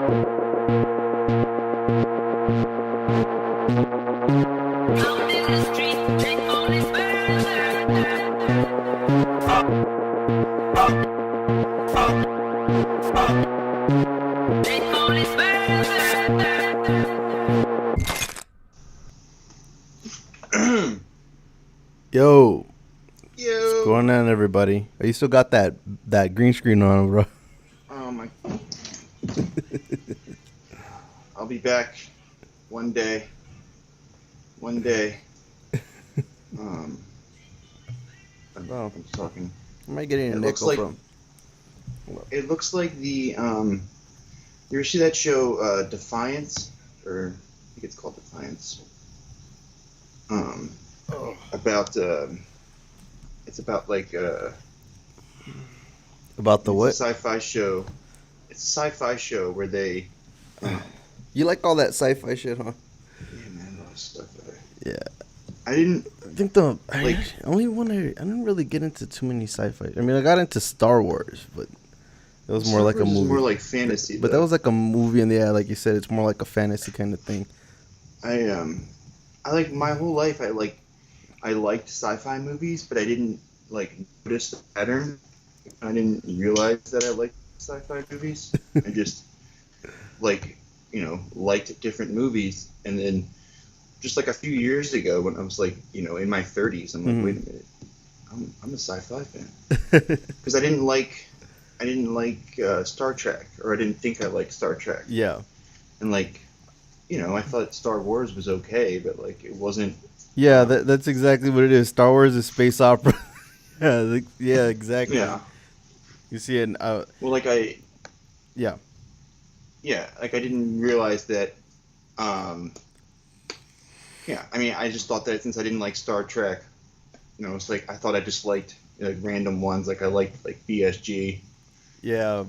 Yo, what's going on, everybody? Oh, you still got that green screen on, bro? Oh my! I'll be back one day. One day. I'm talking. Am I getting an echo from? It looks like the You ever see that show Defiance, or I think it's called Defiance? About it's about like about the what? It's a sci-fi show. It's a sci-fi show where they. You like all that sci-fi shit, huh? Yeah, man, a lot of stuff. Yeah. I didn't. I think I didn't really get into too many sci-fi. I mean, I got into Star Wars, but it was more like a movie. More like fantasy. But that was like a movie, and yeah, like you said, it's more like a fantasy kind of thing. I like my whole life. I liked sci-fi movies, but I didn't like notice the pattern. I didn't realize that I liked sci-fi movies. I just liked different movies, and then just like a few years ago when I was like in my 30s, I'm like, wait a minute, I'm a sci-fi fan because I didn't like Star Trek, or I didn't think I liked Star Trek. Yeah, and I thought Star Wars was okay, but like it wasn't. Yeah, that's exactly what it is. Star Wars is space opera. Yeah, exactly. Yeah. You see it. Yeah, I didn't realize that. Yeah, I mean, I just thought that since I didn't like Star Trek, it's like I thought I just liked random ones. Like I liked like BSG. Yeah.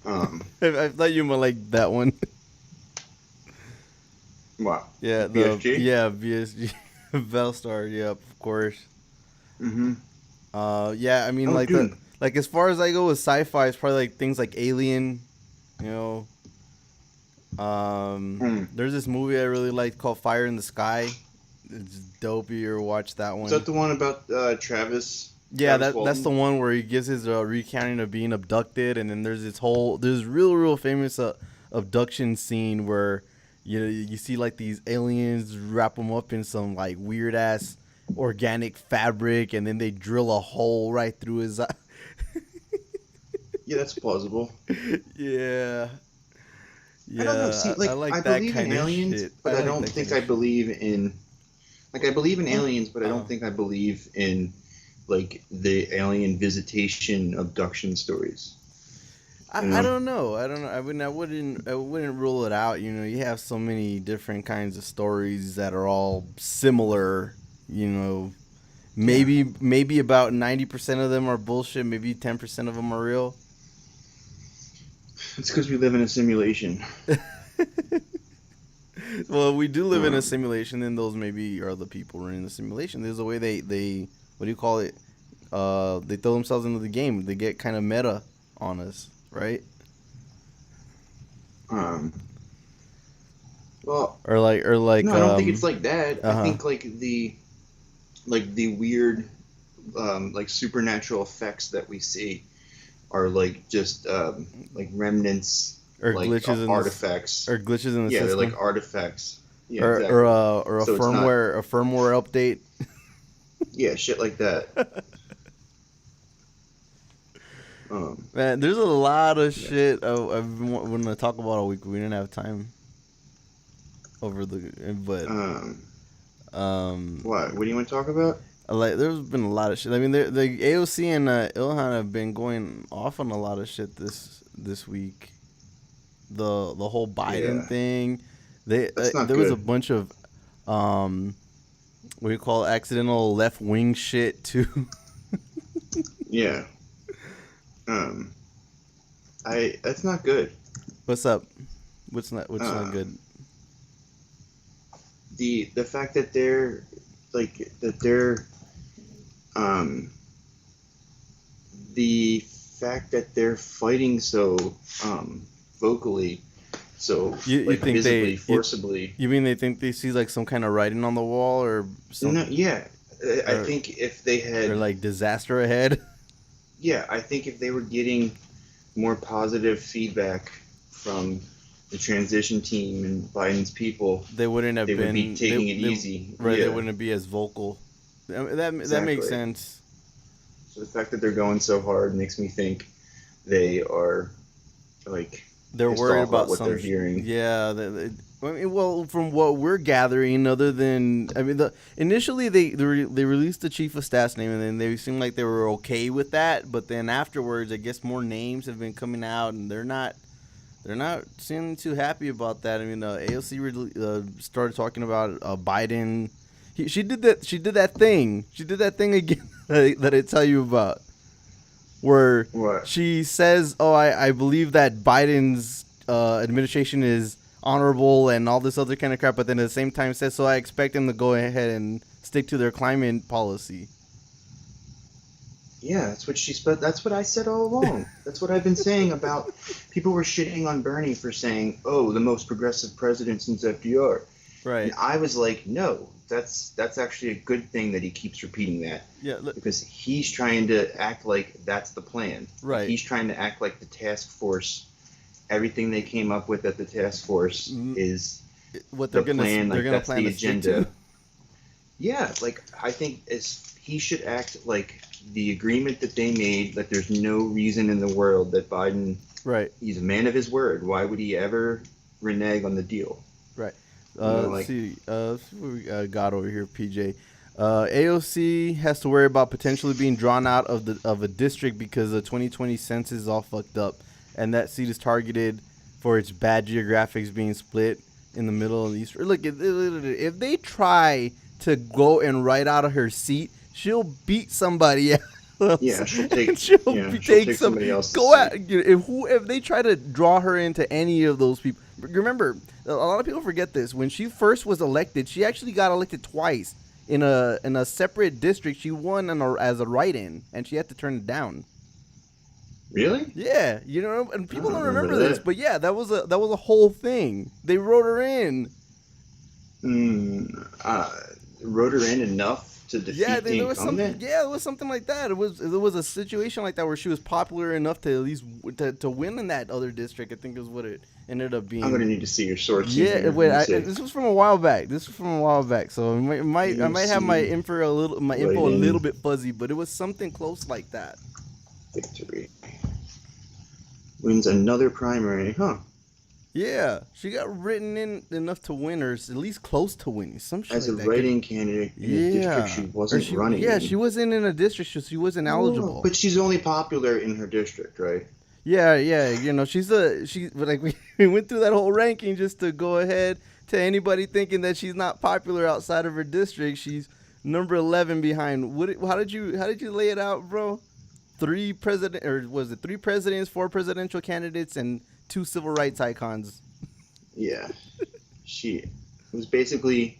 I thought you might like that one. What? Yeah, BSG. Yeah, BSG. Bellstar. Yep, of course. Mm-hmm. Yeah, I mean, like as far as I go with sci-fi, it's probably like things like Alien. There's this movie I really liked called Fire in the Sky. It's dope. You ever watch that one? Is that the one about Travis? Yeah, Travis that's the one where he gives his recounting of being abducted, and then there's real famous abduction scene where you see like these aliens wrap him up in some like weird ass organic fabric, and then they drill a hole right through his eye. Yeah, that's plausible. Yeah. I don't know. See, I believe in aliens, but I don't think I believe in. Like, I believe in aliens, but I don't think I believe in like the alien visitation abduction stories. I don't know. I wouldn't rule it out. You have so many different kinds of stories that are all similar. Maybe about 90% of them are bullshit. Maybe 10% of them are real. It's because we live in a simulation. Well, we do live in a simulation, and those maybe are the people running the simulation. There's a way they what do you call it? They throw themselves into the game. They get kind of meta on us, right? Well, or like no, I don't think it's like that. I think like the weird like supernatural effects that we see are like just like remnants or like glitches artifacts or glitches in the system. Yeah, they're like artifacts. Yeah, or exactly. or a firmware update. Yeah, shit like that. Man, there's a lot of shit I want to talk about all week. We didn't have time What? What do you want to talk about? Like, there's been a lot of shit. I mean, the AOC and Ilhan have been going off on a lot of shit this week. The whole Biden thing. There was a bunch of what do you call it, accidental left wing shit too. Yeah. That's not good. What's up? What's not good? The fact that they're the fact that they're fighting so vocally So You like think visibly, forcibly. you mean they think they see like some kind of writing on the wall or some No, yeah. I or think if they or had, like disaster ahead? yeah, I think if they were getting more positive feedback from the transition team and Biden's people, They wouldn't have they would be been taking it easy. right. They Yeah, wouldn't be as vocal. That makes exactly. sense. So the fact that they're going so hard makes me think they are like They're pissed worried off about about what they're hearing. yeah. I mean, well, from what we're gathering, other than I mean, initially they released the chief of staff's name, and then they seemed like they were okay with that. But then afterwards, I guess more names have been coming out, and they're not seeming too happy about that. I mean, AOC started talking about Biden. She did that. She did that thing. She did that thing again that I tell you about, where What? she says, "Oh, I believe that Biden's administration is honorable and all this other kind of crap," but then at the same time says, "So I expect them to go ahead and stick to their climate policy." Yeah, that's what she said. That's what I said all along. That's what I've been saying about people were shitting on Bernie for saying, "Oh, the most progressive president since FDR." And Right. I was like, "No, that's actually a good thing that he keeps repeating that Yeah. because he's trying to act like that's the plan. Right. He's trying to act like the task force, everything they came up with at the task force is What the plan, like gonna that's plan the to stick agenda." to. Yeah, like I think he should act like the agreement that they made, that there's no reason in the world that Biden, Right. he's a man of his word. Why would he ever renege on the deal? Right. Let's Like, see. Let's see what we got over here, PJ. AOC has to worry about potentially being drawn out of a district because the 2020 census is all fucked up, and that seat is targeted for its bad geographics being split in the middle and the east. Look, if they try to go and write out of her seat, she'll beat somebody else. yeah, she'll take, Take some somebody else's go seat. out if they try to draw her into any of those people. Remember, a lot of people forget this. When she first was elected, she actually got elected twice in a separate district. She won as a write-in, and she had to turn it down. Really? Yeah, and I people don't don't remember remember this, that. but yeah, that was a whole thing. They wrote her in. Wrote her in enough to Yeah, defeat the there was something. incumbent? Yeah, it was something like that. It was a situation like that where she was popular enough to at least to win in that other district. I think is what it ended up being. I'm gonna need to see your sources Yeah, here. wait. Let me see. This was from a while back. So I might have my AOC info a little bit fuzzy, but it was something close like that. victory. Wins another primary, huh? Yeah, she got written in enough to win, or at least close to winning. Some shit As a like that. write-in candidate in a district she wasn't running Yeah, in. she wasn't in a district, so she wasn't eligible. But she's only popular in her district, right? Yeah. But like we went through that whole ranking just to go ahead to anybody thinking that she's not popular outside of her district. She's number 11 behind. How did you lay it out, bro? 3 presidents, 4 presidential candidates, and 2 civil rights icons. Yeah. It was basically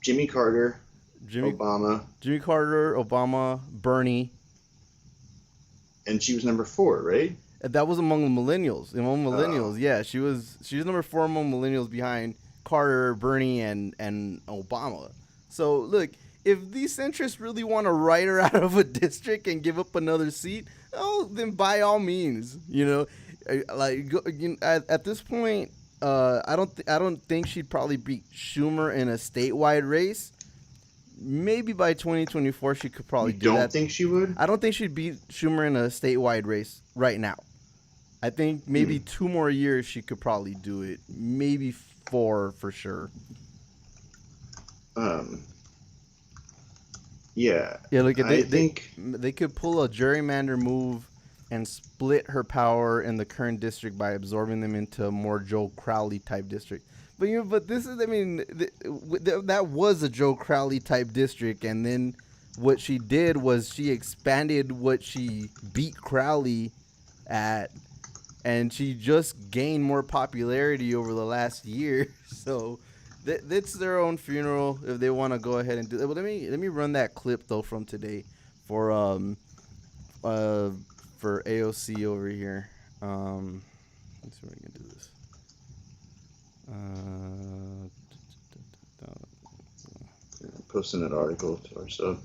Jimmy Carter, Jimmy Carter, Obama, Bernie. And she was number 4, right? That was among the millennials. Yeah, she was number 4 among millennials behind Carter, Bernie, and Obama. So look, if these centrists really want to write her out of a district and give up another seat, then by all means, at this point, I don't think she'd probably beat Schumer in a statewide race. Maybe by 2024 she could probably do that. You don't think she would? I don't think she'd beat Schumer in a statewide race right now. I think maybe 2 more years she could probably do it. Maybe 4 for sure. Yeah. Yeah, look, I think they could pull a gerrymander move and split her power in the current district by absorbing them into a more Joe Crowley type district. But this is, that was a Joe Crowley type district, and then what she did was she expanded what she beat Crowley at, and she just gained more popularity over the last year. So that's their own funeral if they want to go ahead and do that. But let me run that clip though from today for AOC over here. see if I can do this. Posting an article to our sub.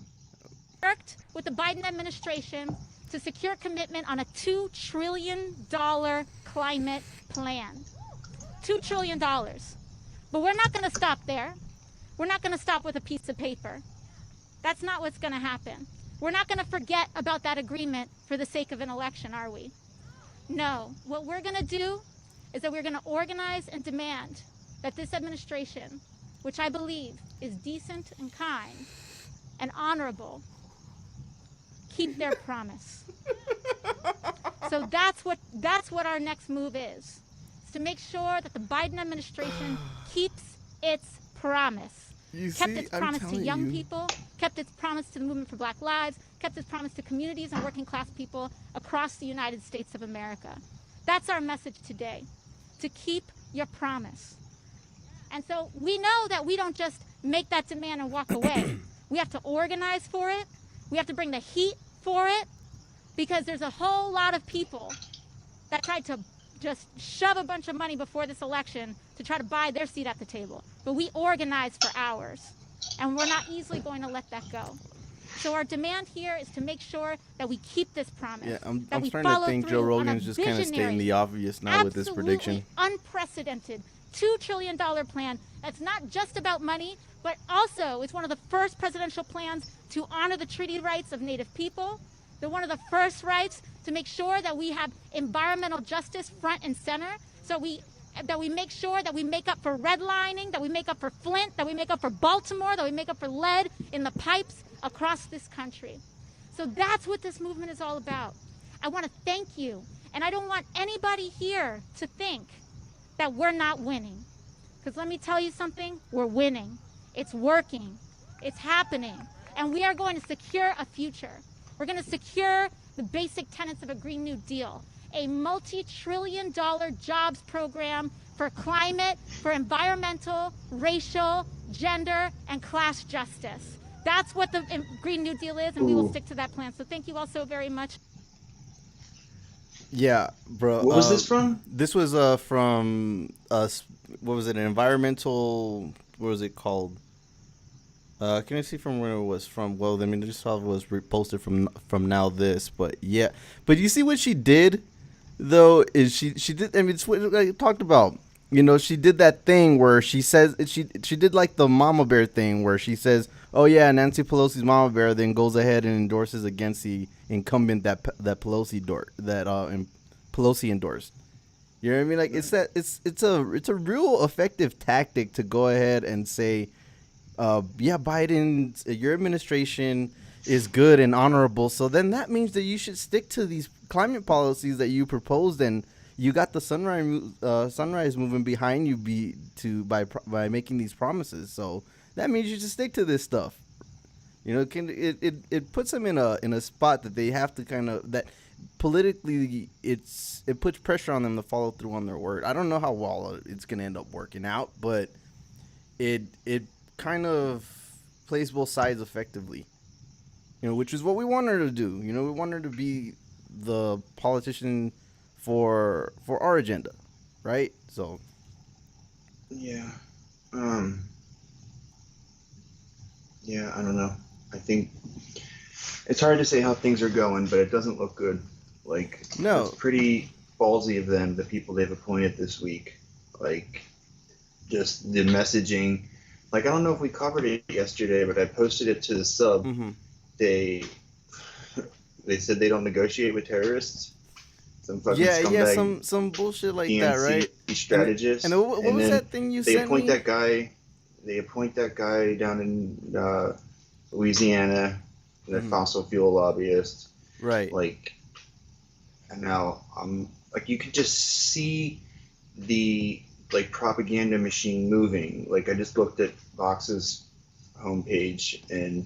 Worked with the Biden administration to secure commitment on a $2 trillion climate plan. $2 trillion. But we're not going to stop there. We're not going to stop with a piece of paper. That's not what's going to happen. We're not going to forget about that agreement for the sake of an election, are we? No. What we're going to do is that we're going to organize and demand that this administration, which I believe is decent and kind and honorable, keep their promise. So that's what our next move is to make sure that the Biden administration keeps its promise. Kept its promise to young people, kept its promise to the movement for Black Lives, kept its promise to communities and working class people across the United States of America. That's our message today, to keep your promise. And so we know that we don't just make that demand and walk away. We have to organize for it. We have to bring the heat for it, because there's a whole lot of people that tried to just shove a bunch of money before this election to try to buy their seat at the table. But we organized for ours, and we're not easily going to let that go. So our demand here is to make sure that we keep this promise. Yeah, I'm starting to think Joe Rogan's just kind of stating the obvious now with this prediction. Unprecedented $2 trillion plan that's not just about money, but also it's one of the first presidential plans to honor the treaty rights of Native people. They're one of the first rights to make sure that we have environmental justice front and center. So that we make sure that we make up for redlining, that we make up for Flint, that we make up for Baltimore, that we make up for lead in the pipes across this country. So that's what this movement is all about. I want to thank you. And I don't want anybody here to think that we're not winning. Because let me tell you something, we're winning. It's working. It's happening. And we are going to secure a future. We're going to secure the basic tenets of a Green New Deal, a multi-trillion-dollar jobs program for climate, for environmental, racial, gender, and class justice. That's what the Green New Deal is, and we will stick to that plan. So thank you all so very much. Yeah, bro. What was this from? This was from what was it? An environmental. What was it called? Can I see from where it was from? Well, I mean, I just saw it was reposted from Now This, but yeah. But you see what she did, though, is she did. I mean, it's what I talked about. You know, she did that thing where she says she did like the mama bear thing where she says, "Oh yeah, Nancy Pelosi's mama bear," then goes ahead and endorses against the incumbent that Pelosi Pelosi endorsed. You know what I mean? Like it's a real effective tactic to go ahead and say, yeah, Biden, your administration is good and honorable. So then that means that you should stick to these climate policies that you proposed, and you got the sunrise movement behind you by making these promises. So that means you should stick to this stuff. You know, it puts them in a spot that they have to kind of that politically it puts pressure on them to follow through on their word. I don't know how well it's gonna end up working out, but it kind of plays both sides effectively. You know, which is what we want her to do. You know, we want her to be the politician for our agenda, right? So yeah, yeah, I don't know. I think it's hard to say how things are going, but it doesn't look good. Like, no, it's pretty ballsy of them, the people they've appointed this week. Like, just the messaging. Like, I don't know if we covered it yesterday, but I posted it to the sub. Mm-hmm. They said they don't negotiate with terrorists. Some fucking scumbag. Yeah, some bullshit like DNC that, right? Strategist. And what was that thing you sent me? They appoint that guy down in Louisiana, the fossil fuel lobbyist. Right. Like, and now like, you could just see the propaganda machine moving. Like, I just looked at Vox's homepage, and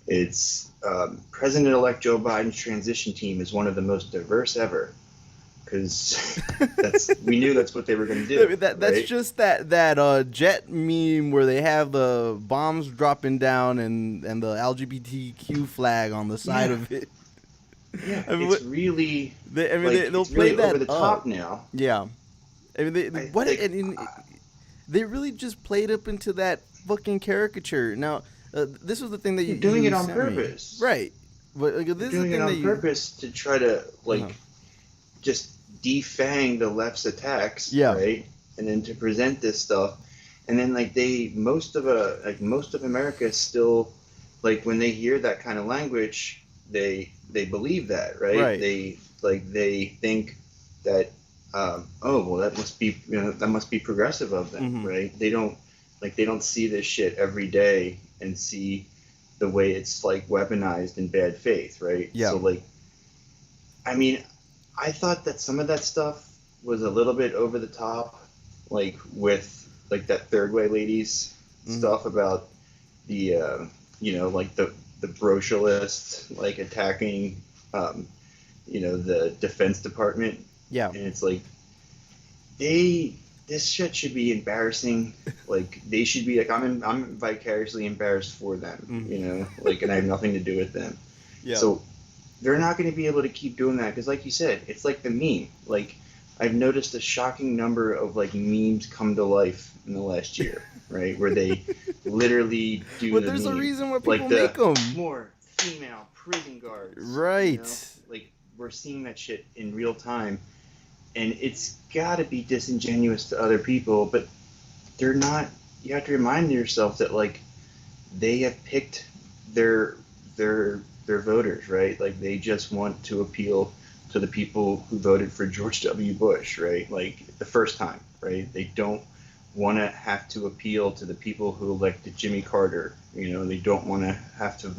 it's President-elect Joe Biden's transition team is one of the most diverse ever. Because we knew that's what they were going to do. That's right? just that jet meme where they have the bombs dropping down and the LGBTQ flag on the side of it. Yeah, I mean, it's really. They'll it's play really that over the top now. Yeah, I mean, they really just played up into that fucking caricature. Now, this was the thing that you're doing it on sent purpose, me. Right? But like, this you're is the doing it thing on that purpose to try to just defang the left's attacks, right? And then to present this stuff, and then like most of America still, like when they hear that kind of language, they believe that, right? They think that oh well, that must be progressive of them, right? They don't see this shit every day and see the way it's like weaponized in bad faith, right? So like, I mean, I thought that some of that stuff was a little bit over the top, like with like that third way ladies stuff about the like the brocialist like attacking the Defense Department. And it's like this shit should be embarrassing. Like they should be like, I'm vicariously embarrassed for them, like, and I have nothing to do with them. So they're not going to be able to keep doing that because, like you said, it's like the meme. Like I've noticed a shocking number of like memes come to life in the last year, right? Where they literally do. But there's a reason why people like make them. More female prison guards, right? Like we're seeing that shit in real time, and it's got to be disingenuous to other people, but they're not. You have to remind yourself that like they have picked their voters, right? Like they just want to appeal to the people who voted for George W. Bush, right? Like the first time, right? They don't want to have to appeal to the people who elected Jimmy Carter. They don't want to have to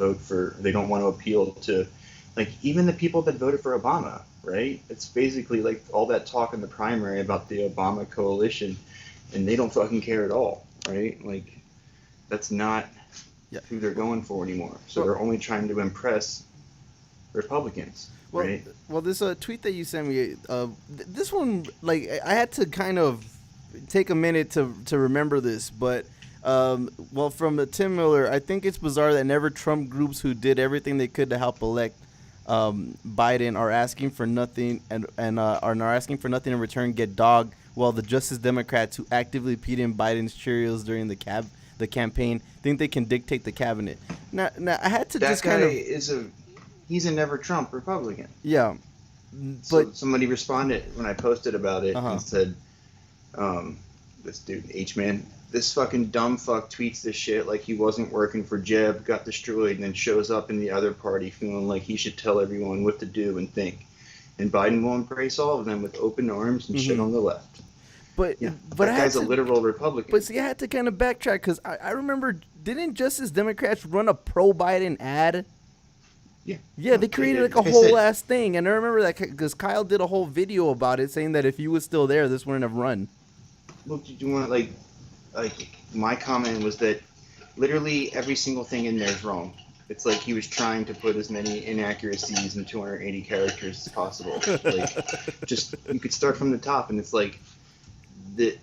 they don't want to appeal to like even the people that voted for Obama, right? It's basically like all that talk in the primary about the Obama coalition, and they don't fucking care at all, right? Like that's not who they're going for anymore. So they're only trying to impress Republicans, right? Well, this tweet that you sent me, this one, like I had to kind of take a minute to remember this, but from the Tim Miller, I think it's bizarre that never Trump groups who did everything they could to help elect Biden are asking for nothing and are not asking for nothing in return get dogged, while the Justice Democrats who actively peed in Biden's Cheerios during the campaign think they can dictate the cabinet. Now I had to just kind of he's a never Trump Republican. Yeah. So somebody responded when I posted about it and said, this dude, H-Man, this fucking dumb fuck tweets this shit like he wasn't working for Jeb, got destroyed, and then shows up in the other party feeling like he should tell everyone what to do and think. And Biden will embrace all of them with open arms and shit on the left. But that guy's a literal Republican. But see, I had to kind of backtrack because I remember, didn't Justice Democrats run a pro-Biden ad? Yeah, they created like a whole ass thing, and I remember that because Kyle did a whole video about it, saying that if he was still there, this wouldn't have run. Well, do you want like my comment was that literally every single thing in there is wrong. It's like he was trying to put as many inaccuracies in 280 characters as possible. Like, just you could start from the top, and it's like the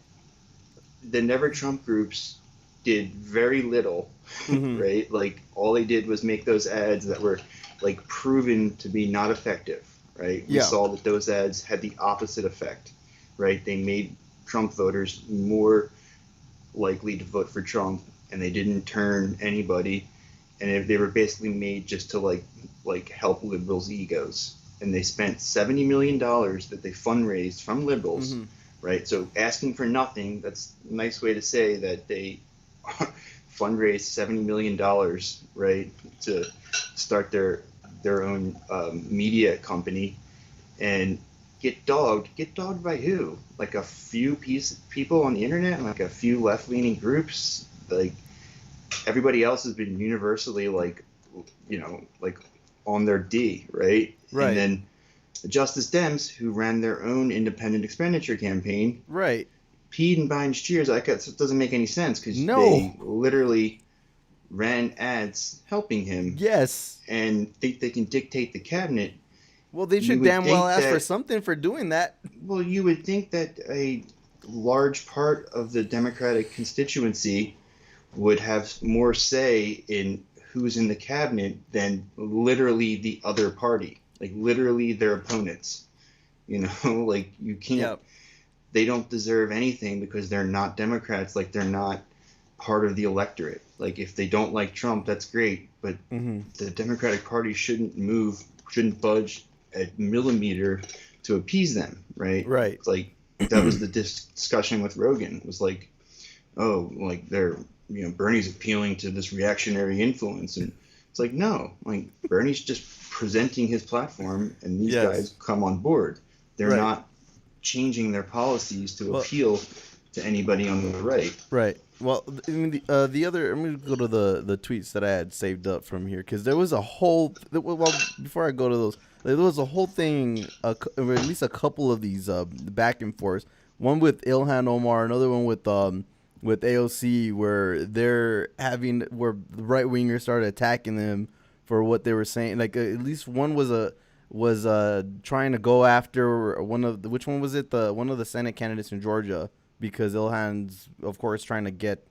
Never Trump groups did very little, right? Like all they did was make those ads that were like proven to be not effective, right? We saw that those ads had the opposite effect, right? They made Trump voters more likely to vote for Trump, and they didn't turn anybody, and they were basically made just to like help liberals' egos. And they spent $70 million that they fundraised from liberals, right? So asking for nothing, that's a nice way to say that they fundraised $70 million, right, to start their own media company, and get dogged by who? Like a few people on the internet, and like a few left-leaning groups. Like everybody else has been universally like on their D, right? And then the Justice Dems, who ran their own independent expenditure campaign, peed in Biden's Cheers. Like that doesn't make any sense because they literally ran ads helping him. Yes. And think they can dictate the cabinet. Well, they should damn well ask for something for doing that. Well, you would think that a large part of the Democratic constituency would have more say in who's in the cabinet than literally the other party, like literally their opponents. Like you can't. they don't deserve anything because they're not Democrats. Like, they're not part of the electorate. Like, if they don't like Trump, that's great, but the Democratic Party shouldn't budge a millimeter to appease them, right? Right. It's like, that was the discussion with Rogan. It was like, oh, like, they're, Bernie's appealing to this reactionary influence, and it's like, no, like, Bernie's just presenting his platform, and these guys come on board. They're not changing their policies to appeal to anybody on the right. Right. Well, I mean, the other, I'm going to go to the tweets that I had saved up from here, because there was a whole, well, before I go to those, there was a whole thing, or at least a couple of these back and forth. One with Ilhan Omar, another one with AOC, where where the right wingers started attacking them for what they were saying. Like, at least one was trying to go after which one was it? One of the Senate candidates in Georgia, because Ilhan's, of course, trying to get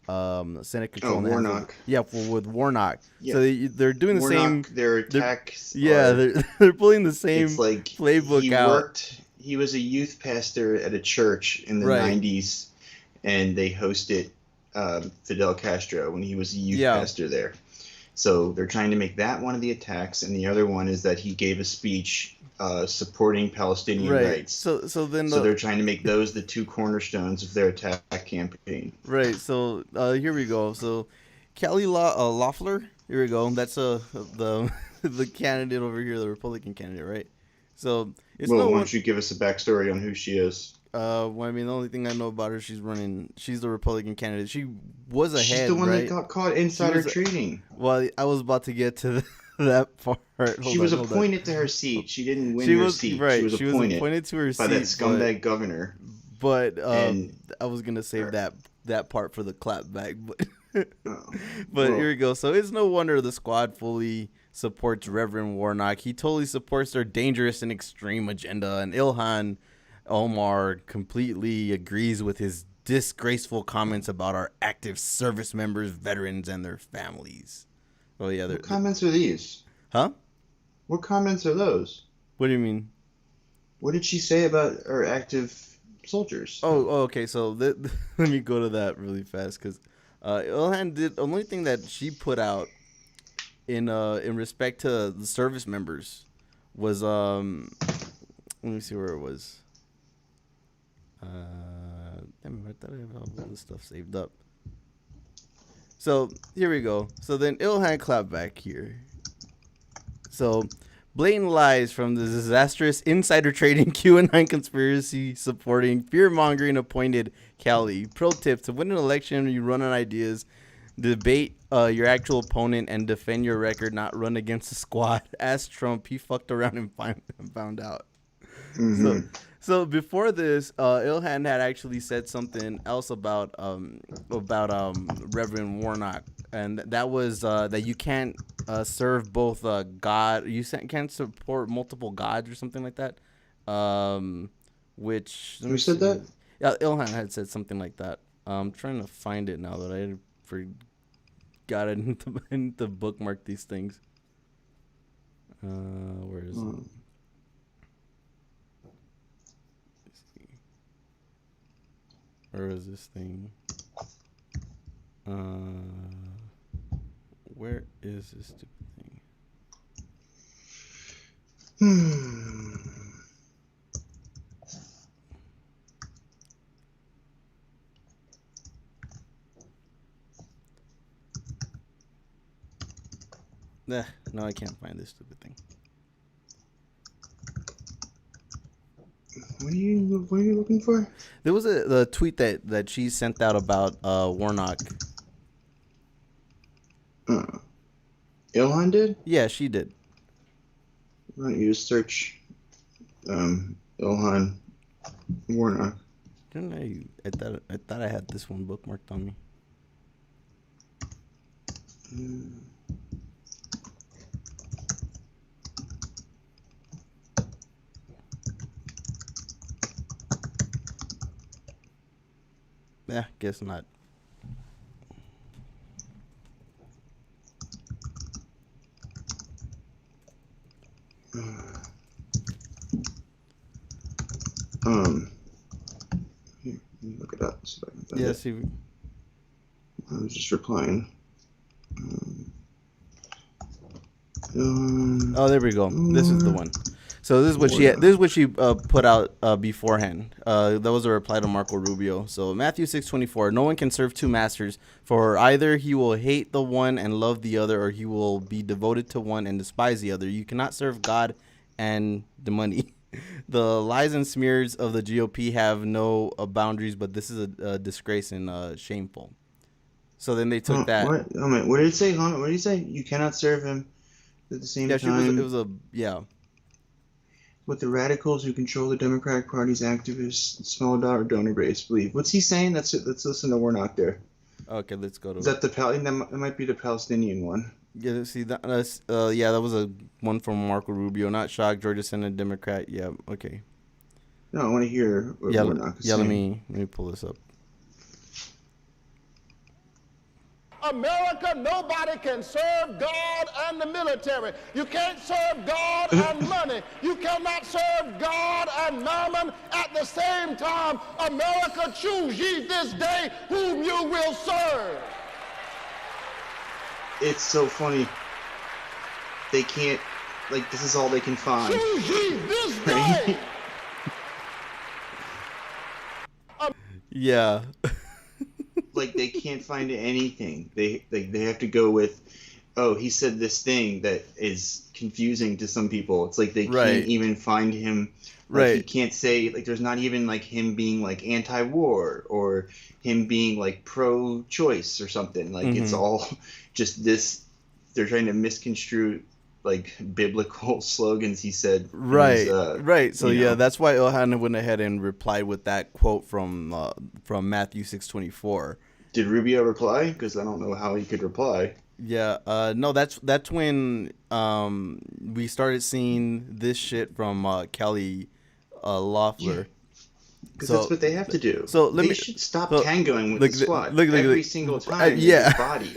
Senate control. Oh, Warnock. With Warnock. Yeah. So they're doing the Warnock, same. Their attacks. They're pulling the same playbook out. He was a youth pastor at a church in the 90s, and they hosted Fidel Castro when he was a youth pastor there. So they're trying to make that one of the attacks, and the other one is that he gave a speech supporting Palestinian rights. So they're trying to make those the two cornerstones of their attack campaign. Right. So here we go. So Kelly Loeffler. Here we go. That's the candidate over here, the Republican candidate, right? So why don't you give us a backstory on who she is? Well, I mean, the only thing I know about her, she's the Republican candidate. She was ahead, She's the one right? that got caught insider trading. Well, I was about to get to that part. She was appointed to her seat. She didn't win her seat. Right. She was appointed to her seat by that scumbag governor. But I was gonna save that part for the clapback. But here we go. So it's no wonder the squad fully supports Reverend Warnock. He totally supports their dangerous and extreme agenda, and Ilhan Omar completely agrees with his disgraceful comments about our active service members, veterans, and their families. Oh yeah, what comments are these? Huh? What comments are those? What do you mean? What did she say about our active soldiers? Oh, okay. So let me go to that really fast, because Ilhan did the only thing that she put out in respect to the service members was let me see where it was. Damn, I thought I have all this stuff saved up. So here we go. So then Ilhan clapped back here. So blatant lies from the disastrous insider trading QAnon conspiracy supporting fear mongering appointed Cali. Pro tip: to win an election, you run on ideas. Debate your actual opponent and defend your record, not run against the squad. Ask Trump. He fucked around and found out. Mm-hmm. So before this, Ilhan had actually said something else about Reverend Warnock, and that was that you can't serve both God. You can't support multiple gods or something like that. Which who said that? Yeah, Ilhan had said something like that. I'm trying to find it now that I forgot it to bookmark these things. Where is it? Where is this thing? Where is this stupid thing? No, I can't find this stupid thing. What are you looking for? There was the tweet that she sent out about Warnock. Ilhan did? Yeah, she did. Why don't you just search Ilhan Warnock? Didn't I thought I had this one bookmarked on me. Yeah, guess not. So I can find Yeah, it. see. I was just replying. Oh, there we go. This is the one. So this is what she put out beforehand. That was a reply to Marco Rubio. So Matthew 6:24. No one can serve two masters, for either he will hate the one and love the other, or he will be devoted to one and despise the other. You cannot serve God and the money. The lies and smears of the GOP have no boundaries, but this is a disgrace and shameful. So then they took that. What? Oh, man, what did it say? What did he say? You cannot serve him at the same time. It was a What the radicals who control the Democratic Party's activists, small dollar donor base believe. What's he saying? Let's listen to Warnock there. Okay, let's go to. Is that that might be the Palestinian one? Yeah, see that. That was a one from Marco Rubio. Not shocked. Georgia Senate Democrat. Yeah. Okay. No, I want to hear what Warnock is saying. Let me pull this up. America, nobody can serve God and the military. You can't serve God and money. You cannot serve God and mammon at the same time. America, choose ye this day whom you will serve. It's so funny. They can't, this is all they can find. Choose ye this day. Yeah. They can't find anything. They have to go with, oh, he said this thing that is confusing to some people. It's like they can't even find him. He can't say, there's not even him being anti-war or him being pro-choice or something. It's all just this. They're trying to misconstrue biblical slogans he said. Right. So that's why Ilhan went ahead and replied with that quote from Matthew 6:24. Did Rubio reply? Because I don't know how he could reply. Yeah. No. That's when we started seeing this shit from Kelly Loeffler. Because that's what they have to do. So they should stop tangoing with the squad every single time. Yeah. Body.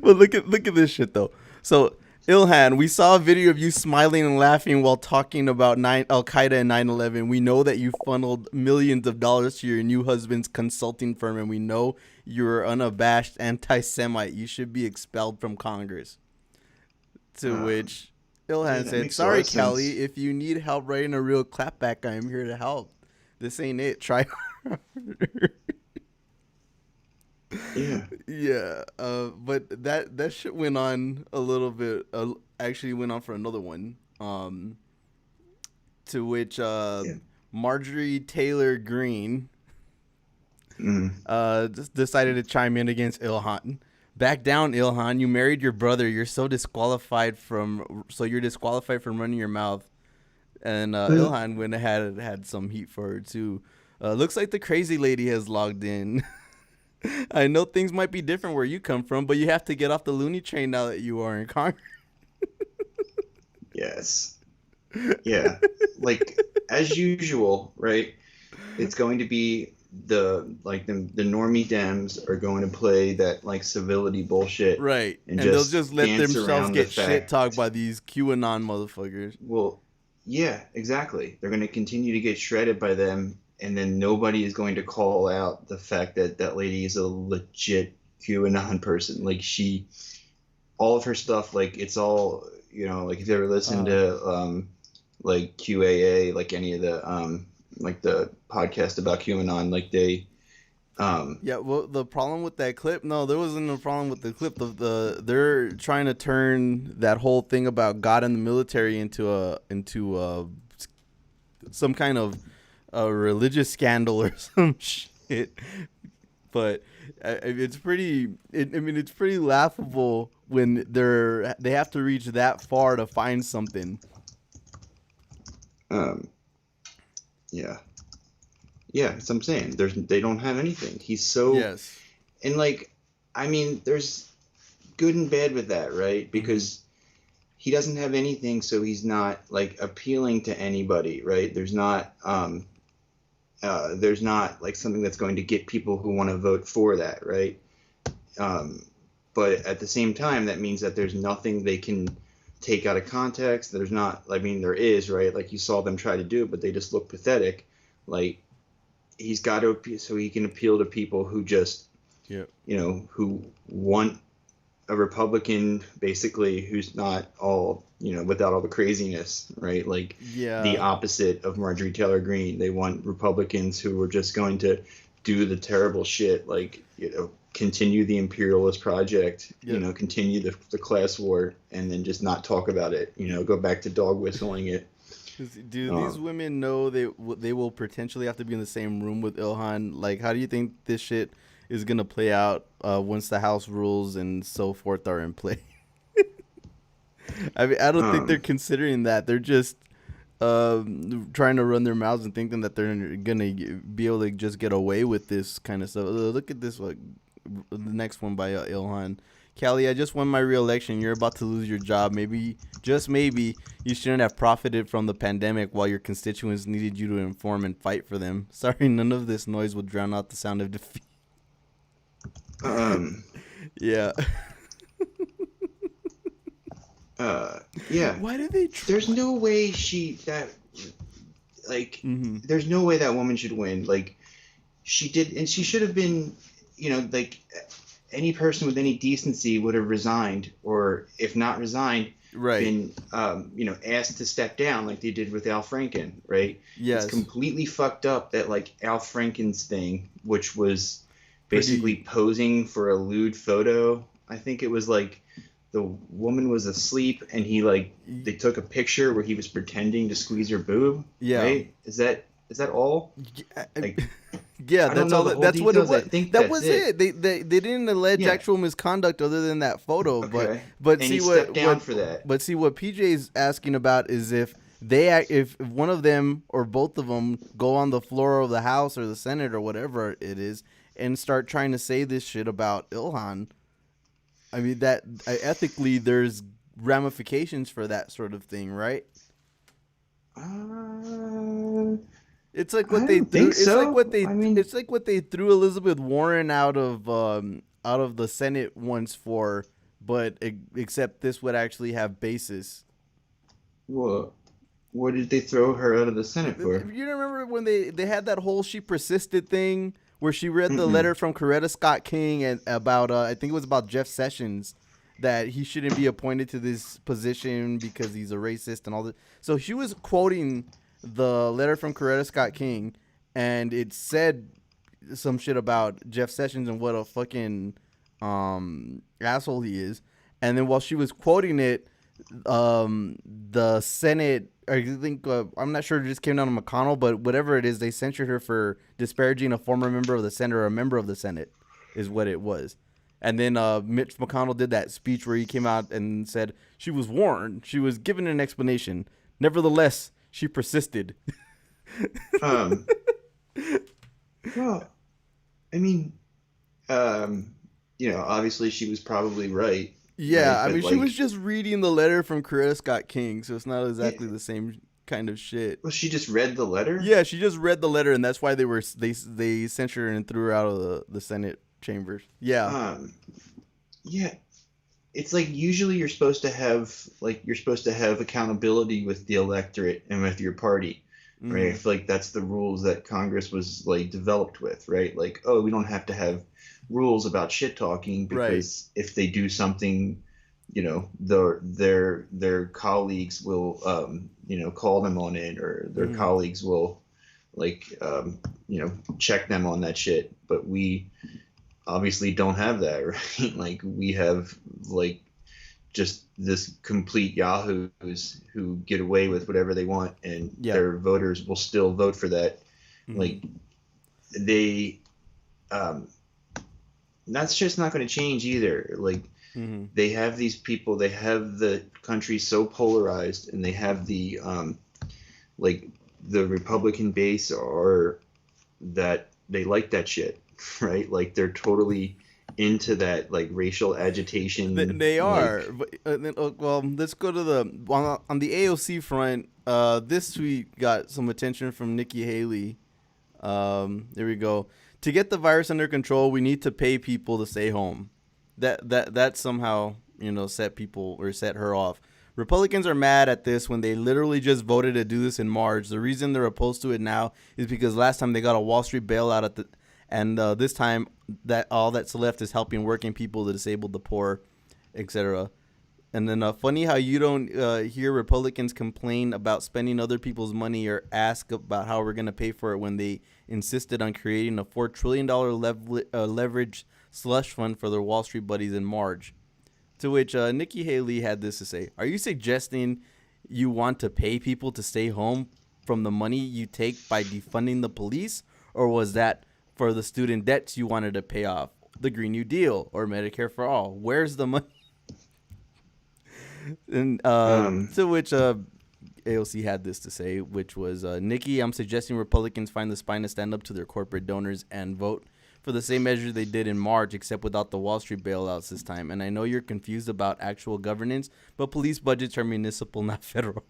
Well, look at this shit though. So Ilhan, we saw a video of you smiling and laughing while talking about Al Qaeda and 9/11. We know that you funneled millions of dollars to your new husband's consulting firm, and we know you're unabashed anti-Semite. You should be expelled from Congress. To which Ilhan said, "Sorry, Kelly. If you need help writing a real clapback, I am here to help. This ain't it. Try harder." Yeah. But that shit went on a little bit. Actually, went on for another one. To which Marjorie Taylor Greene just decided to chime in against Ilhan. Back down, Ilhan. You married your brother. You're disqualified from running your mouth. And Ilhan went ahead and had some heat for her too. Looks like the crazy lady has logged in. I know things might be different where you come from, but you have to get off the loony train now that you are in Congress. Yes. Yeah. As usual, right? It's going to be the normie Dems are going to play that civility bullshit. Right. And they'll just let themselves get shit talked by these QAnon motherfuckers. Well, yeah, exactly. They're going to continue to get shredded by them. And then nobody is going to call out the fact that that lady is a legit QAnon person. All of her stuff, it's all, if you ever listen to, QAA, any of the, the podcast about QAnon, they. Yeah, well, the problem with that clip, no, there wasn't a problem with the clip. They're trying to turn that whole thing about God and the military into some kind of a religious scandal or some shit, but it's pretty. It's pretty laughable when they have to reach that far to find something. Yeah. That's what I'm saying. They don't have anything. He's so and there's good and bad with that, right? Because he doesn't have anything, so he's not appealing to anybody, right? There's not something that's going to get people who want to vote for that, right? But at the same time, that means that there's nothing they can take out of context. There's not, there is, right? You saw them try to do it, but they just look pathetic. he's got to, so he can appeal to people who just, Yep. you know, who want a Republican basically who's not all, you know, without all the craziness, right? Like the opposite of Marjorie Taylor Greene. They want Republicans who are just going to do the terrible shit, like, you know, continue the imperialist project, you know, continue the class war, and then just not talk about it, you know, go back to dog whistling it. Do these women know they will potentially have to be in the same room with Ilhan? Like, how do you think this shit is going to play out once the House rules and so forth are in play? I mean, I don't think they're considering that. They're just trying to run their mouths and thinking that they're going to be able to just get away with this kind of stuff. Look at this, like, the next one by Ilhan. Callie, I just won my re-election. You're about to lose your job. Maybe, just maybe, you shouldn't have profited from the pandemic while your constituents needed you to inform and fight for them. Sorry, none of this noise will drown out the sound of defeat. Yeah. Yeah. Why do they There's no way there's no way that woman should win. Like, she did, and she should have been, you know, like, any person with any decency would have resigned, or if not resigned, been, you know, asked to step down like they did with Al Franken, right? Yes. It's completely fucked up that, like, Al Franken's thing, which was basically posing for a lewd photo. I think it was like the woman was asleep and they took a picture where he was pretending to squeeze her boob. Yeah. Right? Is that all? Like, yeah, that's all. That's what it was. That was it. They didn't allege actual misconduct other than that photo. Okay. But and see he what stepped down for that. But see what PJ's asking about is if one of them or both of them go on the floor of the House or the Senate or whatever it is and start trying to say this shit about Ilhan. I mean, that ethically there's ramifications for that sort of thing, right? It's like what they threw. It's like what they. It's like what they threw Elizabeth Warren out of the Senate once for, but except this would actually have basis. What did they throw her out of the Senate for? You remember when they had that whole "she persisted" thing where she read the letter from Coretta Scott King and about I think it was about Jeff Sessions, that he shouldn't be appointed to this position because he's a racist and all that. So she was quoting the letter from Coretta Scott King, and it said some shit about Jeff Sessions and what a fucking asshole he is. And then while she was quoting it, the Senate, I think, I'm not sure, it just came down to McConnell, but whatever it is, they censured her for disparaging a former member of the Senate or a member of the Senate is what it was. And then Mitch McConnell did that speech where he came out and said she was warned. She was given an explanation. Nevertheless, she persisted. Well, I mean, you know, obviously she was probably right. Yeah, right? I mean, she was just reading the letter from Coretta Scott King, so it's not exactly the same kind of shit. Well, she just read the letter? Yeah, she just read the letter, and that's why they censored her and threw her out of the Senate chambers. Yeah. Yeah. It's like usually you're supposed to have accountability with the electorate and with your party, right? I feel like that's the rules that Congress was like developed with, right? Like, oh, we don't have to have rules about shit talking because if they do something, you know, their colleagues will you know, call them on it, or their colleagues will like you know, check them on that shit. But we obviously don't have that, right? Like, we have like just this complete yahoos who get away with whatever they want, and their voters will still vote for that. Like, they that's just not going to change either. Like, they have these people, they have the country so polarized, and they have the like the Republican base are that they like that shit, right? Like, they're totally into that, like, racial agitation. They are. But, well, let's go to on the AOC front. This week got some attention from Nikki Haley. There we go. To get the virus under control, we need to pay people to stay home. That somehow, you know, set her off. Republicans are mad at this when they literally just voted to do this in March. The reason they're opposed to it now is because last time they got a Wall Street bailout and this time that all that's left is helping working people, the disabled, the poor, etc. And then funny how you don't hear Republicans complain about spending other people's money or ask about how we're going to pay for it when they insisted on creating a $4 trillion leverage slush fund for their Wall Street buddies in March. To which Nikki Haley had this to say: "Are you suggesting you want to pay people to stay home from the money you take by defunding the police? Or was that for the student debts you wanted to pay off, the Green New Deal, or Medicare for All? Where's the money?" And to which AOC had this to say, which was, "Nikki, I'm suggesting Republicans find the spine to stand up to their corporate donors and vote for the same measure they did in March, except without the Wall Street bailouts this time. And I know you're confused about actual governance, but police budgets are municipal, not federal."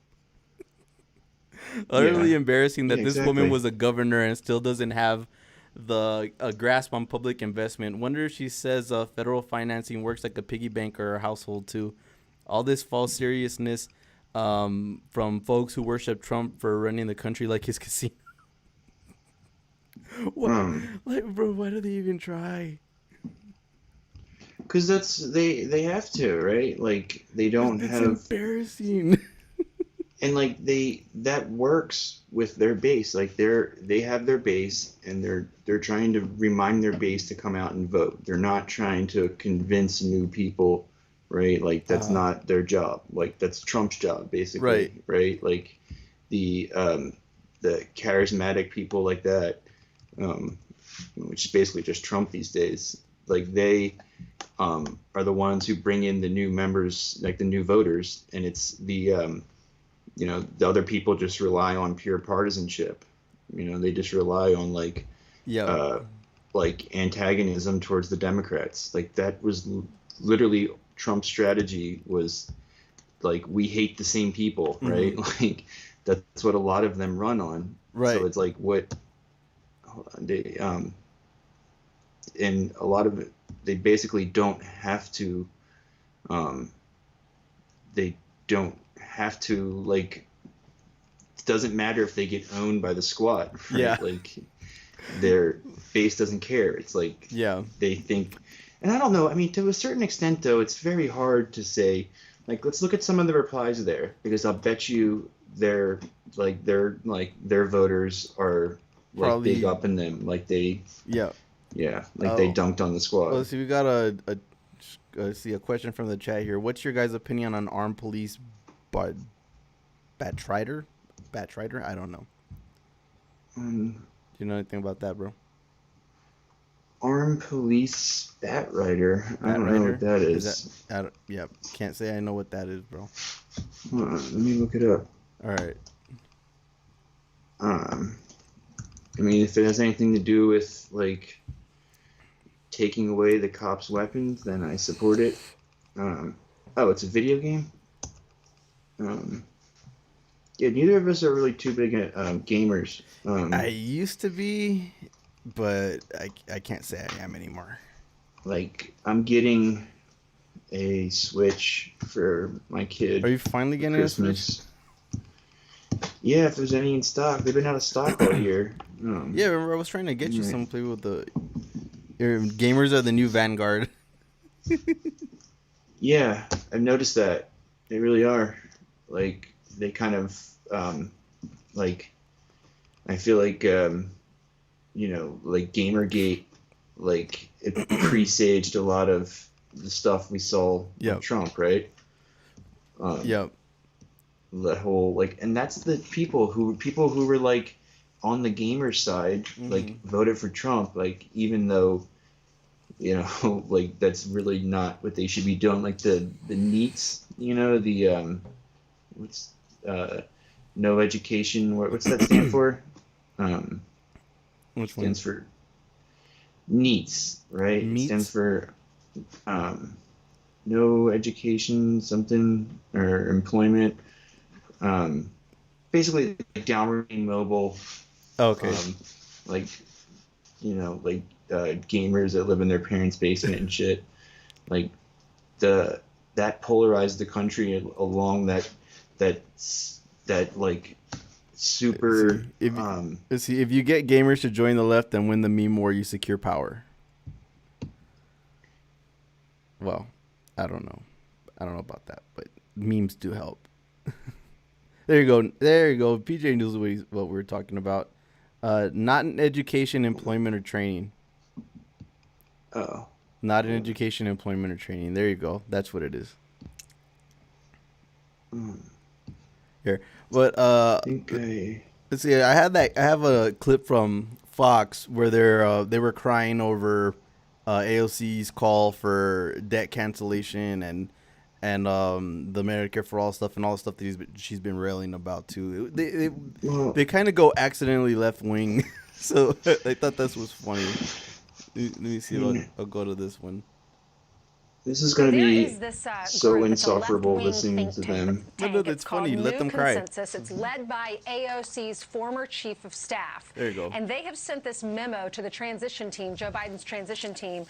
Utterly embarrassing that this woman was a governor and still doesn't have the grasp on public investment. Wonder if she says federal financing works like a piggy bank or a household too. All this false seriousness from folks who worship Trump for running the country like his casino. Like, bro, why do they even try? Because they have to, right? Like, they don't have. It's embarrassing. And like that works with their base. Like they have their base, and they're trying to remind their base to come out and vote. They're not trying to convince new people, right? Like that's not their job. Like that's Trump's job, basically, right? Like the charismatic people like that, which is basically just Trump these days. Like they are the ones who bring in the new members, like the new voters, and it's the the other people just rely on pure partisanship. They just rely on like antagonism towards the Democrats. Like that was literally Trump's strategy, was like, we hate the same people, right? Like that's what a lot of them run on. Right. So it's like and a lot of it, they basically don't have to. They don't have to, like, it doesn't matter if they get owned by the squad, right? Yeah. Like their base doesn't care. It's like they think, and I don't know, I mean, to a certain extent though, it's very hard to say, like, let's look at some of the replies there, because I'll bet you their voters are like probably big up in them, like they they dunked on the squad. Well, so we got a question from the chat here. What's your guys' opinion on armed police Batrider? I don't know. Do you know anything about that, bro? Armed police Batrider. I don't know what that is. Can't say I know what that is, bro. Hold on, let me look it up. All right. I mean, if it has anything to do with like taking away the cops' weapons, then I support it. It's a video game. Neither of us are really too big at gamers. I used to be, but I can't say I am anymore. Like, I'm getting a Switch for my kid. Are you finally getting Christmas. A Switch? Yeah, if there's any in stock. They've been out of stock all year. Yeah, remember I was trying to get you some play with the gamers are the new Vanguard. Yeah, I've noticed that. They really are. Like, they kind of, like, I feel like, like Gamergate, like, it presaged a lot of the stuff we saw with Trump, right? The whole, like, and that's the people who were, like, on the gamer side, like, voted for Trump, like, even though, like, that's really not what they should be doing. Like, the NEETs, what's no education, what's that stand for? Which stands for NEETs, right? It stands for no education something, or employment, basically like downwardly mobile. Okay. Like gamers that live in their parents' basement and shit. Like that polarized the country along that like super. If you get gamers to join the left and win the meme war, you secure power. Well, I don't know about that, but memes do help. There you go. PJ knows what we're talking about. Not in education, employment, or training. Oh. Not in education, employment, or training. There you go. That's what it is. Here, but let's see. I have a clip from Fox where they were crying over AOC's call for debt cancellation and the Medicare for All stuff and all the stuff that she's been railing about too. They kind of go accidentally left wing, so I thought this was funny. Let me see. I'll go to this one. This is going to be so insufferable listening to them. No, it's funny. Let them cry. It's led by AOC's former chief of staff. There you go. And they have sent this memo to the transition team, Joe Biden's transition team,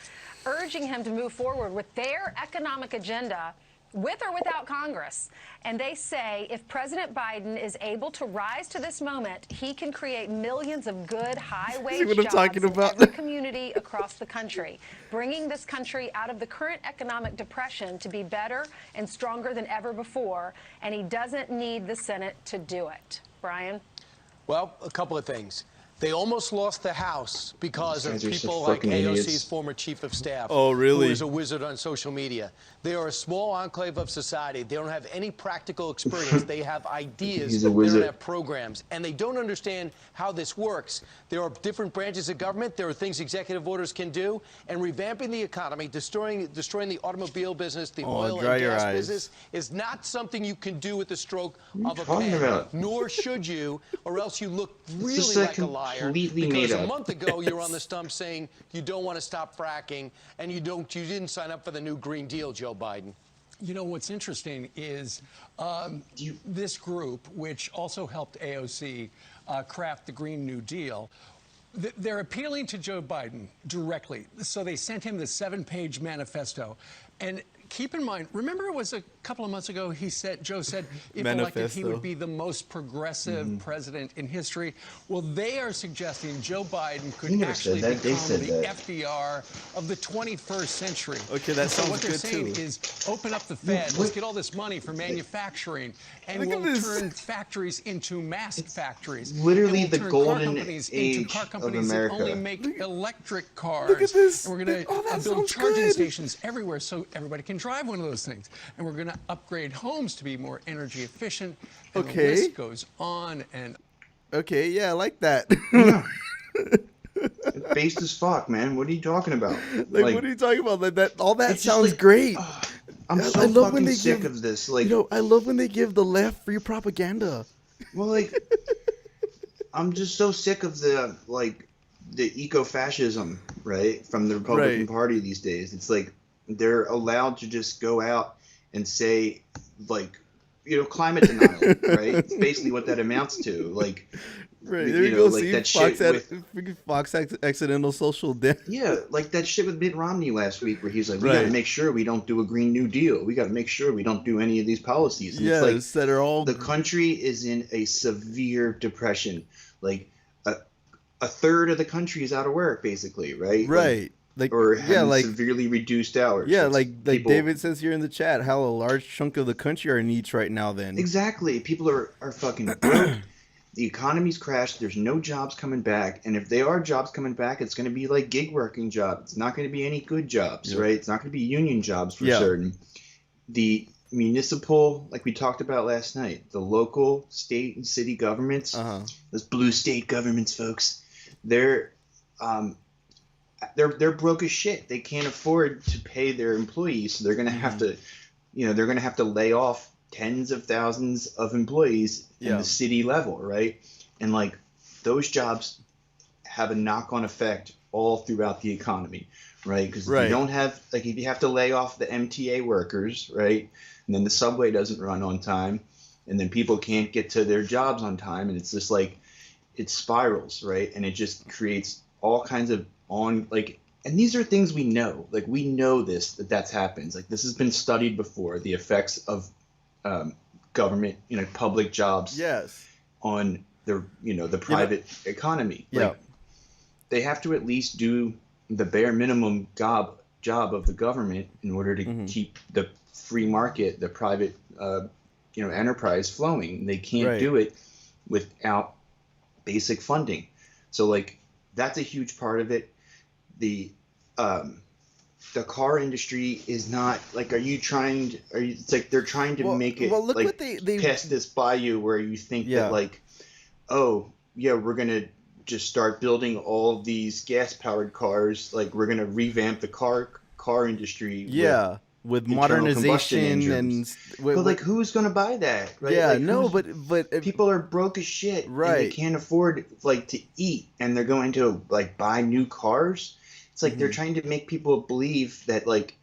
urging him to move forward with their economic agenda, with or without Congress. And they say if President Biden is able to rise to this moment, he can create millions of good, high-wage jobs in every community across the country, bringing this country out of the current economic depression to be better and stronger than ever before. And he doesn't need the Senate to do it. Brian? Well, a couple of things. They almost lost the House because of people like AOC's former chief of staff. Oh, really? Who is a wizard on social media. They are a small enclave of society. They don't have any practical experience. They have ideas. They don't have programs. And they don't understand how this works. There are different branches of government. There are things executive orders can do. And revamping the economy, destroying the automobile business, the oil and gas business, is not something you can do with the stroke of a pen. Nor should you, or else you look really like a liar. Because a month ago you're on the stump saying you don't want to stop fracking, and you didn't sign up for the new Green Deal, Joe Biden. You know, what's interesting is this group, which also helped AOC craft the Green New Deal, they're appealing to Joe Biden directly. So they sent him the 7-page manifesto. And keep in mind, remember it was a couple of months ago, Joe said if elected, he would be the most progressive president in history. Well, they are suggesting Joe Biden could actually become the FDR of the 21st century. Okay, that sounds good too. So what they're saying is open up the Fed, let's get all this money for manufacturing, and we'll turn factories into mask factories. Literally the golden age of America. That only make electric cars. Look at this. And we're going to build charging stations everywhere so everybody can drive one of those things. And we're going to upgrade homes to be more energy efficient. And the list goes on and. Okay, yeah, I like that. Based as fuck, man. What are you talking about? Like what are you talking about? Like all that sounds great. I'm so fucking sick of this. Like, I love when they give the left free propaganda. Well, like, I'm just so sick of the eco-fascism, right, from the Republican Party these days. It's like they're allowed to just go out and say, like, climate denial, right? It's basically what that amounts to. Like, there you go. Like see, that Fox shit Fox accidental social death. Yeah, like that shit with Mitt Romney last week, where he's like, "We got to make sure we don't do a Green New Deal. We got to make sure we don't do any of these policies." And it's like, that are all. The country is in a severe depression. Like a third of the country is out of work, basically, right? Right. Or having severely reduced hours. Yeah, like David says here in the chat, how a large chunk of the country are needs right now. Then exactly, people are fucking broke. The economy's crashed. There's no jobs coming back. And if there are jobs coming back, it's going to be like gig working jobs. It's not going to be any good jobs, right? It's not going to be union jobs for certain. The municipal, like we talked about last night, the local, state, and city governments, those blue state governments, folks, they're broke as shit. They can't afford to pay their employees, so they're going to have to, they're going to have to lay off tens of thousands of employees in the city level, right? And like those jobs have a knock-on effect all throughout the economy, right? Because if you don't have, like, if you have to lay off the MTA workers, right, and then the subway doesn't run on time, and then people can't get to their jobs on time, and it's just like it spirals, right? And it just creates all kinds of and these are things we know. Like, we know that's happens. Like, this has been studied before, the effects of government, public jobs on the private economy. Like, they have to at least do the bare minimum job of the government in order to keep the free market, the private enterprise flowing. They can't do it without basic funding. So, like, that's a huge part of it. The car industry is not like, it's like they're trying to make it like they pass this by you where you think that like, oh yeah, we're gonna just start building all of these gas powered cars, like we're gonna revamp the car industry with modernization but like, who's gonna buy that, right? Yeah, like, no, but people are broke as shit, right? And they can't afford like to eat, and they're going to like buy new cars. It's like they're trying to make people believe that like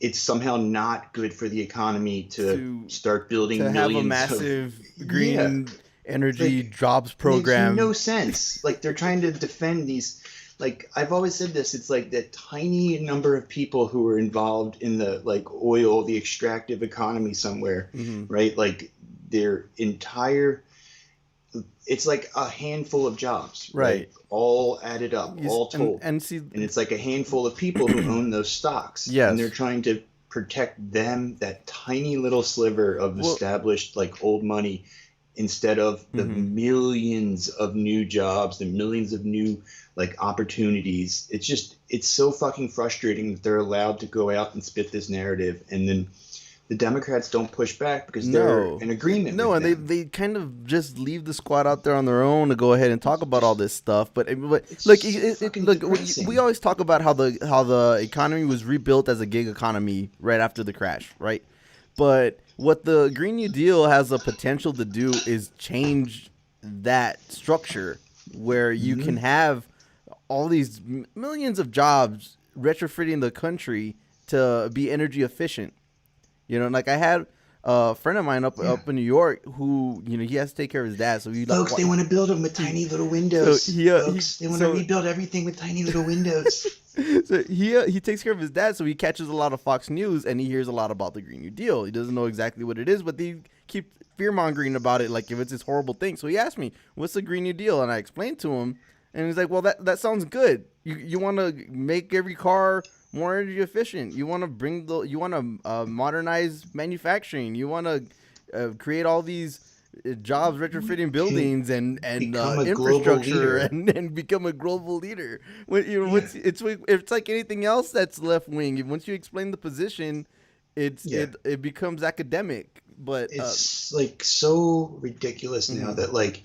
it's somehow not good for the economy to start building millions have a massive green energy jobs program. Makes no sense. Like, they're trying to defend these. Like, I've always said this, it's like that tiny number of people who are involved in the like oil, the extractive economy somewhere, right? Like, their entire, it's like a handful of jobs, right? All added up, all told. And it's like a handful of people who own those stocks. And they're trying to protect them, that tiny little sliver of established like old money, instead of the millions of new jobs, the millions of new like opportunities. It's so fucking frustrating that they're allowed to go out and spit this narrative, and then the Democrats don't push back because they're in agreement. And they kind of just leave the squad out there on their own to go ahead and talk about all this stuff. But look, we always talk about how the economy was rebuilt as a gig economy right after the crash, right? But what the Green New Deal has the potential to do is change that structure where you can have all these millions of jobs retrofitting the country to be energy efficient. Like, I had a friend of mine up in New York who, he has to take care of his dad. So folks, they want to build them with tiny little windows. Folks, they want to rebuild everything with tiny little windows. So he takes care of his dad, so he catches a lot of Fox News, and he hears a lot about the Green New Deal. He doesn't know exactly what it is, but they keep fear-mongering about it like if it's this horrible thing. So he asked me, what's the Green New Deal? And I explained to him, and he's like, well, that sounds good. You want to make every car more energy efficient. You want to modernize manufacturing. You want to create all these jobs retrofitting buildings and infrastructure and become a global leader. It's like anything else that's left wing. Once you explain the position, it becomes academic. But it's like so ridiculous now that like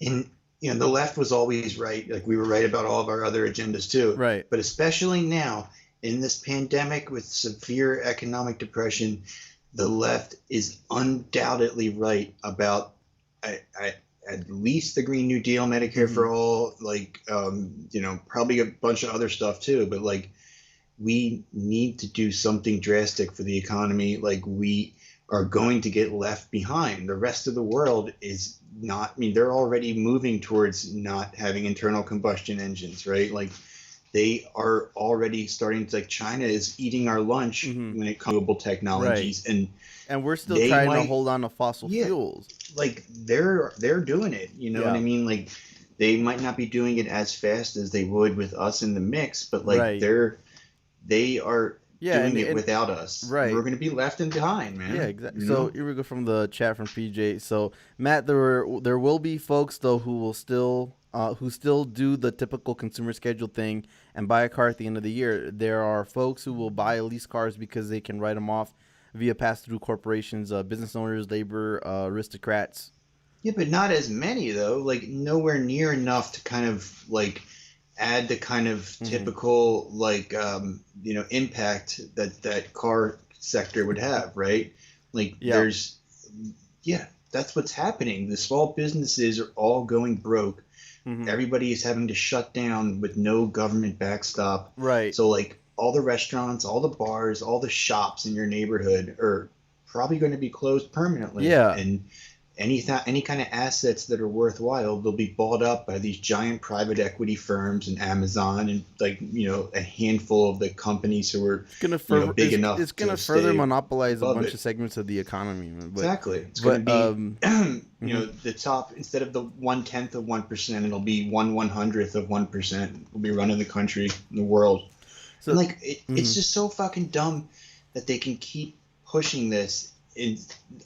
the left was always right. Like, we were right about all of our other agendas too. Right. But especially now in this pandemic with severe economic depression, the left is undoubtedly right about at least the Green New Deal, Medicare for all, like, probably a bunch of other stuff too. But like, we need to do something drastic for the economy. Like, we are going to get left behind. The rest of the world is not, they're already moving towards not having internal combustion engines, right? Like, they are already starting to, like, China is eating our lunch when it comes to mobile technologies. Right. And we're still trying to hold on to fossil fuels. Like, they're doing it, what I mean? Like, they might not be doing it as fast as they would with us in the mix, but like, they are doing it without us. Right. We're going to be left behind, man. Yeah, exactly. So here we go from the chat from PJ. So Matt, there will be folks though who will still do the typical consumer schedule thing and buy a car at the end of the year. There are folks who will buy lease cars because they can write them off via pass-through corporations, business owners, labor, aristocrats. Yeah, but not as many though. Like, nowhere near enough to kind of like add the kind of typical like impact that car sector would have, right? Like, that's what's happening. The small businesses are all going broke. Everybody is having to shut down with no government backstop. Right. So like, all the restaurants, all the bars, all the shops in your neighborhood are probably going to be closed permanently. Yeah. any kind of assets that are worthwhile, they'll be bought up by these giant private equity firms and Amazon and a handful of the companies who are big enough. It's going to further monopolize a bunch of segments of the economy. But, exactly. It's going to be the top, instead of the 1/10 of 1%, it'll be 1/100th of 1%. Will be running the country, the world. So, and it's just so fucking dumb that they can keep pushing this. In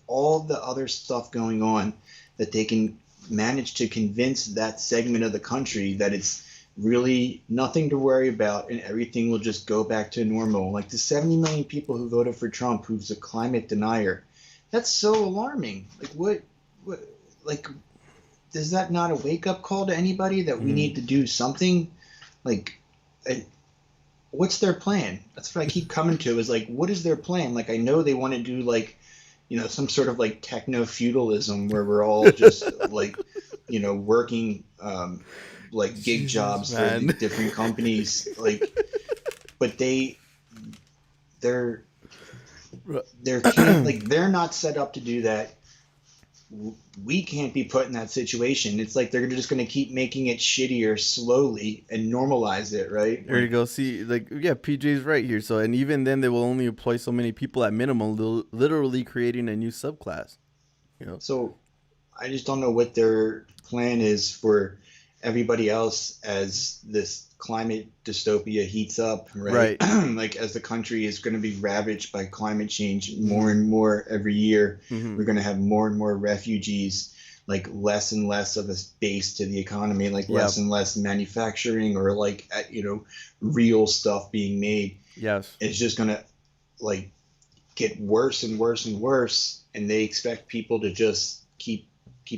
all the other stuff going on, that they can manage to convince that segment of the country that it's really nothing to worry about and everything will just go back to normal. Like the 70 million people who voted for Trump, who's a climate denier, that's so alarming. Like what like, is that not a wake-up call to anybody that we need to do something? Like, what's their plan? That's what I keep coming to, is like, what is their plan? Like, I know they want to do like, some sort of like techno-feudalism where we're all just like, working like gig jobs for the different companies. Like, but they're not set up to do that. We can't be put in that situation. It's like they're just going to keep making it shittier slowly and normalize it, right? There you go. See, PJ's right here. So, and even then, they will only employ so many people at minimum, literally creating a new subclass. So, I just don't know what their plan is for everybody else as this climate dystopia heats up, right? Like, as the country is going to be ravaged by climate change more and more every year, we're going to have more and more refugees, like less and less of a base to the economy, like less and less manufacturing or like, real stuff being made. Yes. It's just going to like get worse and worse and worse. And they expect people to just keep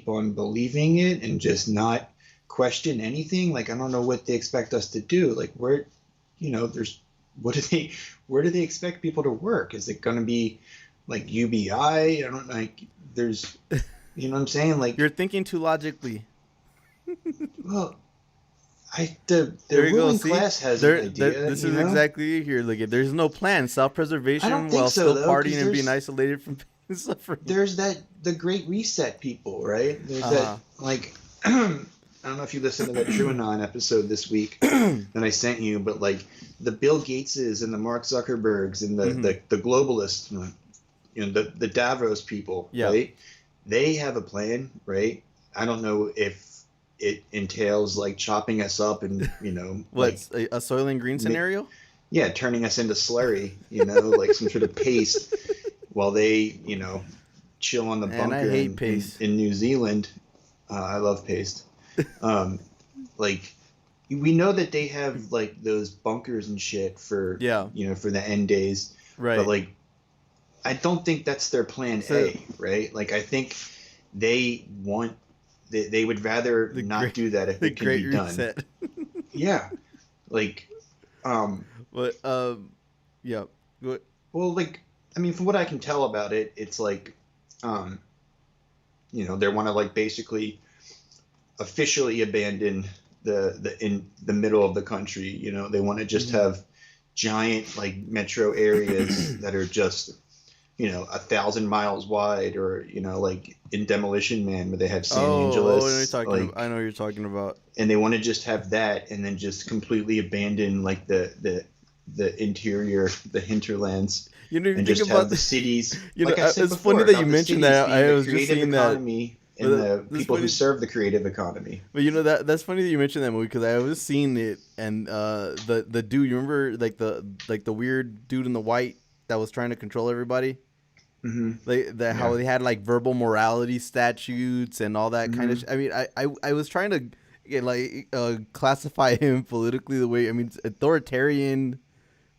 on believing it and just not question anything. Like, I don't know what they expect us to do. Like, where do they expect people to work? Is it going to be like UBI? I don't like, there's, you know what I'm saying? Like, you're thinking too logically. Well, the ruling class has an idea. This is exactly here. Look, there's no plan. Self-preservation while still partying and being isolated from suffering. There's the Great Reset people, right? There's that, like, I don't know if you listened to that TrueAnon episode this week that I sent you, but like the Bill Gateses and the Mark Zuckerbergs and the globalists, the Davos people, right? They have a plan, right? I don't know if it entails like chopping us up and, what's like, a Soylent Green scenario? Yeah, turning us into slurry, like some sort of paste while they, chill on the bunker in New Zealand. I love paste. Like, we know that they have like those bunkers and shit for for the end days, right? But like, I don't think that's their plan A, right? Like, I think they would rather not do that if it can be done. Yeah, like, but yeah. What? Well, like, I mean, from what I can tell about it, it's like, they want to like basically officially abandon in the middle of the country. They want to just have giant like metro areas that are just 1,000 miles wide, or like in Demolition Man where they have San Angeles. I know what you're talking about. And they want to just have that, and then just completely abandon like the interior, the hinterlands. And just have the cities. Like I said it's before, funny that you mentioned that. I was just seeing that. And the people who serve the creative economy. But that's funny that you mentioned that movie, because I was seeing it, and the dude, you remember like the weird dude in the white that was trying to control everybody? Mm-hmm. How they had like verbal morality statutes and all that kind of I mean, I was trying to classify him politically the way, I mean, authoritarian,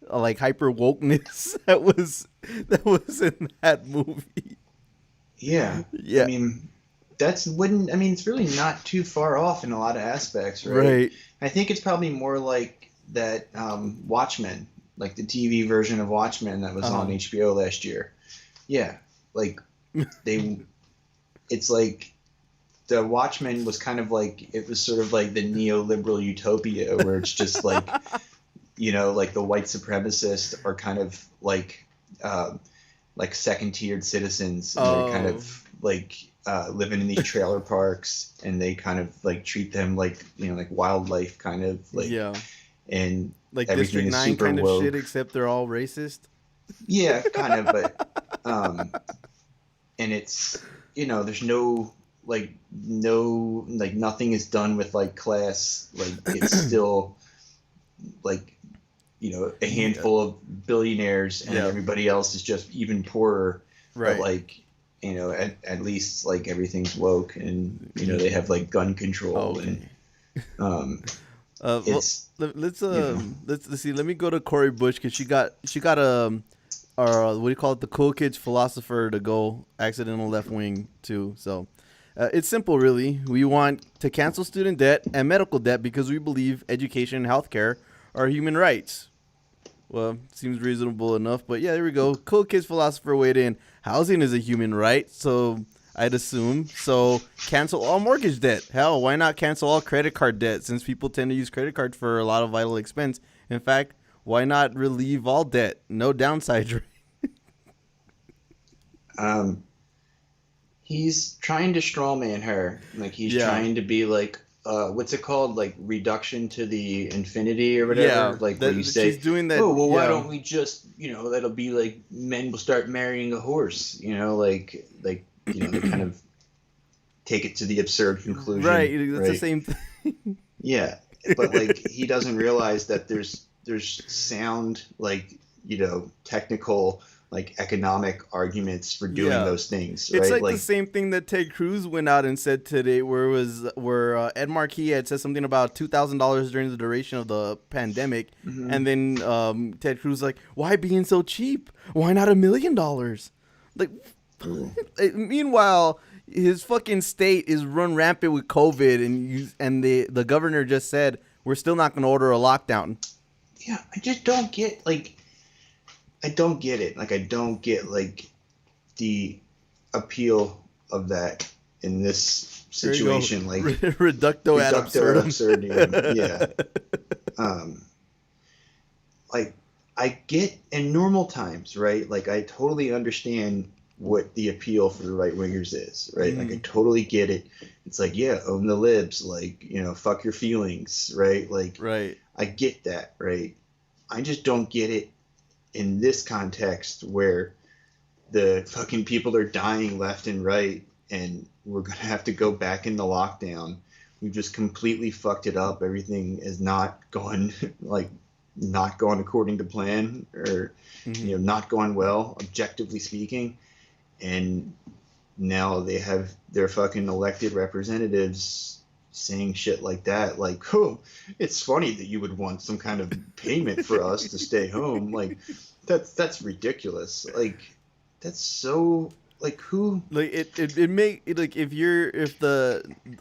like hyper wokeness that was in that movie. Yeah. I mean, it's really not too far off in a lot of aspects, right? I think it's probably more like that Watchmen, like the TV version of Watchmen that was on HBO last year. Yeah, like it's like the Watchmen was kind of like, it was sort of like the neoliberal utopia where it's just like, like the white supremacists are kind of like second-tiered citizens, and they're kind of like living in these trailer parks, and they kind of like treat them like, you know, like wildlife kind of like, and like everything District is 9 super kind of woke. shit, except they're all racist. Yeah, kind of, but and it's, you know, there's no nothing is done with like class, like it's still like, you know, a handful of billionaires, and everybody else is just even poorer. But like, you know, at least like everything's woke, and you know, they have like gun control. And it's let's see. Let me go to Cori Bush, because she got our what do you call it, the cool kids philosopher to go accidental left wing too. So it's simple, really. We want to cancel student debt and medical debt because we believe education and healthcare are human rights. Well, seems reasonable enough, but yeah, there we go. Cool kids philosopher weighed in. Housing is a human right, so I'd assume. So cancel all mortgage debt. Hell, why not cancel all credit card debt, since people tend to use credit cards for a lot of vital expense? In fact, why not relieve all debt? No downside. He's trying to strawman her. Like, he's trying to be like, what's it called? Like reduction to the infinity or whatever. Yeah, like where you say, she's doing that, oh, well, why don't we just, you know, that'll be like men will start marrying a horse, you know, like, you know, they kind of take it to the absurd conclusion. Right. That's the same thing. Yeah. But like, he doesn't realize that there's sound, like, you know, technical, like economic arguments for doing those things. Right? It's like the same thing that Ted Cruz went out and said today, where Ed Markey had said something about $2,000 during the duration of the pandemic, and then Ted Cruz like, why being so cheap? Why not $1 million? Like, meanwhile, his fucking state is run rampant with COVID, and the governor just said we're still not going to order a lockdown. Yeah, I just don't get I don't get it. Like, I don't get like the appeal of that in this situation. Like reducto ad absurdum. Yeah. Like, I get in normal times, right? Like, I totally understand what the appeal for the right wingers is, right? Like, I totally get it. It's like, yeah, own the libs, like, you know, fuck your feelings, right? Like, I get that, right? I just don't get it in this context where the fucking people are dying left and right, and we're going to have to go back into lockdown. We've just completely fucked it up. Everything is not going according to plan, or, you know, not going well, objectively speaking. And now they have their fucking elected representatives saying shit like that, like, oh, it's funny that you would want some kind of payment for us to stay home. Like, that's ridiculous. Like, that's so, like, who, like, it may, like, if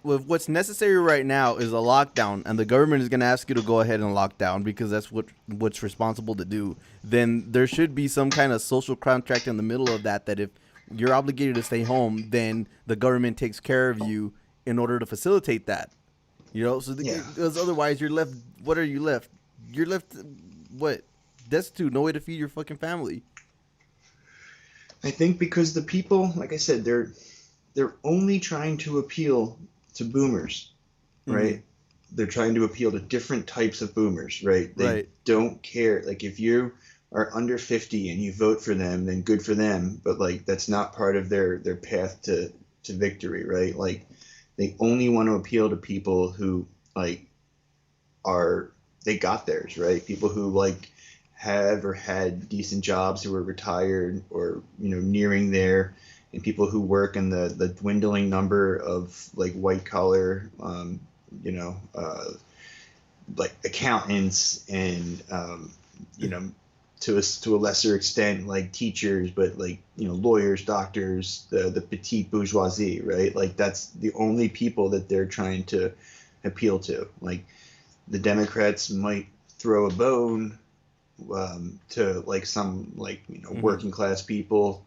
what's necessary right now is a lockdown, and the government is going to ask you to go ahead and lock down because that's what's responsible to do, then there should be some kind of social contract in the middle of that if you're obligated to stay home, then the government takes care of you in order to facilitate that, you know. So because otherwise you're left. What are you left? You're left what? Destitute, no way to feed your fucking family. I think because the people, like I said, they're only trying to appeal to boomers, right? They're trying to appeal to different types of boomers, right? They don't care. Like, if you are under 50 and you vote for them, then good for them. But like, that's not part of their path to victory, right? Like, they only want to appeal to people who like they got theirs, right? People who like have or had decent jobs, who are retired or, you know, nearing there, and people who work in the dwindling number of like white collar, you know, like accountants and, you know, to a lesser extent, like teachers, but like, you know, lawyers, doctors, the petite bourgeoisie, right? Like, that's the only people that they're trying to appeal to. Like, the Democrats might throw a bone to like some, like, you know, working class people,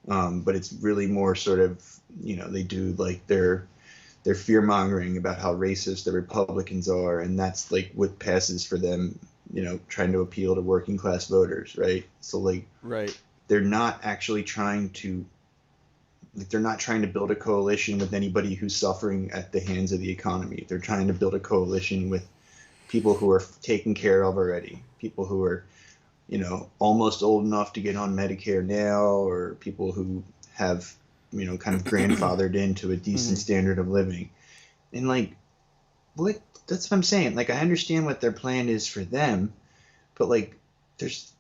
but it's really more sort of, you know, they do like their fear mongering about how racist the Republicans are, and that's like what passes for them, you know, trying to appeal to working class voters, right? So like, they're not actually trying to like they're not trying to build a coalition with anybody who's suffering at the hands of the economy. They're trying to build a coalition with people who are taken care of already, people who are, you know, almost old enough to get on Medicare now, or people who have, you know, kind of grandfathered into a decent standard of living. And like, what, that's what I'm saying. Like, I understand what their plan is for them, but like, there's,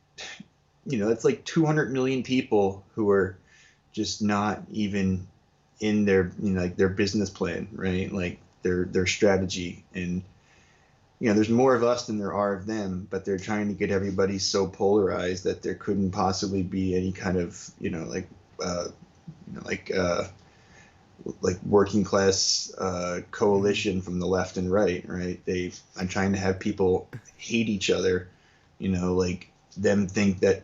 you know, it's like 200 million people who are just not even in their, you know, like their business plan, right? Like their strategy. And, you know, there's more of us than there are of them, but they're trying to get everybody so polarized that there couldn't possibly be any kind of, you know, like, like working class coalition from the left and right, right? I'm trying to have people hate each other, you know, like them think that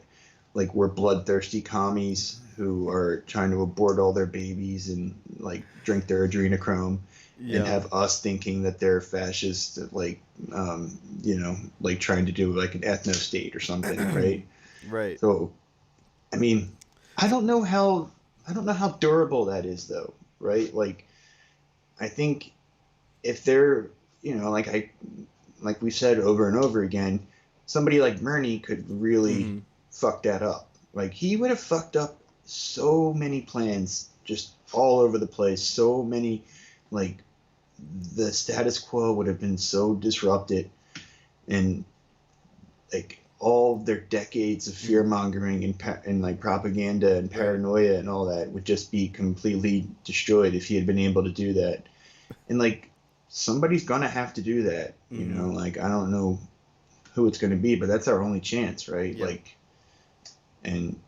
like we're bloodthirsty commies who are trying to abort all their babies and like drink their adrenochrome, and have us thinking that they're fascist, like, you know, like trying to do like an ethno state or something, right? Right. So, I mean, I don't know how durable that is, though, right? Like, I think if they're, you know, like we said over and over again, somebody like Bernie could really fuck that up. Like, he would have fucked up so many plans just all over the place. So many, like, the status quo would have been so disrupted, and like all their decades of fear mongering and like propaganda and paranoia and all that would just be completely destroyed if he had been able to do that. And like, somebody's gonna have to do that, you know, like, I don't know who it's gonna be, but that's our only chance, right? Like, and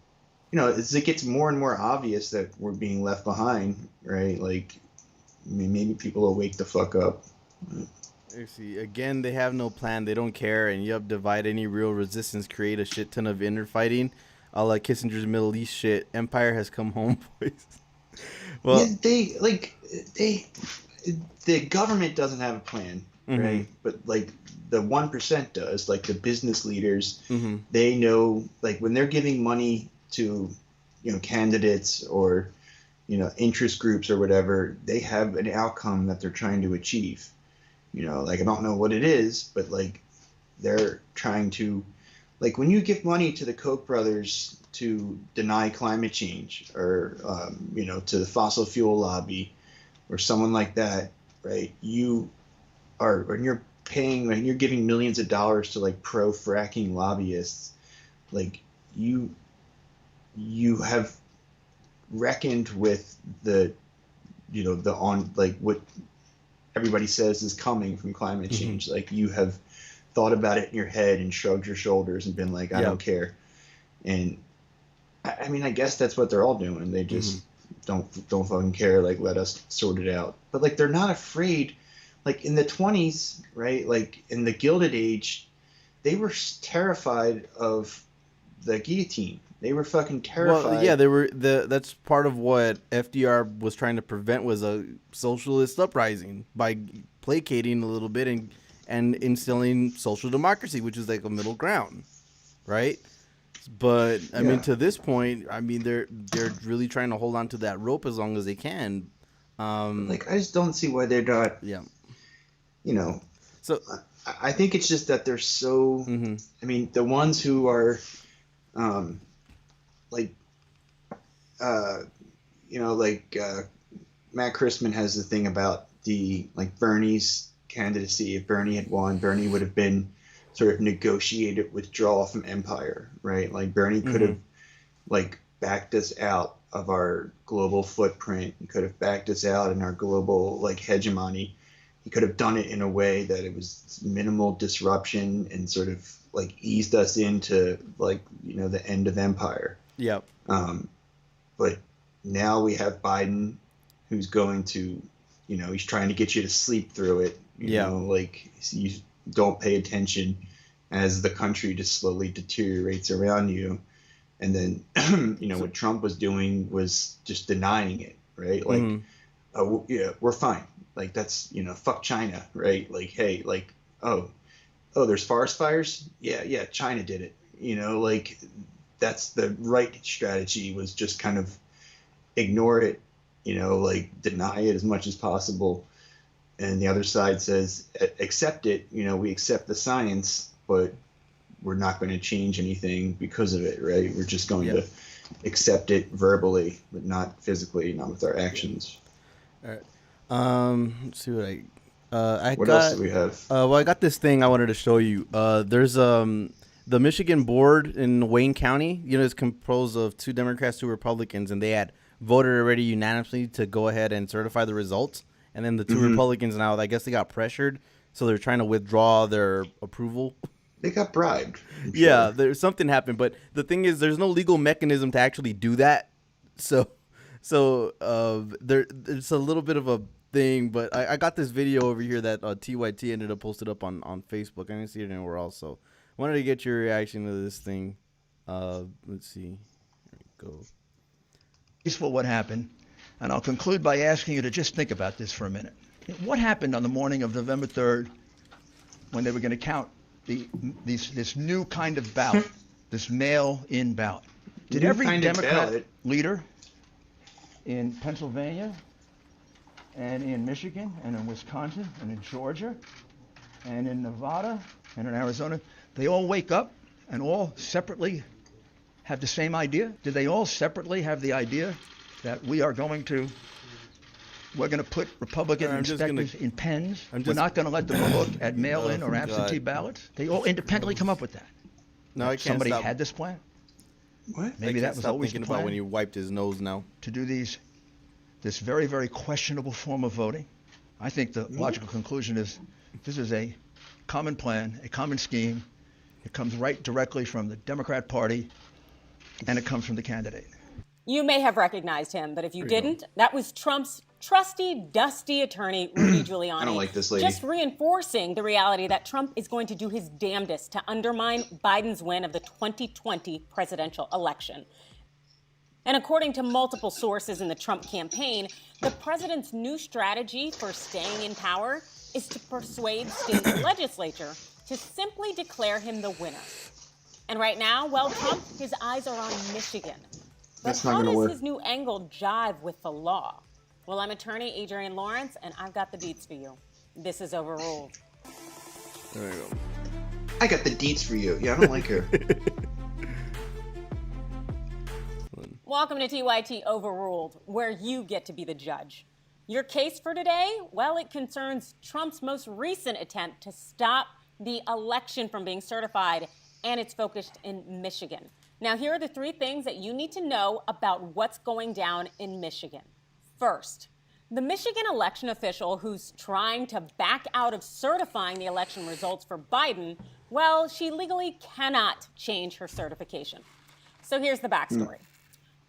you know, as it gets more and more obvious that we're being left behind, right? Like, I mean, maybe people will wake the fuck up. See, again, they have no plan. They don't care, and you have divide any real resistance, create a shit ton of inner fighting, a la Kissinger's Middle East shit. Empire has come home, boys. Well, yeah, the government doesn't have a plan, right? But like the 1% does. Like the business leaders, they know, like when they're giving money to, you know, candidates or, you know, interest groups or whatever, they have an outcome that they're trying to achieve. You know, like, I don't know what it is, but like they're trying to, like, when you give money to the Koch brothers to deny climate change, or you know, to the fossil fuel lobby or someone like that, right? You are, when you're paying, when you're giving millions of dollars to like pro fracking lobbyists, like you have reckoned with the, you know, the on, like what everybody says is coming from climate change. Like, you have thought about it in your head and shrugged your shoulders and been like, I don't care. And I mean, I guess that's what they're all doing. They just don't fucking care. Like, let us sort it out. But like, they're not afraid. Like in the 1920s, right? Like in the Gilded Age, they were terrified of the guillotine. They were fucking terrified. Well, yeah, they were. That's part of what FDR was trying to prevent, was a socialist uprising by placating a little bit and instilling social democracy, which is like a middle ground, right? But I mean, to this point, I mean, they're really trying to hold on to that rope as long as they can. Like, I just don't see why they're not. Yeah. You know. So I think it's just that they're so. I mean, the ones who are. You know, like Matt Christman has the thing about the, like, Bernie's candidacy. If Bernie had won, Bernie would have been sort of negotiated withdrawal from empire, right? Like, Bernie could have like backed us out of our global footprint. He could have backed us out in our global like hegemony. He could have done it in a way that it was minimal disruption and sort of like eased us into, like, you know, the end of empire. Yep. But now we have Biden, who's going to, you know, he's trying to get you to sleep through it. You know, like, you don't pay attention as the country just slowly deteriorates around you. And then, you know, what Trump was doing was just denying it, right? Like, oh, yeah, we're fine. Like, that's, you know, fuck China, right? Like, hey, like, oh, there's forest fires? Yeah, China did it. You know, like, that's the right strategy, was just kind of ignore it like deny it as much as possible. And the other side says, accept it. We accept the science, but we're not going to change anything because of it, right? We're just going to accept it verbally, but not physically, not with our actions. All right. Let's see what what else do we have? Well, I got this thing I wanted to show you. There's the Michigan board in Wayne County. It's composed of 2 Democrats, 2 Republicans, and they had voted already unanimously to go ahead and certify the results. And then the 2 Republicans now, I guess they got pressured, so they're trying to withdraw their approval. They got bribed. Yeah, there's something happened, but the thing is, there's no legal mechanism to actually do that. So there's a little bit of a thing, but I got this video over here that TYT ended up posted up on Facebook. I didn't see it anywhere else, so wanted to get your reaction to this thing. Let's see. There we go. Peaceful what happened, and I'll conclude by asking you to just think about this for a minute. What happened on the morning of November 3rd when they were going to count this new kind of ballot, this mail-in ballot? Did every Democrat leader in Pennsylvania and in Michigan and in Wisconsin and in Georgia and in Nevada and in Arizona, they all wake up and all separately have the same idea? Did they all separately have the idea that we're going to put Republican inspectors in pens? We're not going to let them look at mail-in or absentee ballots? They all independently come up with that. No, I can't. Somebody had this plan? What? Maybe that was always the plan. About when he wiped his nose now. To do this very, very questionable form of voting. I think the logical conclusion is this is a common plan, a common scheme. It comes right directly from the Democrat Party, and it comes from the candidate. You may have recognized him, but if you didn't, that was Trump's trusty, dusty attorney, Rudy Giuliani. I don't like this lady. Just reinforcing the reality that Trump is going to do his damnedest to undermine Biden's win of the 2020 presidential election. And according to multiple sources in the Trump campaign, the president's new strategy for staying in power is to persuade state legislature to simply declare him the winner. And right now, well, Trump, his eyes are on Michigan. But how does his new angle jive with the law? Well, I'm attorney Adrienne Lawrence, and I've got the deets for you. This is Overruled. There you go. I got the deets for you. Yeah, I don't like her. Welcome to TYT Overruled, where you get to be the judge. Your case for today? Well, it concerns Trump's most recent attempt to stop the election from being certified, and it's focused in Michigan. Now, here are the 3 things that you need to know about what's going down in Michigan. First, the Michigan election official who's trying to back out of certifying the election results for Biden, well, she legally cannot change her certification. So here's the backstory.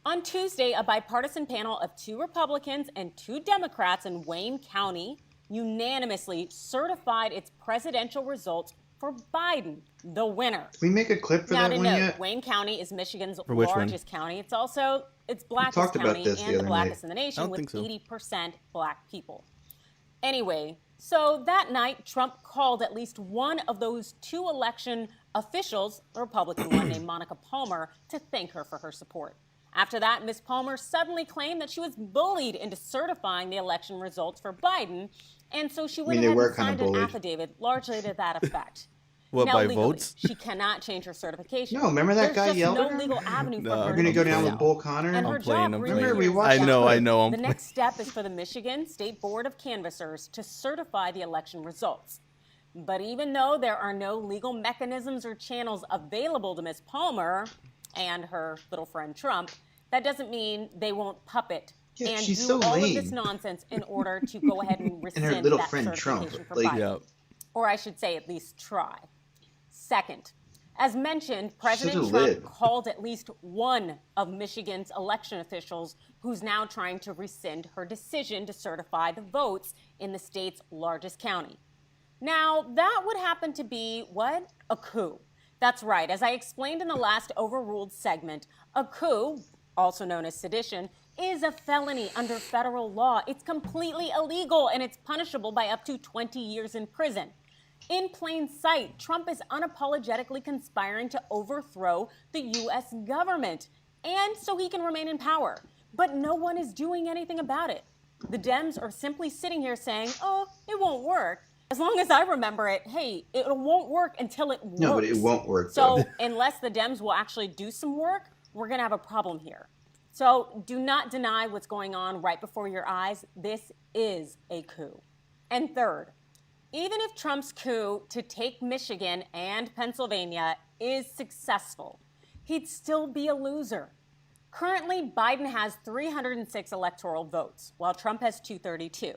On Tuesday, a bipartisan panel of 2 Republicans and 2 Democrats in Wayne County unanimously certified its presidential results for Biden, the winner. Can we make a clip for that one yet? Wayne County is Michigan's largest county. It's also its blackest county and the blackest in the nation, with 80% black people. Anyway, so that night, Trump called at least one of those 2 election officials, a Republican one named Monica Palmer, to thank her for her support. After that, Ms. Palmer suddenly claimed that she was bullied into certifying the election results for Biden, and so she went ahead and signed an affidavit largely to that effect. What, now, by legally, votes? she cannot change her certification. No, remember that guy There's yelled just at her? no legal avenue for her. We're going to go down with Bull Connor? And her job really Remember, we watched I know. The next step is for the Michigan State Board of Canvassers to certify the election results. But even though there are no legal mechanisms or channels available to Ms. Palmer and her little friend Trump, that doesn't mean they won't puppet and do all of this nonsense in order to go ahead and rescind and her little that friend certification Trump, for Biden. Or I should say at least try. Second, as mentioned, President Trump called at least one of Michigan's election officials who's now trying to rescind her decision to certify the votes in the state's largest county. Now, that would happen to be, what? A coup. That's right. As I explained in the last Overruled segment, a coup, also known as sedition, is a felony under federal law. It's completely illegal, and it's punishable by up to 20 years in prison. In plain sight, Trump is unapologetically conspiring to overthrow the U.S. government, and so he can remain in power. but no one is doing anything about it. The Dems are simply sitting here saying, oh, it won't work. As long as I remember it, hey, it won't work until it works. No, but it won't work. So unless the Dems will actually do some work, we're going to have a problem here. So do not deny what's going on right before your eyes. This is a coup. And third, even if Trump's coup to take Michigan and Pennsylvania is successful, he'd still be a loser. Currently, Biden has 306 electoral votes, while Trump has 232.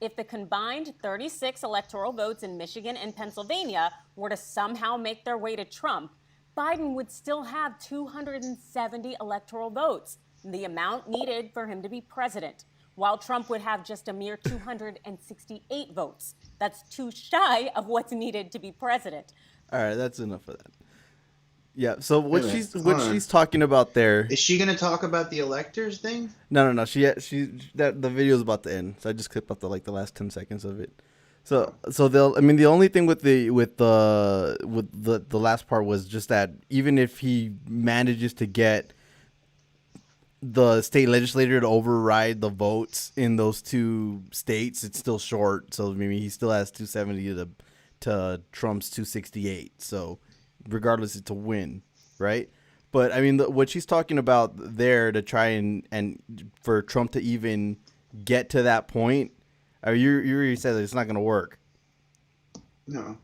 If the combined 36 electoral votes in Michigan and Pennsylvania were to somehow make their way to Trump, Biden would still have 270 electoral votes, the amount needed for him to be president, while Trump would have just a mere 268 votes. That's too shy of what's needed to be president. All right, that's enough of that. Yeah, so what she's talking about there. Is she going to talk about the electors thing? No. The video is about to end. So I just clipped out the last 10 seconds of it. So the only thing with the last part was just that even if he manages to get the state legislature to override the votes in those two states, it's still short. So maybe he still has 270 to Trump's 268. So regardless, it's a win, right? But I mean, what she's talking about there to try and for Trump to even get to that point, you already said that it's not going to work. No.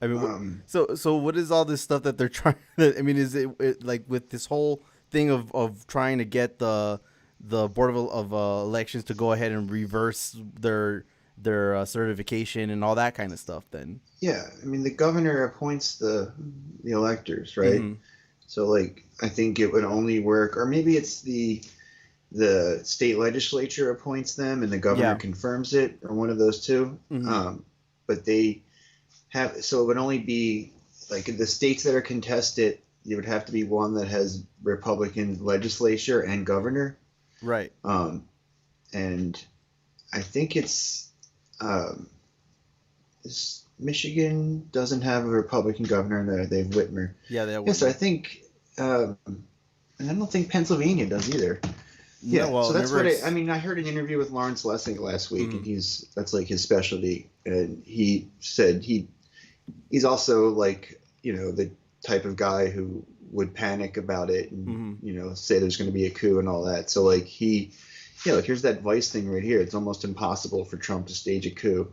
I mean, so what is all this stuff that they're trying? I mean, is it like with this whole thing of trying to get the Board of Elections to go ahead and reverse their certification and all that kind of stuff? Then I mean, the governor appoints the electors, right? Mm-hmm. So I think it would only work, or maybe it's the state legislature appoints them and the governor confirms it, or one of those two. Mm-hmm. But they have, so it would only be the states that are contested. It would have to be one that has Republican legislature and governor, right? And I think Michigan doesn't have a Republican governor there. They have Whitmer. Yeah, they have Whitmer. Yes, I think, and I don't think Pennsylvania does either. Yeah, no, well, so that's what I mean. I heard an interview with Lawrence Lessig last week, and that's his specialty. And he said he's also the type of guy who would panic about it and say there's going to be a coup and all that. So here's that Vice thing right here. It's almost impossible for Trump to stage a coup.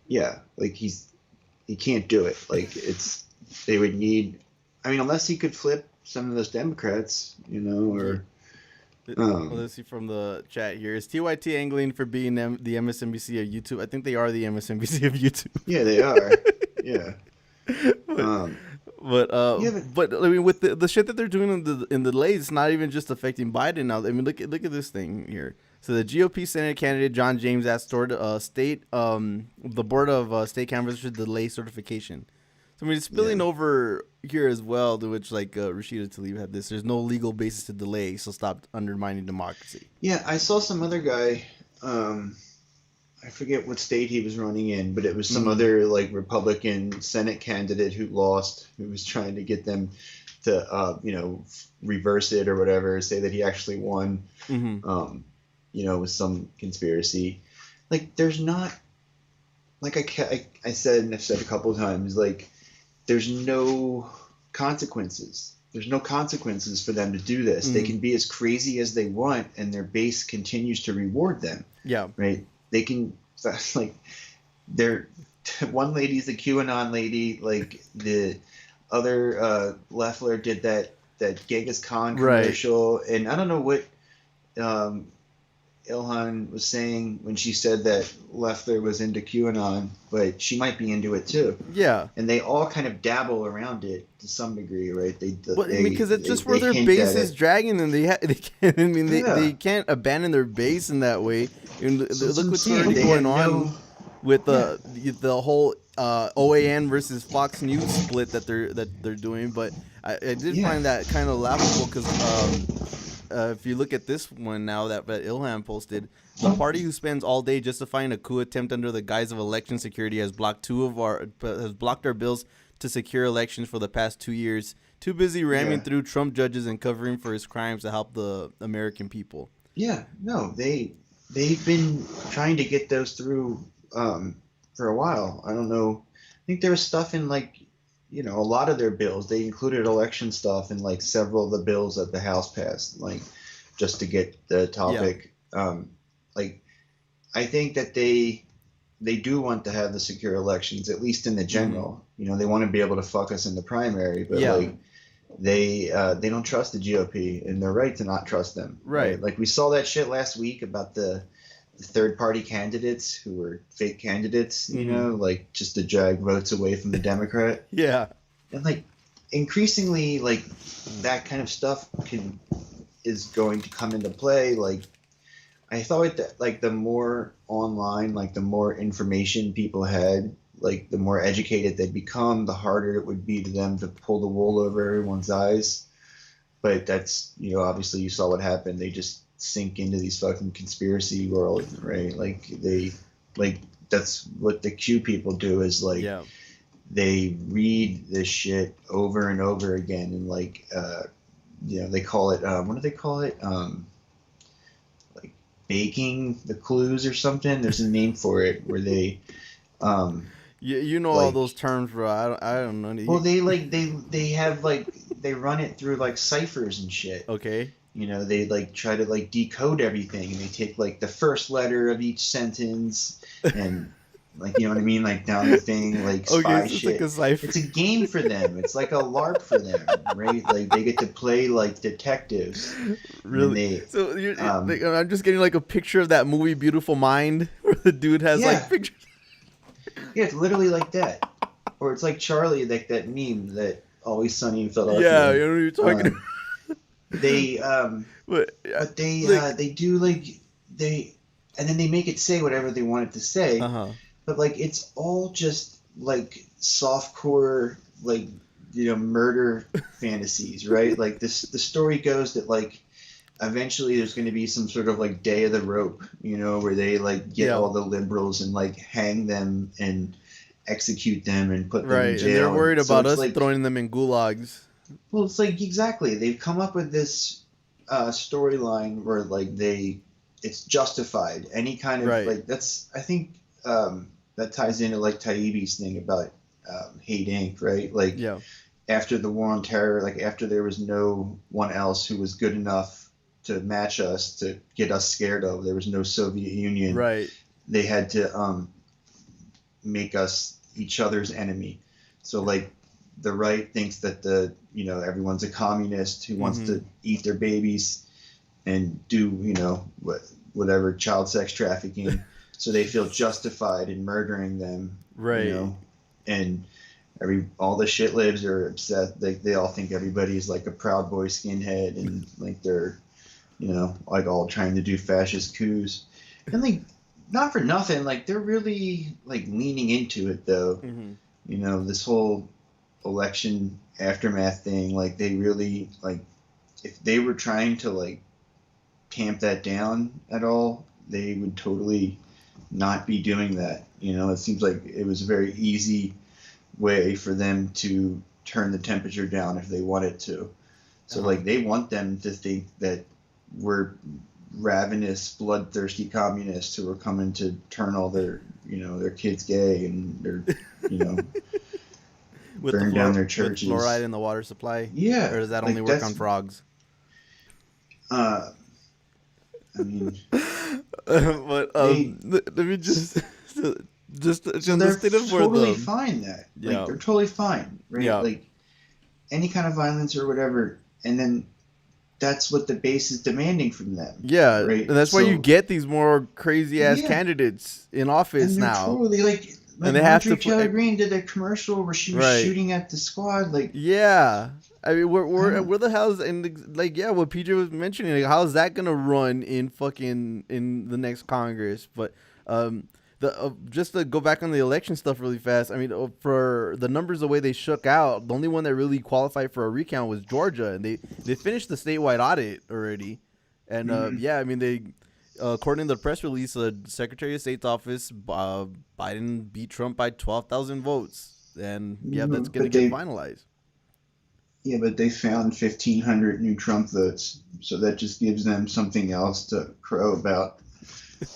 He can't do it. They would need, I mean, unless he could flip some of those Democrats, or. Let's see from the chat here. Is TYT angling for being the MSNBC of YouTube? I think they are the MSNBC of YouTube. Yeah, they are. Yeah. But I mean, with the shit that they're doing in the delays, it's not even just affecting Biden now. I mean, look at this thing here. So the GOP Senate candidate John James asked the Board of State Canvassers to delay certification. So I mean, it's spilling over here as well, to which Rashida Tlaib had this. There's no legal basis to delay, so stop undermining democracy. Yeah, I saw some other guy. I forget what state he was running in, but it was some other Republican Senate candidate who lost, who was trying to get them to reverse it or whatever, say that he actually won. With some conspiracy. There's not, I said, and I've said a couple of times, there's no consequences. There's no consequences for them to do this. They can be as crazy as they want, and their base continues to reward them. Yeah. Right? They can, they're, one lady's the QAnon lady, the other Loeffler did that Genghis Khan commercial, right. And I don't know what Ilhan was saying when she said that Loeffler was into QAnon, but she might be into it too. Yeah. And they all kind of dabble around it to some degree, right? Because it's just where their base is dragging them. They can't abandon their base in that way. And look what's already going on with the whole OAN versus Fox News split that they're doing. But I did find that kind of laughable because if you look at this one now that Ilhan posted, the party who spends all day justifying a coup attempt under the guise of election security has blocked our bills to secure elections for the past 2 years Too busy ramming through Trump judges and covering for his crimes to help the American people. Yeah, no, they've been trying to get those through for a while. I don't know. I think there was stuff in like, a lot of their bills. They included election stuff in like several of the bills that the House passed, like just to get the topic. Like, I think that they do want to have the secure elections, at least in the general. They want to be able to fuck us in the primary, but like they don't trust the GOP, and they're right to not trust them. Right. Like we saw that shit last week about the third party candidates who were fake candidates, like just to drag votes away from the Democrat. Yeah. And like increasingly like that kind of stuff is going to come into play. Like I thought that like the more online, like the more information people had, like the more educated they'd become, the harder it would be to them to pull the wool over everyone's eyes. But that's, obviously you saw what happened. They just sink into these fucking conspiracy world, right? Like that's what the Q people do is like they read this shit over and over again, and like they call it what do they call it? Like baking the clues or something. There's a name for it where they all those terms, bro. I don't know. Well, they have like they run it through like ciphers and shit. Okay. They like try to like decode everything, and they take like the first letter of each sentence and like, what I mean? Like down the thing, like spy shit. Like a cipher. It's a game for them. It's like a LARP for them, right? Like they get to play like detectives. Really? So I'm just getting like a picture of that movie Beautiful Mind where the dude has like pictures. Yeah, it's literally like that. Or it's like Charlie, like that meme that Always Sunny in Philadelphia. Yeah, you know what you're talking about. They do like and then they make it say whatever they want it to say. But like it's all just like softcore like murder fantasies, right? Like the story goes that like eventually there's going to be some sort of like day of the rope, where they like get all the liberals and like hang them and execute them and put them in jail. And they're worried about us like, throwing them in gulags. Well, it's like exactly. They've come up with this storyline where like it's justified. Any kind of like that's I think that ties into like Taibbi's thing about Hate Inc. Right? Like after the war on terror, like after there was no one else who was good enough to match us, to get us scared of. There was no Soviet Union. Right. They had to make us each other's enemy. So like the right thinks that everyone's a communist who wants to eat their babies and do whatever child sex trafficking. So they feel justified in murdering them. Right. And all the shit libs are upset. They all think everybody's like a Proud Boy skinhead, and like they're like all trying to do fascist coups. And like not for nothing, like they're really like leaning into it though. This whole election aftermath thing, like they really like if they were trying to like tamp that down at all, they would totally not be doing that. It seems like it was a very easy way for them to turn the temperature down if they wanted to. So like they want them to think that we're ravenous, bloodthirsty communists who are coming to turn all their kids gay and they're burn down their churches. With fluoride in the water supply. Yeah. Or does that only work on frogs? I mean, but let me just they're totally fine. They're totally fine, right? Like any kind of violence or whatever, and then that's what the base is demanding from them. Yeah, right? And that's why you get these more crazy ass candidites in office now. Totally like and they have to. Taylor Greene did a commercial where she was shooting at the squad. Like I mean, where the hell's and like what PJ was mentioning, like how's that gonna run in the next Congress? But just to go back on the election stuff really fast, I mean, for the numbers the way they shook out, the only one that really qualified for a recount was Georgia, and they finished the statewide audit already, and I mean they. According to the press release, the Secretary of State's office, Biden beat Trump by 12,000 votes, and that's going to get finalized. Yeah, but they found 1,500 new Trump votes, so that just gives them something else to crow about.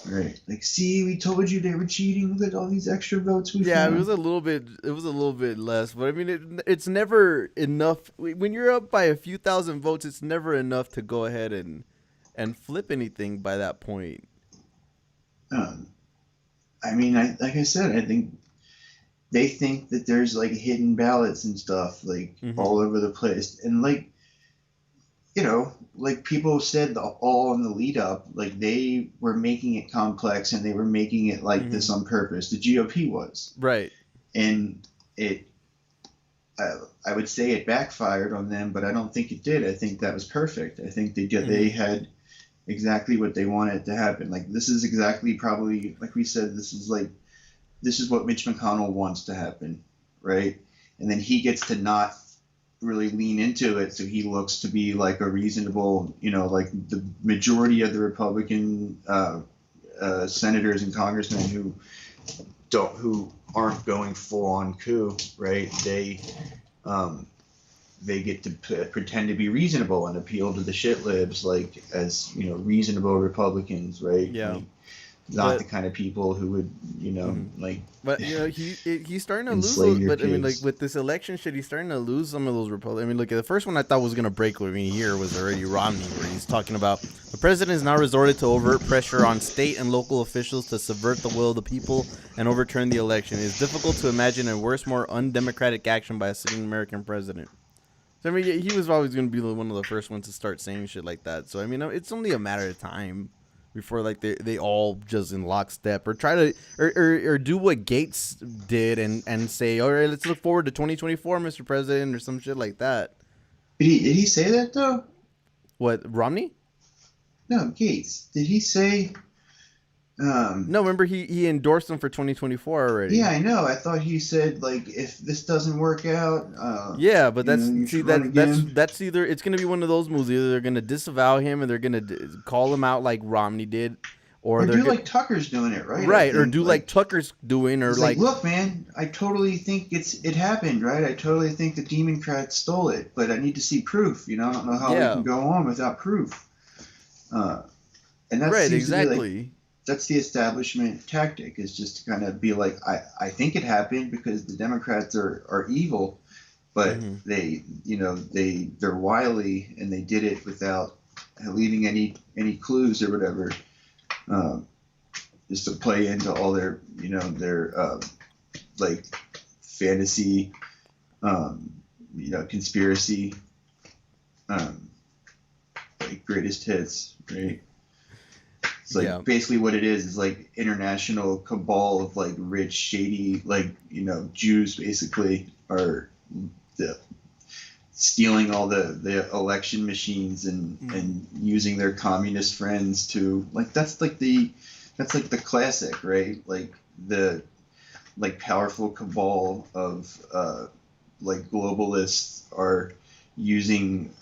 Right. Like, see, we told you they were cheating. Look at all these extra votes we Yeah, found. it was a little bit less, but I mean, it's never enough. When you're up by a few thousand votes, it's never enough to go ahead and flip anything by that point. I mean, like I said, I think they think that there's like hidden ballots and stuff like all over the place, and like, you know, like people said all in the lead up, like they were making it complex and they were making it like this on purpose. The GOP was. Right. And I would say it backfired on them, but I don't think it did. I think that was perfect. I think they had exactly what they wanted to happen. Like, this is exactly, probably, like we said, this is what Mitch McConnell wants to happen, right? And then he gets to not really lean into it, so he looks to be like a reasonable, you know, like the majority of the Republican senators and congressmen who aren't going full on coup, right? They get to pretend to be reasonable and appeal to the shit libs, like, as, you know, reasonable Republicans, right? Yeah. Like, not the kind of people who would, you know, like. But you know, he's starting to lose enslave those. your But I mean, like kids. with this election shit, he's starting to lose some of those Republicans. I mean, look, the first one I thought was gonna break with me here was already Romney, where he's talking about the president has now resorted to overt pressure on state and local officials to subvert the will of the people and overturn the election. It is difficult to imagine a worse, more undemocratic action by a sitting American president. So I mean, he was always gonna be one of the first ones to start saying shit like that. So I mean, it's only a matter of time before like they all just in lockstep or try to or do what Gates did and say, all right, let's look forward to 2024, Mr. President, or some shit like that. Did he say that though? What, Romney? No, Gates. Did he say? No, remember he endorsed him for 2024 already. Yeah, I know. I thought he said, like, if this doesn't work out. Yeah, but that's again. that's either it's gonna be one of those moves. Either they're gonna disavow him and they're gonna call him out like Romney did, or do they're like Tucker's doing it, right? Right, or do like Tucker's doing, or like, look, man, I totally think it happened, right? I totally think the Democrats stole it, but I need to see proof. You know, I don't know how we can go on without proof. And that's right, exactly. That's the establishment tactic, is just to kind of be like, I think it happened because the Democrats are evil, but they, you know, they're wily and they did it without leaving any clues or whatever, just to play into all their, you know, their like fantasy, you know, conspiracy, like greatest hits, right? It's like basically what it is like international cabal of like rich, shady, like, you know, Jews basically are stealing all the election machines and using their communist friends to, like, that's like the classic, right? Like the powerful cabal of like globalists are using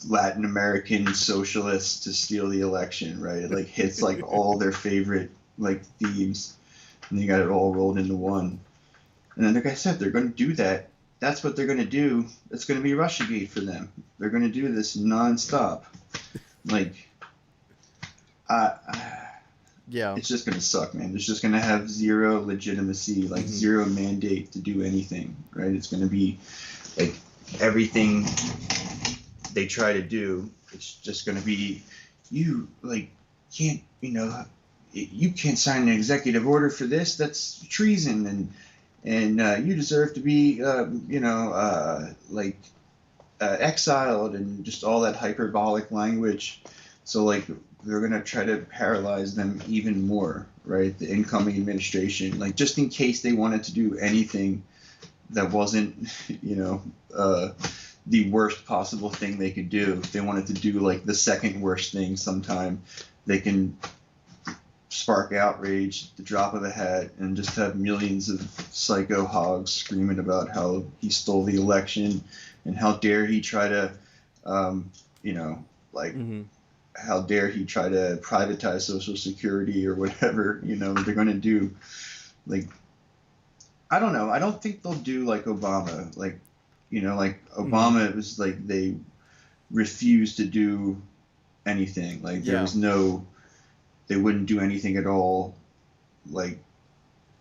Latin American socialists to steal the election, right? It like hits like all their favorite like themes, and you got it all rolled into one. And then, like I said, they're going to do that. That's what they're going to do. It's going to be Russiagate for them. They're going to do this nonstop. Like, it's just going to suck, man. It's just going to have zero legitimacy, like zero mandate to do anything, right? It's going to be like everything they try to do, it's just going to be, you like can't, you know, you can't sign an executive order for this, that's treason, and you deserve to be exiled, and just all that hyperbolic language. So like they're going to try to paralyze them even more, right? The incoming administration, like, just in case they wanted to do anything that wasn't, you know, the worst possible thing they could do. If they wanted to do like the second worst thing sometime, they can spark outrage at the drop of a hat and just have millions of psycho hogs screaming about how he stole the election and how dare he try to, you know, like, how dare he try to privatize Social Security or whatever, you know, they're going to do. Like, I don't know. I don't think they'll do like Obama. Like, like Obama, it was like they refused to do anything. Like there was they wouldn't do anything at all. Like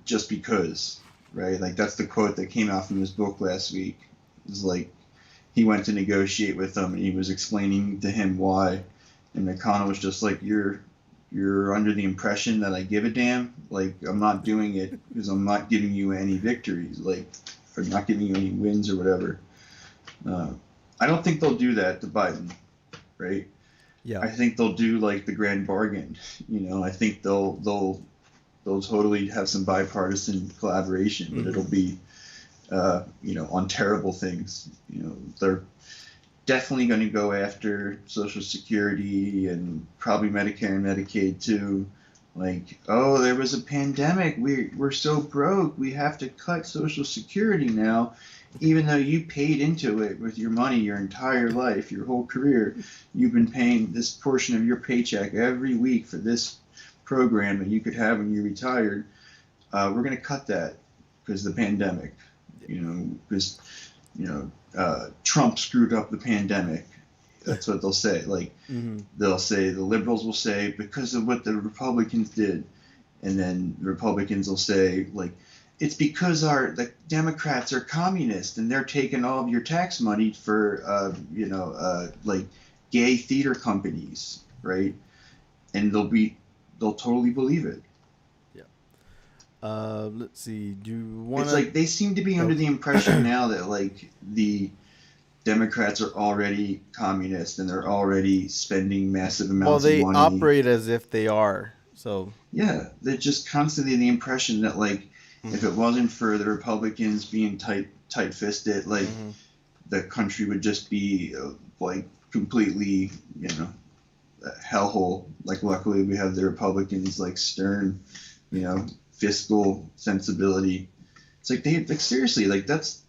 just because, right? Like that's the quote that came out from his book last week. It was like he went to negotiate with them and he was explaining to him why. And McConnell was just like, you're under the impression that I give a damn. Like, I'm not doing it because I'm not giving you any victories, like, or not giving you any wins or whatever. I don't think they'll do that to Biden, right? Yeah. I think they'll do like the grand bargain. I think they'll totally have some bipartisan collaboration, but it'll be, on terrible things. They're definitely going to go after Social Security and probably Medicare and Medicaid too. Like, oh, there was a pandemic. We're so broke. We have to cut Social Security now, even though you paid into it with your money your entire life, your whole career. You've been paying this portion of your paycheck every week for this program that you could have when you retired. We're going to cut that because of the pandemic. Because Trump screwed up the pandemic. That's what they'll say. Like, they'll say, the liberals will say, because of what the Republicans did. And then the Republicans will say, like, it's because the Democrats are communist and they're taking all of your tax money for, like gay theater companies, right? And they'll totally believe it. Let's see. Do you want? It's like they seem to be under the impression now that like the Democrats are already communist and they're already spending massive amounts of money. Well, they operate as if they are. So yeah, they're just constantly the impression that like if it wasn't for the Republicans being tight-fisted, like the country would just be like completely, a hellhole. Like luckily we have the Republicans like stern, fiscal sensibility. It's like seriously, like that's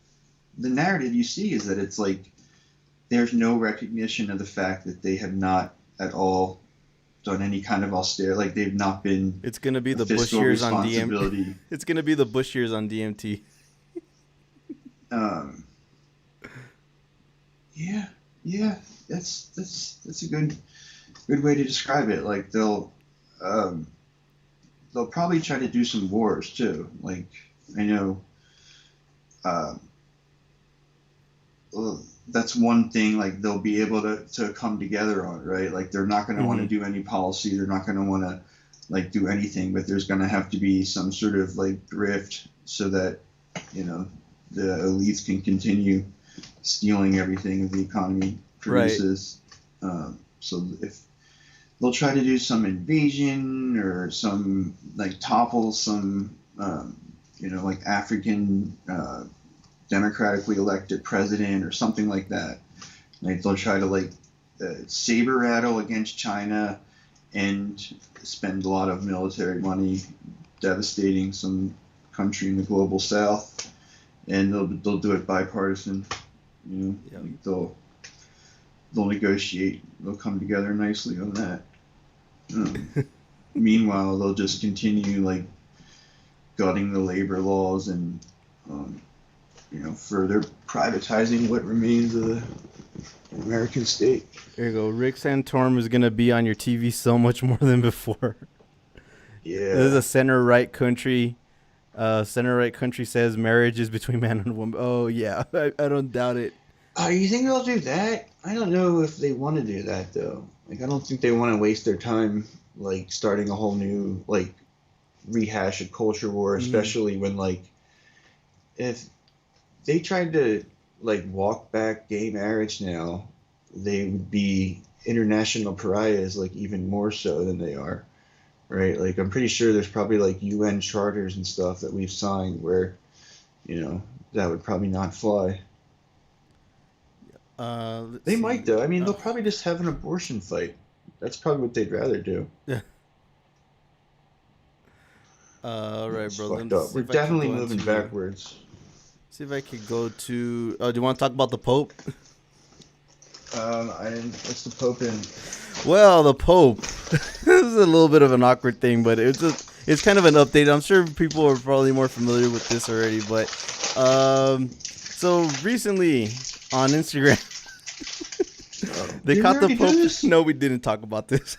the narrative you see is that it's like there's no recognition of the fact that they have not at all done any kind of austerity. Like they've not been. It's gonna be the Bush years on DMT. It's gonna be the Bush years on DMT. Yeah, that's a good way to describe it. Like they'll probably try to do some wars too. Like I know, that's one thing. Like they'll be able to come together on, right? Like they're not going to want to do any policy. They're not going to want to like do anything. But there's going to have to be some sort of like grift so that the elites can continue stealing everything the economy produces. Right. So if they'll try to do some invasion or some like topple some like African democratically elected president or something like that. Like they'll try to like saber rattle against China and spend a lot of military money devastating some country in the global south, and they'll do it bipartisan. Like they'll negotiate. They'll come together nicely on that. Meanwhile, they'll just continue like gutting the labor laws and further privatizing what remains of the American state. There you go. Rick Santorum is gonna be on your TV so much more than before. Yeah. This is a center-right country. Center-right country says marriage is between man and woman. Oh yeah, I don't doubt it. You think they'll do that? I don't know if they want to do that though. Like I don't think they want to waste their time like starting a whole new like rehash of culture war, especially when like if they tried to like walk back gay marriage now, they would be international pariahs, like even more so than they are, right? Like I'm pretty sure there's probably like UN charters and stuff that we've signed where, that would probably not fly. They might though. I mean, they'll probably just have an abortion fight. That's probably what they'd rather do. Yeah. All right, bro. We're definitely moving backwards. See if I could go to. Oh, do you want to talk about the Pope? What's the Pope in? Well, the Pope. This is a little bit of an awkward thing, but it's it's kind of an update. I'm sure people are probably more familiar with this already, but so recently on Instagram, they caught the Pope. No, we didn't talk about this.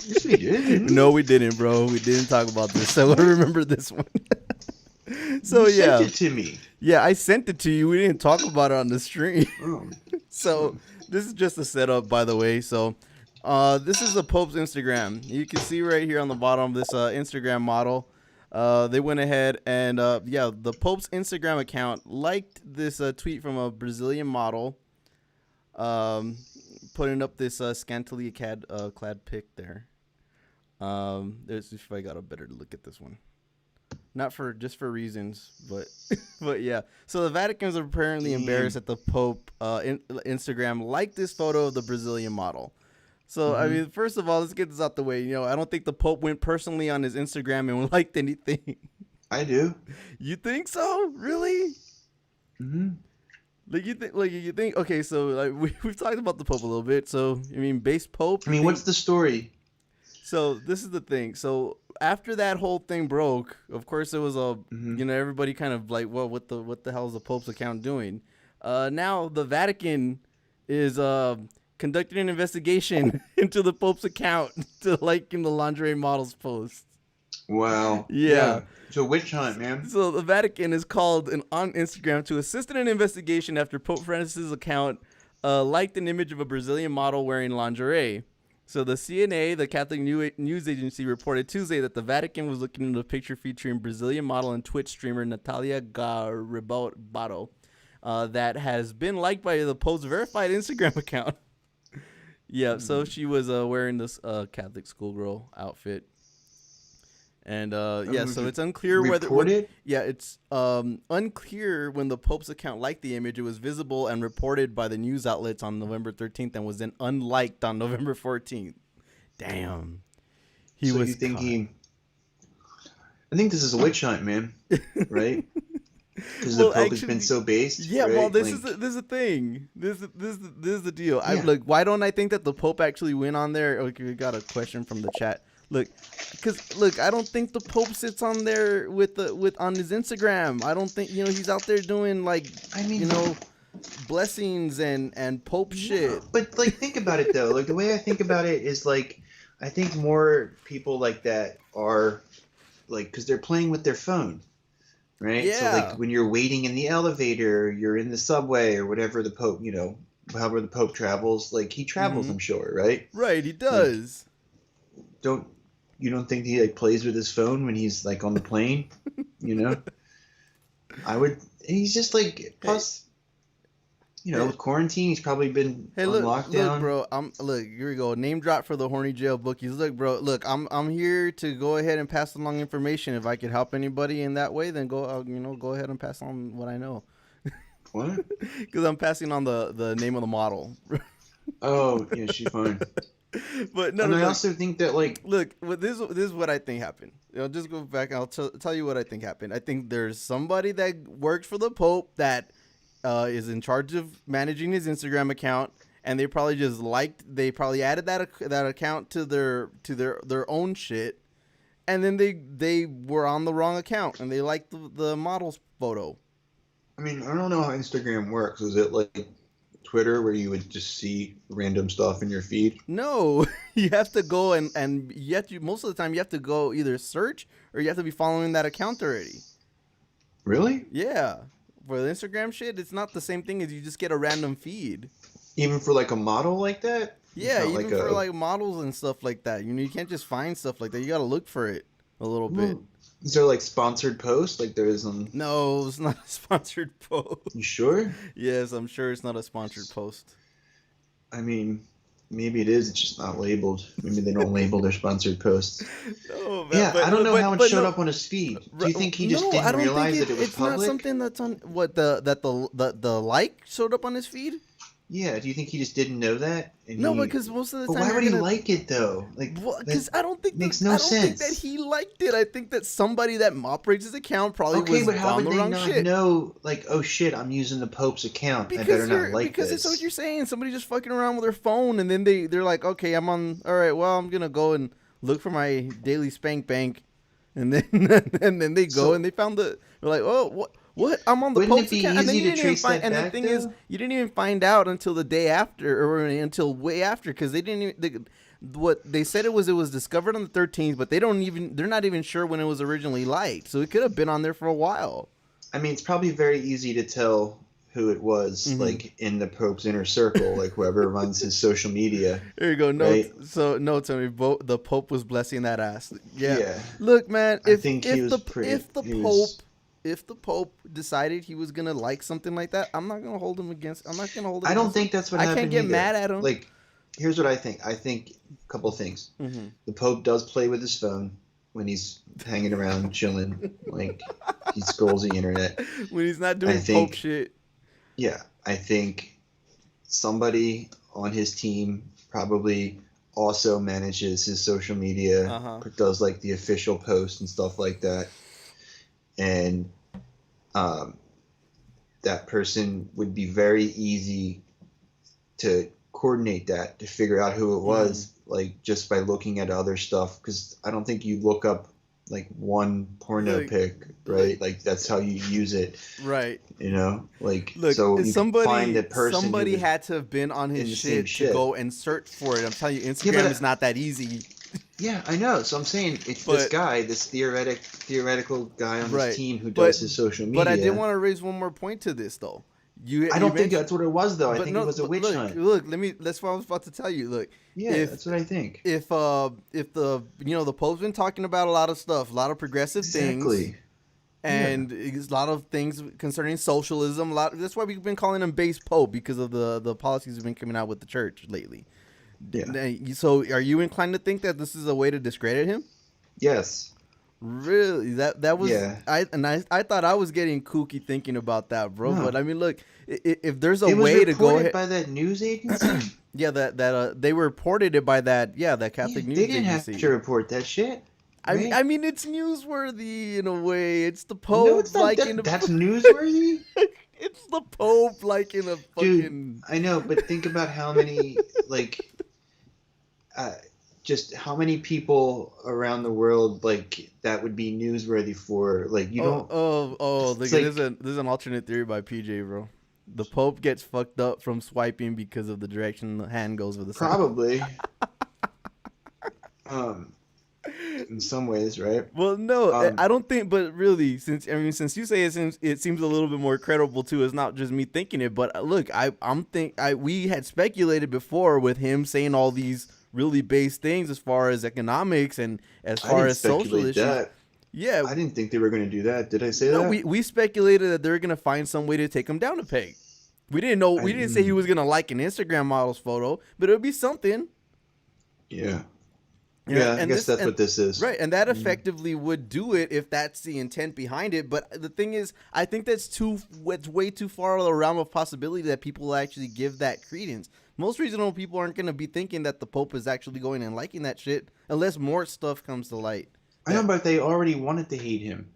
Yes, we did. No, we didn't, bro. We didn't talk about this. So I remember this one. So you yeah, sent it to me. Yeah, I sent it to you. We didn't talk about it on the stream. Oh. So this is just a setup, by the way. So this is the Pope's Instagram. You can see right here on the bottom this Instagram model. They went ahead and yeah, the Pope's Instagram account liked this tweet from a Brazilian model, putting up this scantily clad pic there. There's if I got a better look at this one. Not for just for reasons, but yeah. So the Vatican's apparently embarrassed that the Pope Instagram liked this photo of the Brazilian model. So I mean, first of all, let's get this out the way. You know, I don't think the Pope went personally on his Instagram and liked anything. I do. You think so? Really? Mm-hmm. You think? Okay, so we've talked about the Pope a little bit. So I mean, base Pope. I mean, what's the story? So this is the thing. So after that whole thing broke, of course it was you know, everybody kind of like, well, what the hell is the Pope's account doing? Now the Vatican is conducting an investigation into the Pope's account to liking the lingerie models post. Wow. Yeah. So witch hunt, man. So the Vatican is called on Instagram to assist in an investigation after Pope Francis's account liked an image of a Brazilian model wearing lingerie. So the CNA, the Catholic news agency, reported Tuesday that the Vatican was looking into a picture featuring Brazilian model and Twitch streamer Natalia Garibaldo that has been liked by the Pope's verified Instagram account. Yeah, so she was wearing this Catholic schoolgirl outfit. And yeah, so it's unclear it's unclear when the Pope's account liked the image. It was visible and reported by the news outlets on November 13th and was then unliked on November 14th. Damn. I think this is a witch hunt, man. Right? Because the Pope has been so based. Yeah, right? Well, this is the thing. This is the deal. Yeah. Look, why don't I think that the Pope actually went on there? Okay, we got a question from the chat. Look, I don't think the Pope sits on there on his Instagram. I don't think, you know, he's out there doing you know, blessings and Pope shit. But like, think about it though. Like the way I think about it is like, I think more people like that are like, because they're playing with their phone, right? Yeah. So like when you're waiting in the elevator, you're in the subway or whatever the Pope, you know, however the Pope travels, like he travels, I'm sure, right? Right, he does. Like, you don't think he like plays with his phone when he's like on the plane? You know, he's just like, plus, you know, with quarantine, he's probably been on lockdown. Look, bro, look, here we go. Name drop for the horny jail bookies. Look, bro, I'm here to go ahead and pass along information. If I could help anybody in that way, then go ahead and pass on what I know. What? Because I'm passing on the name of the model. Oh, yeah, she's fine. But no, and I also think that look, this is what I think happened. I'll just go back and I'll tell you what I think happened. I think there's somebody that works for the Pope that is in charge of managing his Instagram account, and they probably added that account to their own shit, and then they were on the wrong account and they liked the model's photo. I mean, I don't know how Instagram works. Is it like Twitter where you would just see random stuff in your feed? No, you have to go and you have to, most of the time you have to go either search or you have to be following that account already. Really? Yeah. For the Instagram shit, it's not the same thing as you just get a random feed. Even for like a model like that? Yeah, even for like models and stuff like that. You know, you can't just find stuff like that. You got to look for it a little bit. Is there like sponsored posts like there is on? No, it's not a sponsored post. You sure? Yes, I'm sure it's not a sponsored post. I mean, maybe it is. It's just not labeled. Maybe they don't label their sponsored posts. No, man, yeah, I don't know how it showed up on his feed. Do you think he just didn't realize that it was public? It's not something that's on the like showed up on his feed. Yeah, do you think he just didn't know that? No, because most of the time. Why would he like it though? Like, because I don't think makes no sense. I don't think that he liked it. I think that somebody that operates his account probably was on the wrong shit. Okay, but how would they not know? Like, oh shit, I'm using the Pope's account. I better not like this. Because it's what you're saying. Somebody just fucking around with their phone, and then they're like, okay, I'm on. All right, well, I'm gonna go and look for my daily spank bank And then they go and they found they're like, oh, what? I'm on the Pope's account. And then you didn't even find. And the thing is, you didn't even find out until the day after, or until way after, because they didn't even. What they said it was discovered on the 13th, but they're not even sure when it was originally liked. So it could have been on there for a while. I mean, it's probably very easy to tell who it was, like in the Pope's inner circle, like whoever runs his social media. There you go. No, right? So no, Tony. The Pope was blessing that ass. Yeah. Look, man. If the Pope decided he was gonna like something like that, I'm not gonna hold him against. I'm not gonna hold him. I don't think that's what happened. I can't get mad at him. Like, here's what I think. I think a couple of things. The Pope does play with his phone when he's hanging around, chilling. Like, he scrolls the internet. When he's not doing Pope shit. Yeah, I think somebody on his team probably also manages his social media, does like the official post and stuff like that. And that person would be very easy to coordinate that, to figure out who it was, like just by looking at other stuff. Because I don't think you look up like one porno pic, right? Like that's how you use it, right? You know, like look, so you find a person. Somebody had to have been on his shit to go and search for it. I'm telling you, Instagram is not that easy. Yeah, I know. So I'm saying it's this guy, this theoretical guy on his team who does his social media. But I did want to raise one more point to this, though. I don't think that's what it was, though. I think it was a witch hunt. Look, that's what I was about to tell you. Look, that's what I think. If the Pope's been talking about a lot of stuff, a lot of progressive things, and a lot of things concerning socialism. That's why we've been calling him base Pope, because of the policies have been coming out with the church lately. Yeah. So, are you inclined to think that this is a way to discredit him? Yes. Really? That was I thought I was getting kooky thinking about that, bro. No. But I mean, look, if there's a way to go ahead by that news agency. They reported it by that Catholic news agency. They didn't have to report that shit. Right? I mean, it's newsworthy in a way. It's the Pope. No, it's not. That's newsworthy. It's the Pope, like in a fucking. Dude, I know, but think about how many just how many people around the world like that would be newsworthy for, like, you don't. There's an alternate theory by PJ, bro. The Pope gets fucked up from swiping because of the direction the hand goes with the sign. Probably. In some ways, right? Well, no, I don't think. But really, since you say it seems a little bit more credible too. It's not just me thinking it. But look, we had speculated before with him saying all these really base things as far as economics and as far as social issues. That. Yeah, I didn't think they were going to do that. Did I say that? No, we speculated that they're going to find some way to take him down a peg. We didn't know. We didn't say he was going to like an Instagram model's photo, but it would be something. Yeah. Yeah, I guess that's what this is. Right, and that effectively would do it if that's the intent behind it. But the thing is, I think it's way too far of the realm of possibility that people will actually give that credence. Most reasonable people aren't going to be thinking that the Pope is actually going and liking that shit unless more stuff comes to light. I know, but they already wanted to hate him.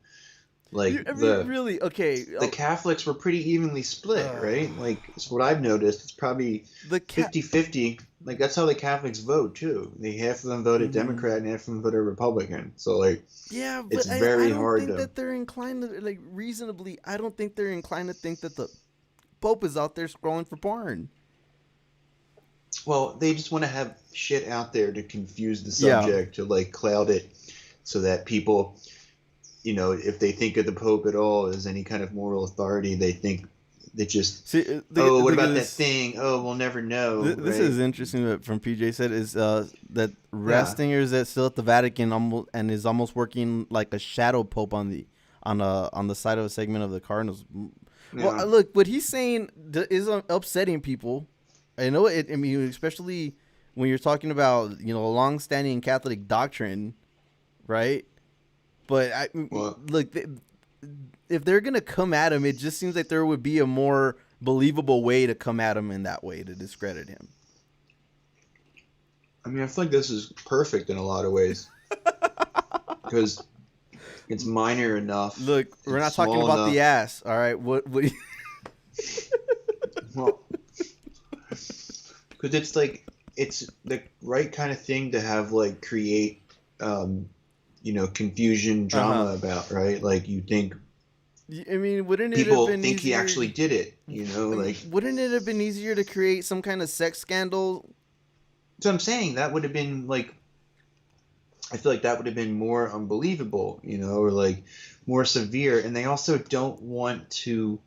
Like, really? Okay. The Catholics were pretty evenly split, right? Like, it's what I've noticed. It's probably 50-50. Like, that's how the Catholics vote, too. Half of them voted Democrat and half of them voted Republican. So, like, yeah, but it's very hard to... I don't think that they're inclined to, like, reasonably, I don't think they're inclined to think that the Pope is out there scrolling for porn. Well, they just want to have shit out there to confuse the subject, to, like, cloud it so that people... You know, if they think of the Pope at all as any kind of moral authority, they think they just, what about that thing? Oh, we'll never know. This is interesting that from PJ said is that Ratzinger is still at the Vatican and is almost working like a shadow Pope on the side of a segment of the Cardinals. Yeah. Well, look, what he's saying is upsetting people. I know it. I mean, especially when you're talking about, you know, a long-standing Catholic doctrine, right? But look, if they're gonna come at him, it just seems like there would be a more believable way to come at him in that way to discredit him. I mean, I feel like this is perfect in a lot of ways because it's minor enough. Look, we're not talking about the ass, all right? What? Well, because it's the right kind of thing to have, like, create. confusion, drama about, right? Like, you think I mean, wouldn't it people have been think easier? he actually did it, like. Wouldn't it have been easier to create some kind of sex scandal? So I'm saying that would have been like, I feel like that would have been more unbelievable, or like more severe. And they also don't want to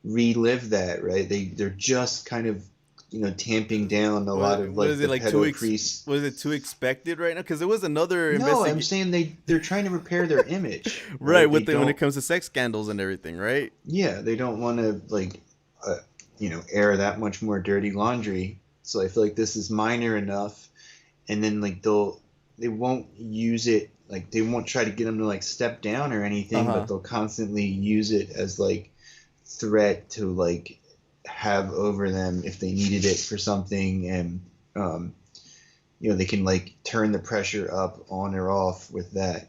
relive that, right? They're just kind of, tamping down a lot of like the pedo priests. Was it too expected right now? Because there was another. No, I'm saying they're trying to repair their image, right? When it comes to sex scandals and everything, right? Yeah, they don't want to like, air that much more dirty laundry. So I feel like this is minor enough, and then like they won't use it, like they won't try to get them to like step down or anything, but they'll constantly use it as like threat to like have over them if they needed it for something, and they can like turn the pressure up on or off with that.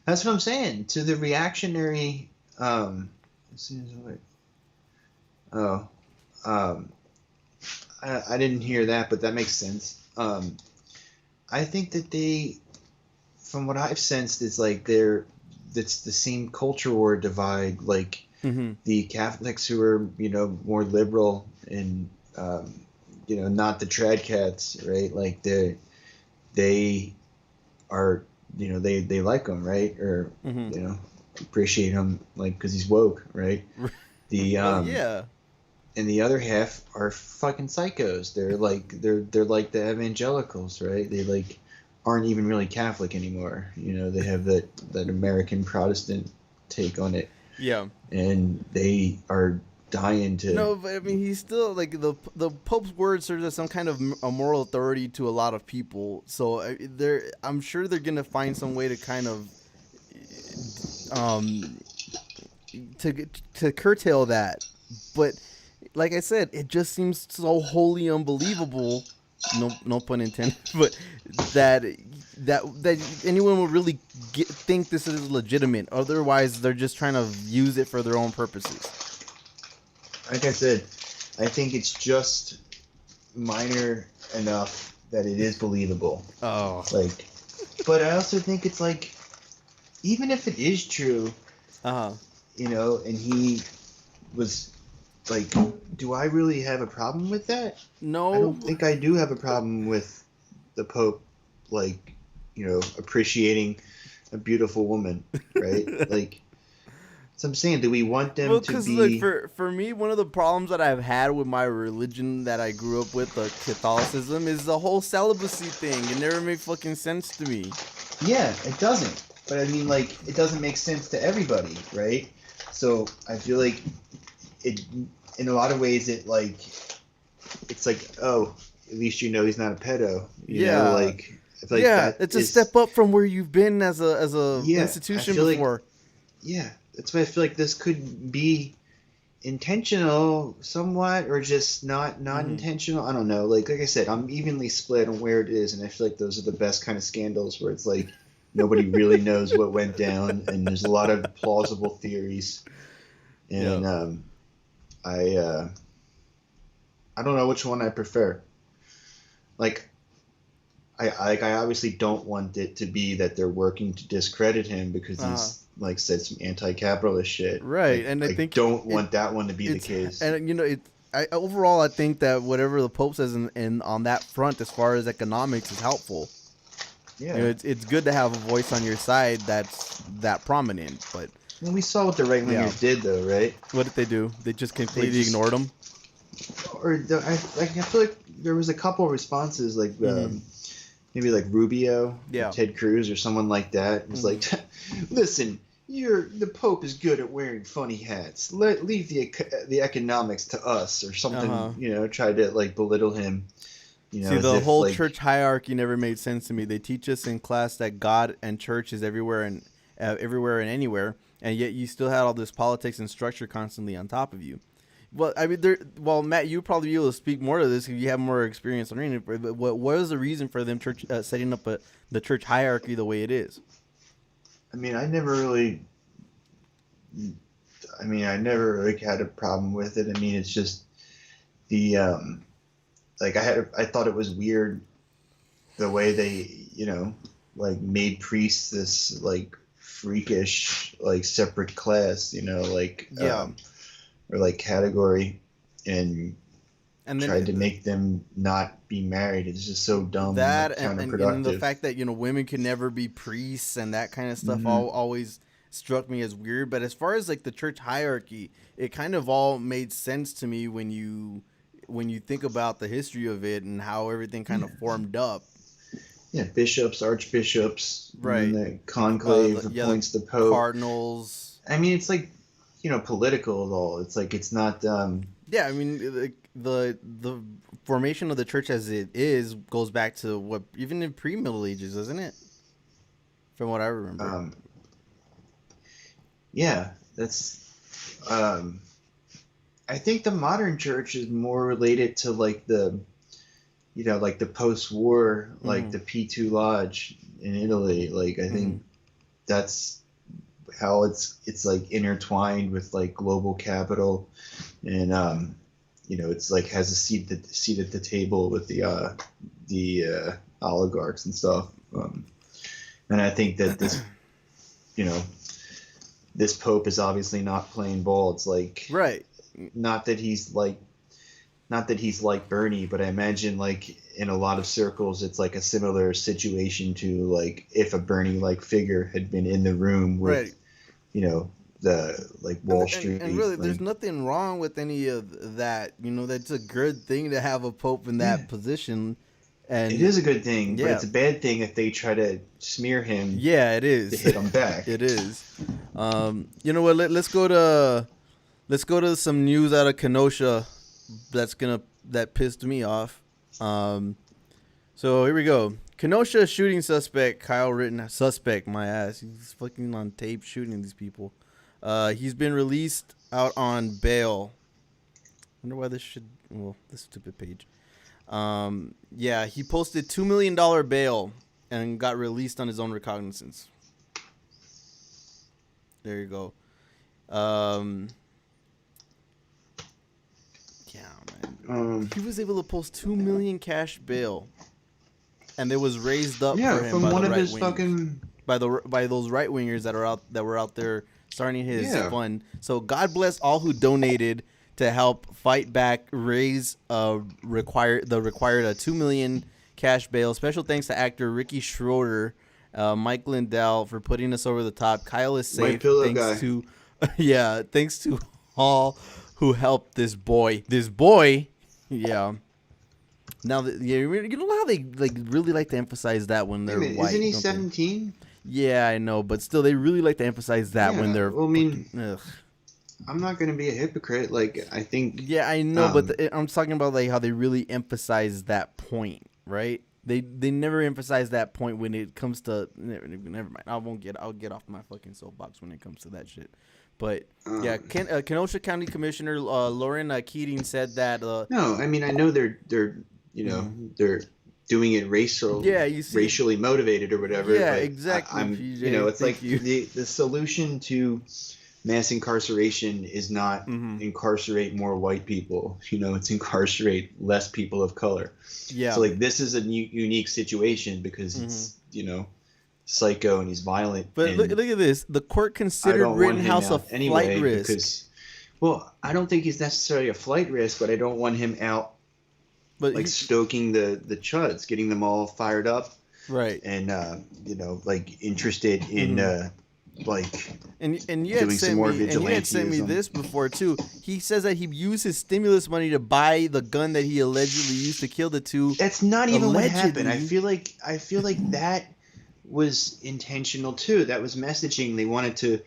That's what I'm saying to the reactionary. I didn't hear that, but that makes sense. I think that they, from what I've sensed, is like it's the same culture war divide, like the Catholics who are, more liberal and, not the trad cats, right? Like they are, they like him, right? Or, appreciate him, like, cause he's woke, right? The, and the other half are fucking psychos. They're like the evangelicals, right? They like aren't even really Catholic anymore. They have that American Protestant take on it. Yeah. And they are dying to. No, but I mean, he's still like the Pope's word serves as some kind of a moral authority to a lot of people. So I'm sure they're gonna find some way to kind of to curtail that, but. Like I said, it just seems so wholly unbelievable, no pun intended, but that anyone would really think this is legitimate. Otherwise, they're just trying to use it for their own purposes. Like I said, I think it's just minor enough that it is believable. Oh. But I also think it's like, even if it is true, and he was... Like, do I really have a problem with that? No. I don't think I do have a problem with the Pope, like, appreciating a beautiful woman, right? Like, so I'm saying, do we want them to be... Look, for me, one of the problems that I've had with my religion that I grew up with, Catholicism, is the whole celibacy thing. It never made fucking sense to me. Yeah, it doesn't. But I mean, like, it doesn't make sense to everybody, right? So I feel like... It, in a lot of ways, it's like, oh, at least he's not a pedo. You know, like, I feel like that it's a step up from where you've been as a institution before. That's why I feel like this could be intentional, somewhat, or just not intentional. I don't know. Like I said, I'm evenly split on where it is, and I feel like those are the best kind of scandals where it's like nobody really knows what went down, and there's a lot of plausible theories, and I don't know which one I prefer. Like, I obviously don't want it to be that they're working to discredit him because he's like said some anti-capitalist shit. Right, and I think don't want that one to be the case. And overall, I think that whatever the Pope says in on that front, as far as economics, is helpful. Yeah, it's good to have a voice on your side that's that prominent, but. And we saw what the right-wingers did, though, right? What did they do? They just completely ignored them? I feel like there was a couple of responses, like maybe like Rubio, Ted Cruz, or someone like that. It was like, listen, the Pope is good at wearing funny hats. Leave the economics to us, or something. Try to like belittle him. See, the whole church hierarchy never made sense to me. They teach us in class that God and church is everywhere and anywhere. And yet you still had all this politics and structure constantly on top of you. Well, I mean, Matt, you probably be able to speak more to this if you have more experience on reading it. But what is the reason for them setting up the church hierarchy the way it is? I mean, I never really had a problem with it. I mean, it's just the I thought it was weird the way they, like made priests this like freakish, like separate class, or like category, and then tried to make them not be married. It's just so dumb. That and counterproductive. And the fact that women can never be priests and that kind of stuff always struck me as weird. But as far as like the church hierarchy, it kind of all made sense to me when you think about the history of it and how everything kind of formed up. Yeah, bishops, archbishops, right? And the conclave appoints the pope, cardinals. I mean, it's like political at all. It's like it's not. Yeah, I mean the formation of the church as it is goes back to what even in pre-Middle Ages, isn't it? From what I remember. Yeah, that's. I think the modern church is more related to like the, like the post-war, like the P2 Lodge in Italy. Like I think that's how it's like intertwined with like global capital, and it's like has a seat at the table with the oligarchs and stuff. And I think that this, this pope is obviously not playing ball. It's like not that he's like Bernie, but I imagine like in a lot of circles it's like a similar situation to like if a Bernie like figure had been in the room with the like Wall Street. And really, there's nothing wrong with any of that. That's a good thing to have a pope in that position. And it is a good thing, but it's a bad thing if they try to smear him. Yeah, it is. To hit him back. It is. You know what? Let's go to some news out of Kenosha. That pissed me off. So here we go. Kenosha shooting suspect Kyle Rittenhouse. Suspect, my ass. He's fucking on tape shooting these people. He's been released out on bail. Wonder why this stupid page. He posted $2 million bail and got released on his own recognizance. There you go. He was able to post $2 million cash bail, and it was raised up for him from by one the of right his wingers, fucking by those right wingers that were out there starting his fund. So God bless all who donated to help fight back, required a $2 million cash bail. Special thanks to actor Ricky Schroeder, Mike Lindell for putting us over the top. Kyle is safe. Thanks to all who helped this boy. Yeah. Now, you know how they like really like to emphasize that when they're white. Isn't he 17? Yeah, I know, but still, they really like to emphasize that when they're. Well, I mean, I'm not going to be a hypocrite. Like, I think. Yeah, I know, but I'm talking about like how they really emphasize that point, right? They never emphasize that point when it comes to. Never mind. I'll get off my fucking soapbox when it comes to that shit. But Kenosha County Commissioner Lauren Keating said that. No, I mean I know they're they're doing it racially motivated or whatever. Yeah, but exactly. It's like the solution to mass incarceration is not incarcerate more white people. It's incarcerate less people of color. Yeah. So like this is a unique situation because it's psycho and he's violent. But look at this. The court considered Rittenhouse a flight risk. Because, I don't think he's necessarily a flight risk, but I don't want him out stoking the chuds, getting them all fired up. Right. And, interested in, and you had sent me this before too. He says that he used his stimulus money to buy the gun that he allegedly used to kill the two. That's not even what happened. I feel like that was intentional too. That was messaging. They wanted to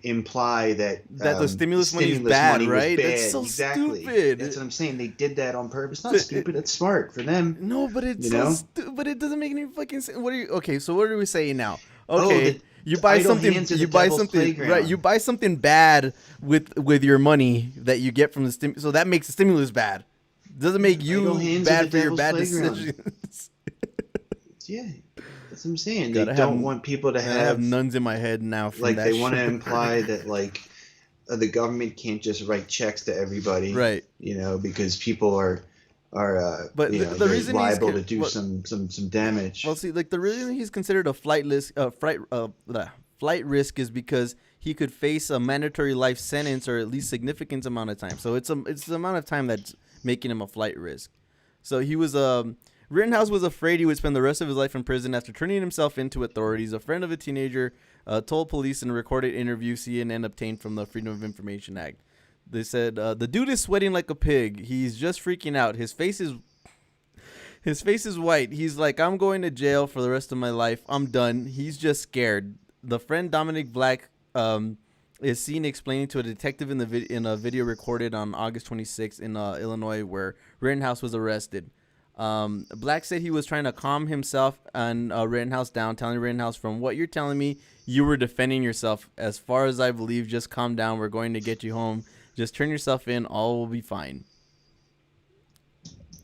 imply that the stimulus money is bad, right? That's so stupid. That's what I'm saying. They did that on purpose. It's not stupid. It's smart for them. No, but it's but it doesn't make any fucking sense. So what are we saying now? Okay, you buy something. Right? You buy something bad with your money that you get from the stimulus. So that makes the stimulus bad. Doesn't make you bad for your bad decisions. Yeah. That's what I'm saying. They don't want people to have nuns in my head now. Like they want to imply that the government can't just write checks to everybody, right? Because people are are but the reason liable to do some damage. Well, see, like the reason he's considered a flight risk is because he could face a mandatory life sentence or at least significant amount of time. So it's the amount of time that's making him a flight risk. So he was Rittenhouse was afraid he would spend the rest of his life in prison after turning himself into authorities. A friend of a teenager told police in a recorded interview CNN obtained from the Freedom of Information Act. They said, the dude is sweating like a pig. He's just freaking out. His face is white. He's like, I'm going to jail for the rest of my life. I'm done. He's just scared. The friend Dominic Black is seen explaining to a detective in a video recorded on August 26th in Illinois where Rittenhouse was arrested. Black said he was trying to calm himself and Rittenhouse down, telling Rittenhouse, from what you're telling me, you were defending yourself. As far as I believe, just calm down. We're going to get you home. Just turn yourself in. All will be fine.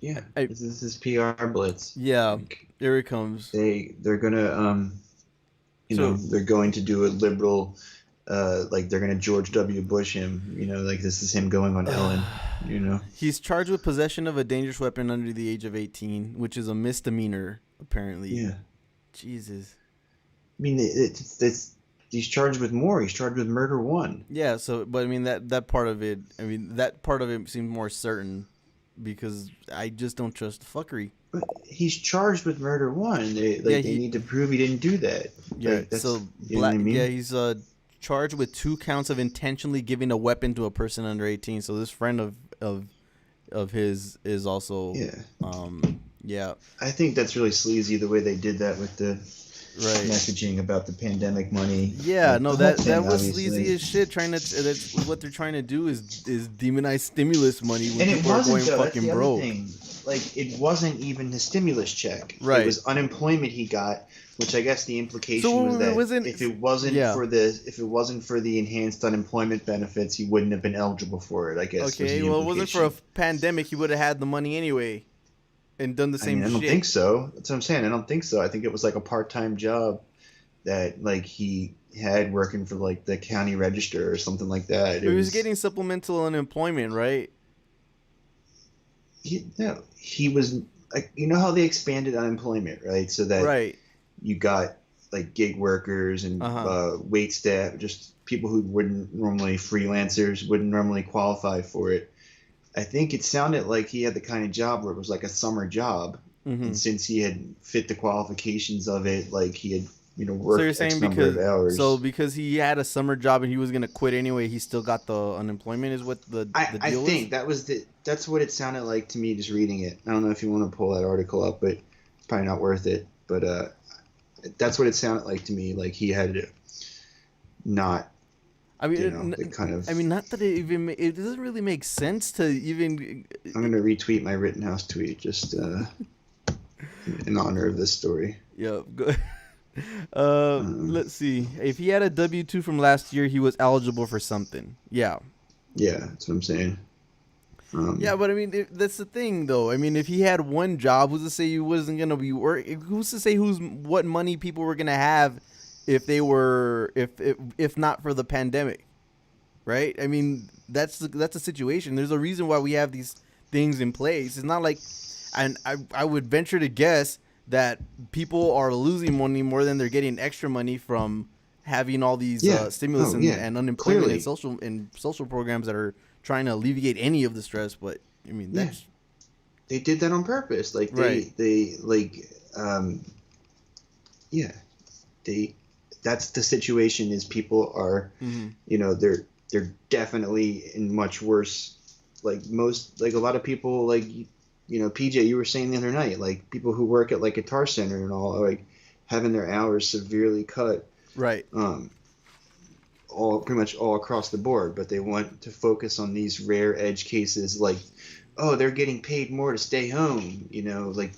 Yeah, this is PR blitz. Yeah, here it comes. They're gonna they're going to do a liberal, like they're gonna George W. Bush him. Like this is him going on Ellen. He's charged with possession of a dangerous weapon under the age of 18, which is a misdemeanor apparently. Yeah, Jesus. I mean, he's charged with more. He's charged with murder 1. Yeah. So, but I mean that part of it. I mean that part of it seemed more certain, because I just don't trust the fuckery. But he's charged with murder 1. They need to prove he didn't do that. Yeah. So he's charged with 2 counts of intentionally giving a weapon to a person under 18. So this friend of his is also yeah. I think that's really sleazy the way they did that with the messaging about the pandemic money. Yeah, no, that was sleazy as shit. That's what they're trying to do is demonize stimulus money when people are going fucking broke. Like, it wasn't even his stimulus check. Right. It was unemployment he got, which I guess the implication was that if it wasn't for the enhanced unemployment benefits, he wouldn't have been eligible for it, I guess. Okay, well, it wasn't for a pandemic, he would have had the money anyway and done the same shit. I don't think so. That's what I'm saying. I don't think so. I think it was like a part-time job that like he had working for like the county register or something like that. He was getting supplemental unemployment, right? He was like, how they expanded unemployment, right? So that you got like gig workers and wait staff, just people who freelancers wouldn't normally qualify for it. I think it sounded like he had the kind of job where it was like a summer job, and since he had fit the qualifications of it, like he had worked X number of hours. So because he had a summer job and he was gonna quit anyway, he still got the unemployment, is what the deal I think was? That's what it sounded like to me just reading it. I don't know if you want to pull that article up, but it's probably not worth it. But that's what it sounded like to me. Like he had to not. I mean, not that it doesn't really make sense to even. I'm gonna retweet my Rittenhouse tweet just in honor of this story. Yeah. Let's see. If he had a W-2 from last year, he was eligible for something. Yeah. Yeah, that's what I'm saying. Yeah, but I mean, that's the thing, though. I mean, if he had one job, who's to say he wasn't gonna be working? Who's to say what money people were gonna have if they were if not for the pandemic, right? I mean, that's the situation. There's a reason why we have these things in place. It's not like, and I would venture to guess that people are losing money more than they're getting extra money from having all these stimulus and unemployment and social programs that are trying to alleviate any of the stress. But I mean, they did that on purpose. Like that's the situation. Is people are they're definitely in much worse. Like a lot of people, like PJ, you were saying the other night, like people who work at like Guitar Center and all are like having their hours severely cut. Right. Pretty much all across the board, but they want to focus on these rare edge cases, like, oh, they're getting paid more to stay home. Like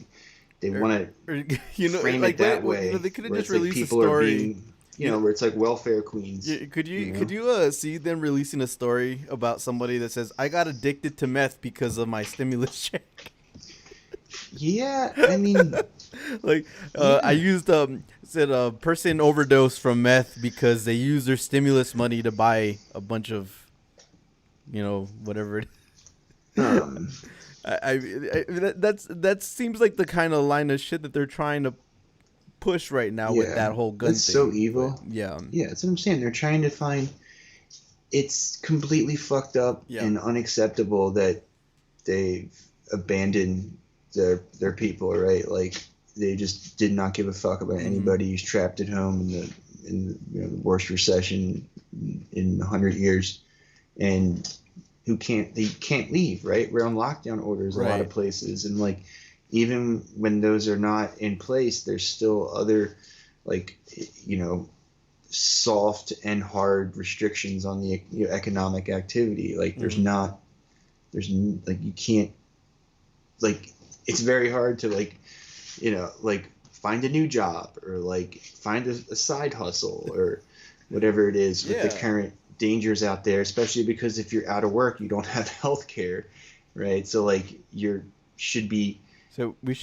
they want to frame it that way. They could have just released a story. Where it's like welfare queens. Could you see them releasing a story about somebody that says, I got addicted to meth because of my stimulus check? Yeah, I mean, like I used said a person overdosed from meth because they used their stimulus money to buy a bunch of, whatever. That seems like the kind of line of shit that they're trying to push right now with that whole gun that's thing. So evil. But, yeah, that's what I'm saying. They're trying to find. It's completely fucked up and unacceptable that they've abandoned their people, right? Like they just did not give a fuck about anybody who's trapped at home in the worst recession in 100 years, and who can't leave, right? We're on lockdown orders a lot of places, and like even when those are not in place, there's still other soft and hard restrictions on the economic activity. Like you can't, like, it's very hard to find a new job or like find a side hustle or whatever it is with the current dangers out there, especially because if you're out of work, you don't have health care, right? So like we should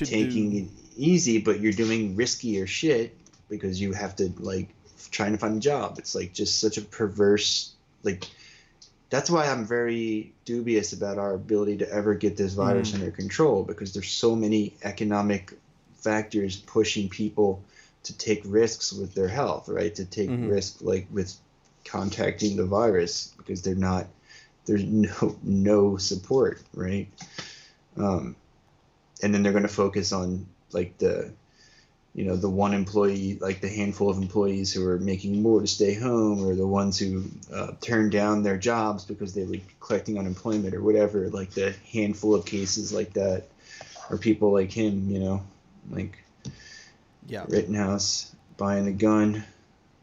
taking it easy, but you're doing riskier shit because you have to like trying to find a job. It's like just such a perverse, like, that's why I'm very dubious about our ability to ever get this virus under control, because there's so many economic factors pushing people to take risks with their health, right? To take risks like with contacting the virus because there's no support, right? And then they're going to focus on like the one employee, like the handful of employees who are making more to stay home, or the ones who turned down their jobs because they were collecting unemployment or whatever, like the handful of cases like that, or people like him, like Rittenhouse buying a gun.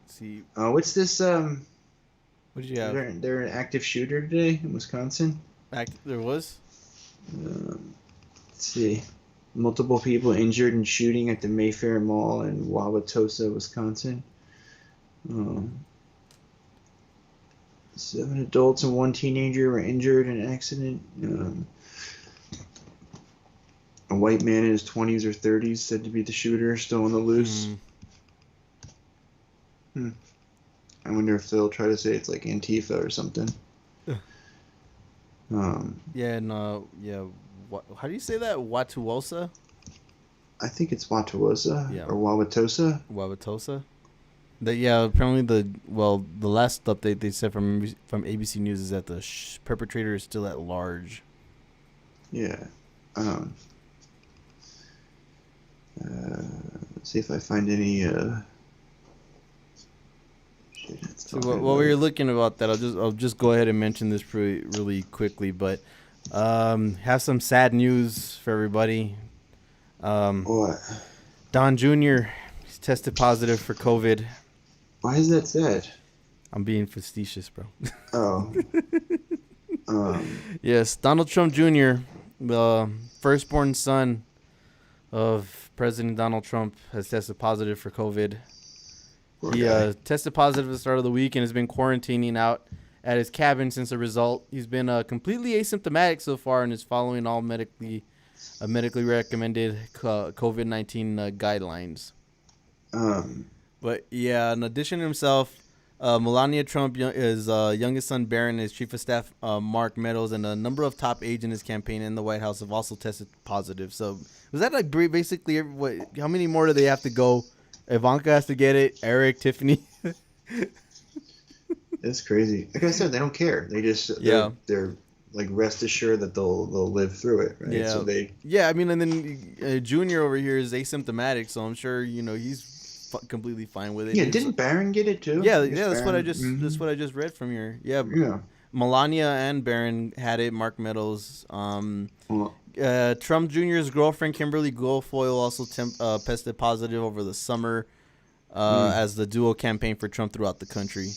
Let's see. What's this? What did you have? They're an active shooter today in Wisconsin. There was? Let's see. Multiple people injured in shooting at the Mayfair Mall in Wauwatosa, Wisconsin. 7 adults and 1 teenager were injured in an accident. A white man in his 20s or 30s said to be the shooter, still on the loose. I wonder if they'll try to say it's like Antifa or something. How do you say that? Wauwatosa? I think it's Wauwatosa or Wauwatosa. Wauwatosa. Apparently the last update they said from ABC News is that the perpetrator is still at large. Yeah. Let's see if I find any. So while we were looking about that, I'll just go ahead and mention this really quickly, but. Have some sad news for everybody. What? Don Jr. He's tested positive for COVID. Why is that sad? I'm being facetious, bro. Oh. Yes, Donald Trump Jr., the firstborn son of President Donald Trump, has tested positive for COVID. He tested positive at the start of the week and has been quarantining out at his cabin since the result. He's been completely asymptomatic so far and is following all medically recommended COVID-19 guidelines. But yeah, in addition to himself, Melania Trump, his youngest son Barron, his chief of staff Mark Meadows, and a number of top aides in his campaign in the White House have also tested positive. So was that like basically how many more do they have to go? Ivanka has to get it. Eric, Tiffany. It's crazy. Like I said, they don't care. They just they're like rest assured that they'll live through it, right? Yeah. So I mean, and then Junior over here is asymptomatic, so I'm sure he's completely fine with it. Yeah, didn't Barron get it too? Yeah, that's what I just read from here. Yeah. Melania and Barron had it. Mark Meadows. Trump Jr.'s girlfriend Kimberly Guilfoyle also tested positive over the summer as the duo campaigned for Trump throughout the country.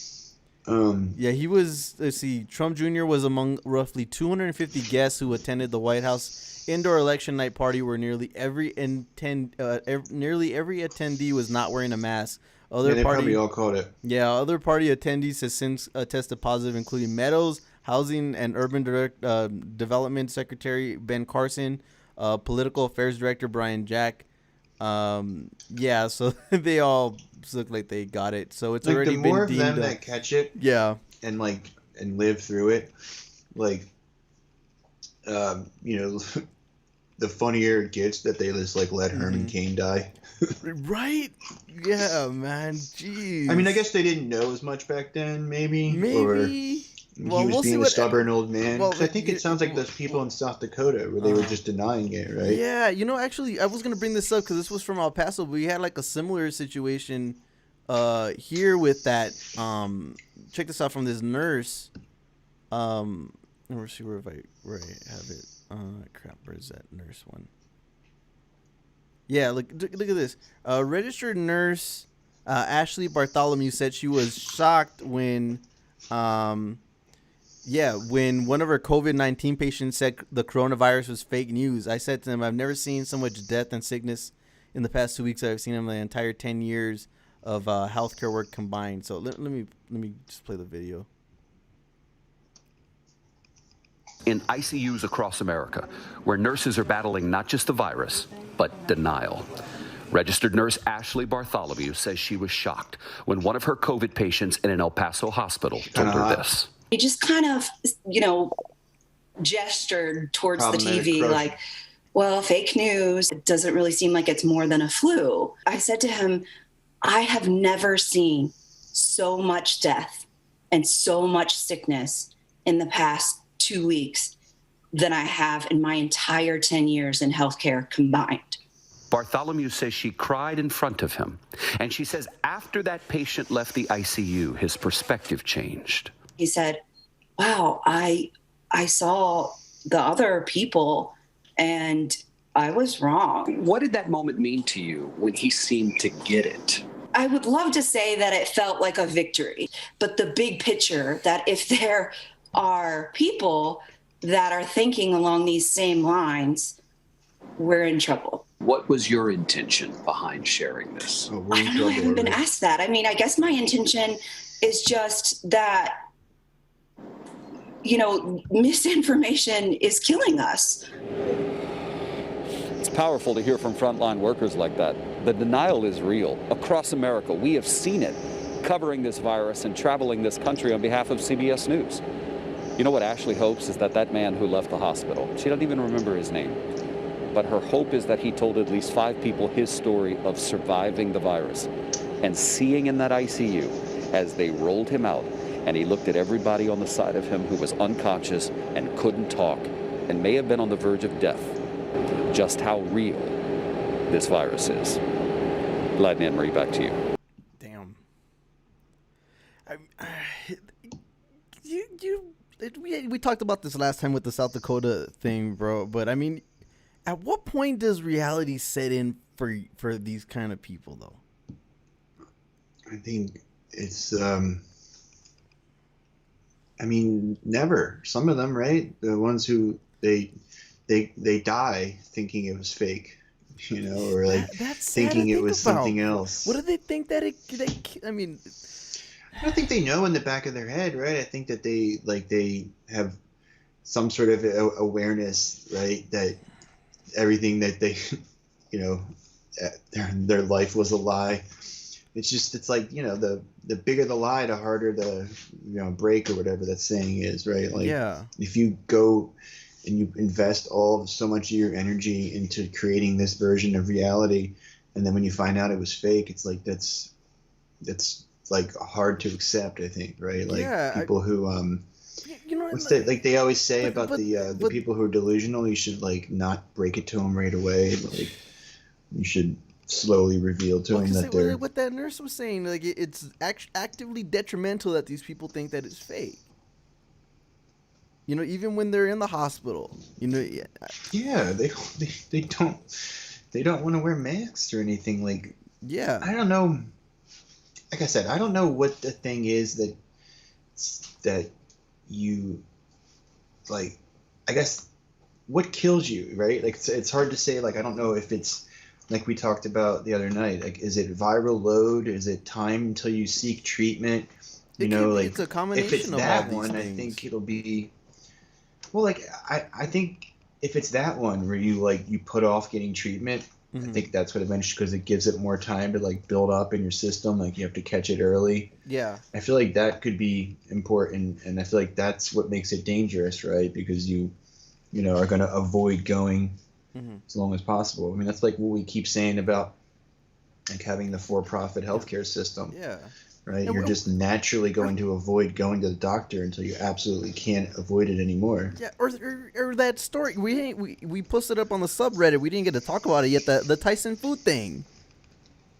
He was. Let's see. Trump Jr. was among roughly 250 guests who attended the White House indoor election night party, where nearly every attendee was not wearing a mask. They probably all caught it. Yeah, other party attendees has since tested positive, including Meadows, Housing and Urban Development Secretary Ben Carson, Political Affairs Director Brian Jack. So they all look like they got it. So it's like already been deemed. The more of them that catch it, and live through it, like the funnier it gets that they just like let Herman Cain die. Right? Yeah, man. Jeez. I mean, I guess they didn't know as much back then, maybe. Or he was being a stubborn old man. Well, I think it sounds like those people in South Dakota where they were just denying it, right? Yeah, actually, I was going to bring this up because this was from El Paso. But we had like a similar situation here with that. Check this out from this nurse. Let me see where I have it. Crap, where's that nurse one? Yeah, look at this. Registered nurse Ashley Bartholomew said she was shocked when one of her COVID-19 patients said the coronavirus was fake news. I said to them, I've never seen so much death and sickness in the past 2 weeks I've seen in the entire 10 years of healthcare work combined. So let me just play the video. In ICUs across America, where nurses are battling not just the virus, but denial. Registered nurse Ashley Bartholomew says she was shocked when one of her COVID patients in an El Paso hospital told her this. He just kind of, gestured towards the TV like, well, fake news. It doesn't really seem like it's more than a flu. I said to him, I have never seen so much death and so much sickness in the past 2 weeks than I have in my entire 10 years in healthcare combined. Bartholomew says she cried in front of him, and she says after that patient left the ICU, his perspective changed. He said, wow, I saw the other people and I was wrong. What did that moment mean to you when he seemed to get it? I would love to say that it felt like a victory, but the big picture that if there are people that are thinking along these same lines, we're in trouble. What was your intention behind sharing this? I don't know. I haven't been asked that. I mean, I guess my intention is just that, misinformation is killing us. It's powerful to hear from frontline workers like that. The denial is real. Across America, we have seen it, covering this virus and traveling this country on behalf of CBS News. You know what Ashley hopes is that man who left the hospital, she doesn't even remember his name, but her hope is that he told at least 5 people his story of surviving the virus and seeing in that ICU as they rolled him out and he looked at everybody on the side of him who was unconscious and couldn't talk and may have been on the verge of death, just how real this virus is. Glad Anne Marie, back to you. Damn. We talked about this last time with the South Dakota thing, bro. But I mean, at what point does reality set in for these kind of people, though? I think it's, never. Some of them, right? The ones who they die thinking it was fake, or like thinking it was something else. What do they think that I don't think they know in the back of their head, right? I think that they have some sort of awareness, right? That everything that they, their life was a lie. It's like, the bigger the lie, the harder the, break or whatever that saying is, right? Like, yeah. If you go and you invest so much of your energy into creating this version of reality, and then when you find out it was fake, it's like, that's like hard to accept, I think, right? Like people who like they always say about the people who are delusional, you should like not break it to them right away. Like you should slowly reveal to them that they're what that nurse was saying. Like it's actively detrimental that these people think that it's fake. Even when they're in the hospital. Yeah, they don't want to wear masks or anything. Like I don't know. Like I said, I don't know what the thing is that you like. I guess what kills you, right? Like it's hard to say. Like I don't know if it's like we talked about the other night. Like is it viral load? Is it time until you seek treatment? It's a combination if it's of that all these one, things. I think it'll be. Well, like I think if it's that one where you put off getting treatment. I think that's what eventually, because it gives it more time to like build up in your system. Like you have to catch it early. Yeah. I feel like that could be important, and I feel like that's what makes it dangerous, right? Because are going to avoid going as long as possible. I mean, that's like what we keep saying about like having the for-profit healthcare system. Yeah. Right? You're just naturally going to avoid going to the doctor until you absolutely can't avoid it anymore. Yeah, or that story we posted up on the subreddit. We didn't get to talk about it yet. The Tyson food thing.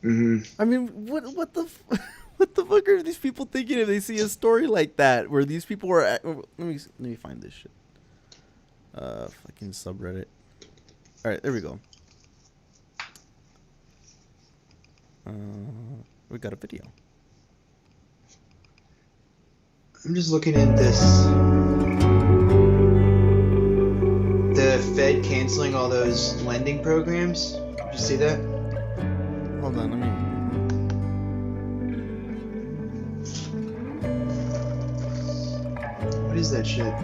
I mean, what the fuck are these people thinking if they see a story like that where these people were? Let me find this shit. Fucking subreddit. All right, there we go. We got a video. I'm just looking at this. The Fed canceling all those lending programs. Did you see that? Hold on, let me. What is that shit?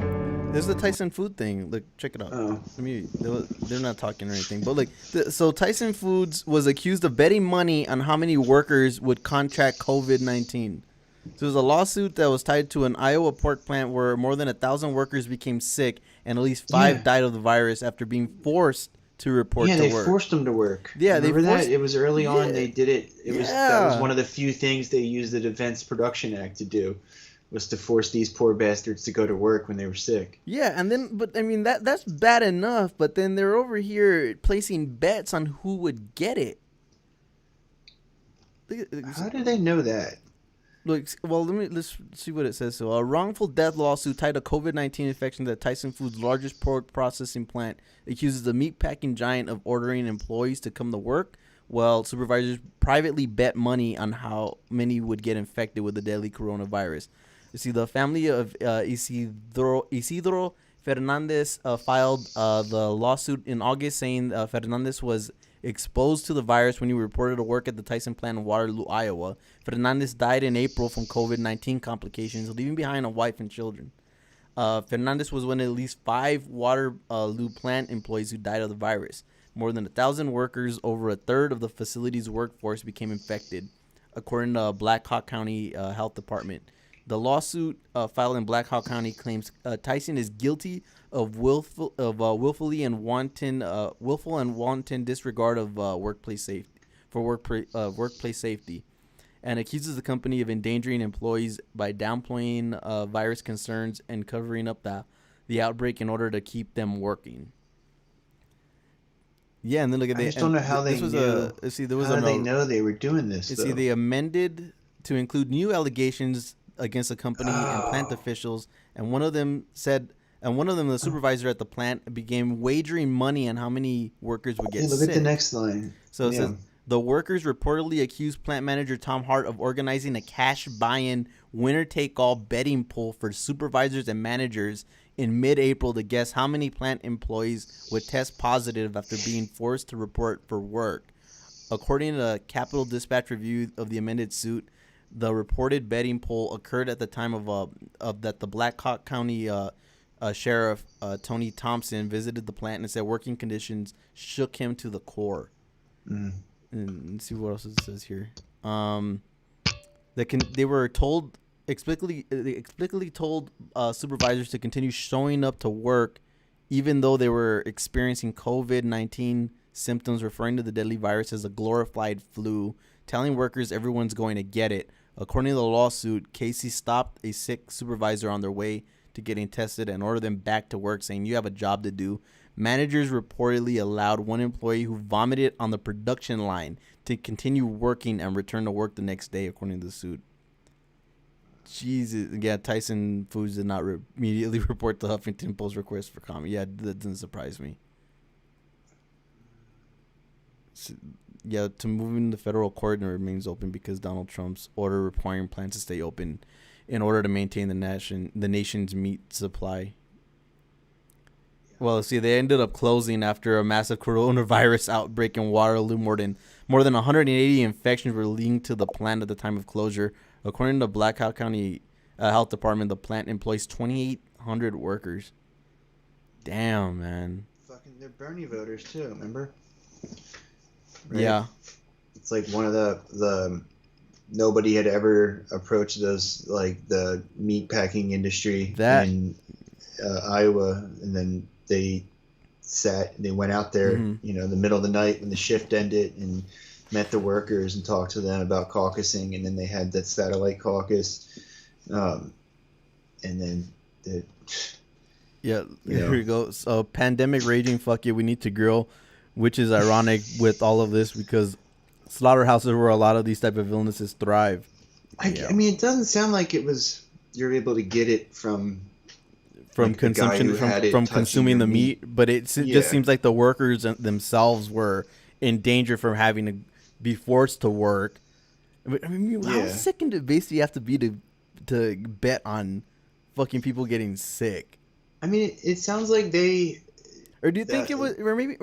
There's the Tyson food thing. Look, check it out. Oh. They're not talking or anything. But so Tyson Foods was accused of betting money on how many workers would contract COVID-19. So it was a lawsuit that was tied to an Iowa pork plant where more than 1,000 workers became sick and at least 5 died of the virus after being forced to report to work. Yeah, they forced them to work. Yeah, remember that? It was early on. Yeah. They did it. That was one of the few things they used the Defense Production Act to do, was to force these poor bastards to go to work when they were sick. Yeah, and then, but I mean that's bad enough. But then they're over here placing bets on who would get it. How do they know that? Look, well, let's see what it says. So, a wrongful death lawsuit tied to COVID-19 infection at Tyson Foods' largest pork processing plant accuses the meatpacking giant of ordering employees to come to work, while supervisors privately bet money on how many would get infected with the deadly coronavirus. You see, the family of Isidro Fernandez filed the lawsuit in August, saying Fernandez was exposed to the virus when he reported to work at the Tyson plant in Waterloo, Iowa. Fernandez died in April from COVID-19 complications, leaving behind a wife and children. Fernandez was one of at least 5 Waterloo plant employees who died of the virus. More than 1,000 workers, over a third of the facility's workforce, became infected, according to Black Hawk County Health Department. The lawsuit filed in Black Hawk County claims Tyson is guilty of willful and wanton disregard of workplace safety, and accuses the company of endangering employees by downplaying virus concerns and covering up the outbreak in order to keep them working. Yeah, and then look at I just don't know how they knew. How did they know they were doing this? See, they amended to include new allegations against the company and plant officials, and one of them, the supervisor at the plant, began wagering money on how many workers would get sick. Look at the next line. So it says, the workers reportedly accused plant manager Tom Hart of organizing a cash buy-in, winner-take-all betting pool for supervisors and managers in mid-April to guess how many plant employees would test positive after being forced to report for work. According to Capitol Dispatch review of the amended suit, the reported betting poll occurred at the time of that the Black Hawk County Sheriff Tony Thompson visited the plant and said working conditions shook him to the core. And let's see what else it says here. They were told explicitly told supervisors to continue showing up to work, even though they were experiencing COVID-19 symptoms, referring to the deadly virus as a glorified flu, telling workers everyone's going to get it. According to the lawsuit, Casey stopped a sick supervisor on their way to getting tested and ordered them back to work, saying, "You have a job to do." Managers reportedly allowed one employee who vomited on the production line to continue working and return to work the next day, according to the suit. Jesus. Yeah, Tyson Foods did not immediately report the Huffington Post request for comment. Yeah, that doesn't surprise me. Yeah, to moving the federal court remains open because Donald Trump's order requiring plants to stay open in order to maintain the nation's meat supply. Well, see, they ended up closing after a massive coronavirus outbreak in Waterloo. More than 180 infections were linked to the plant at the time of closure. According to Black Hawk County Health Department, the plant employs 2,800 workers. Damn, man. Fucking, they're Bernie voters too. Remember? Right? Yeah. It's like one of the nobody had ever approached those, like the meat packing industry in Iowa, and then they went out there, Mm-hmm. you know, in the middle of the night when the shift ended and met the workers and talked to them about caucusing, and then they had that satellite caucus, and then here we go. So pandemic raging, fuck it, we need to grill, which is ironic with all of this because slaughterhouses where a lot of these type of illnesses thrive. I mean, it doesn't sound like it was you're able to get it from consumption from consuming the meat, but it just seems like the workers themselves were in danger from having to be forced to work. I mean, how sickened do basically have to be to bet on fucking people getting sick? I mean, it sounds like they. Or do you think it was? Or maybe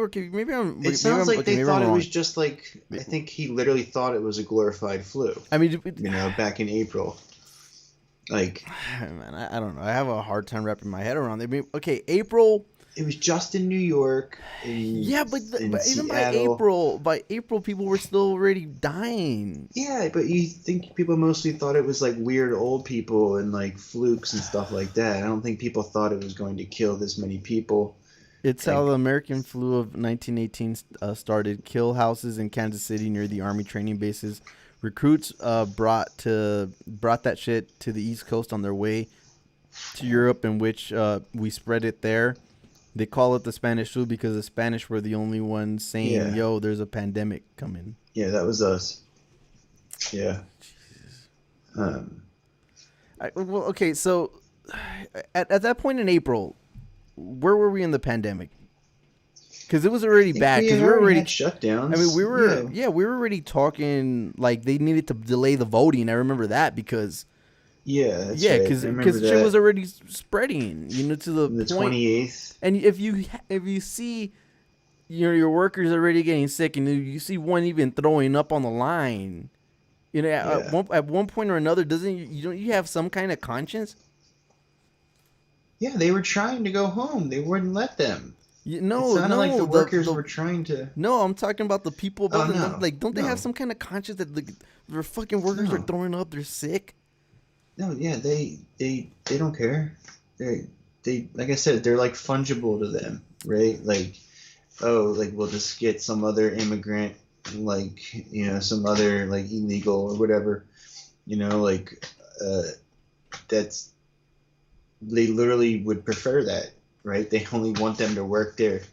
I'm. It sounds like they thought it was just like. I think he literally thought it was a glorified flu. I mean, back in April. Like, man, I don't know. I have a hard time wrapping my head around it. I mean, okay, April. It was just in New York. But even by April, people were still already dying. Yeah, but you think people mostly thought it was like weird old people and like flukes and stuff like that. I don't think people thought it was going to kill this many people. It's how the American flu of 1918 started. Kill houses in Kansas City near the Army training bases. Recruits brought that shit to the East Coast on their way to Europe, in which we spread it there. They call it the Spanish flu because the Spanish were the only ones saying, "Yo, there's a pandemic coming." Yeah, that was us. Yeah. Well, okay, so at that point in April, where were we in the pandemic? Because it was already bad. Because we were already shutdowns. I mean, we were already talking like they needed to delay the voting. I remember that because. Because shit was already spreading, to the point. 28th. And if you see, your workers already getting sick, and you see one even throwing up on the line, at one point or another, don't you have some kind of conscience? Yeah, they were trying to go home. They wouldn't let them. It sounded like the workers were trying to. No, I'm talking about the people above them. Like, don't they have some kind of conscience that their fucking workers are throwing up? They're sick. No, yeah, they don't care. They like I said, they're like fungible to them, right? Like, we'll just get some other immigrant, some other like illegal or whatever, that's they literally would prefer that, right? They only want them to work there,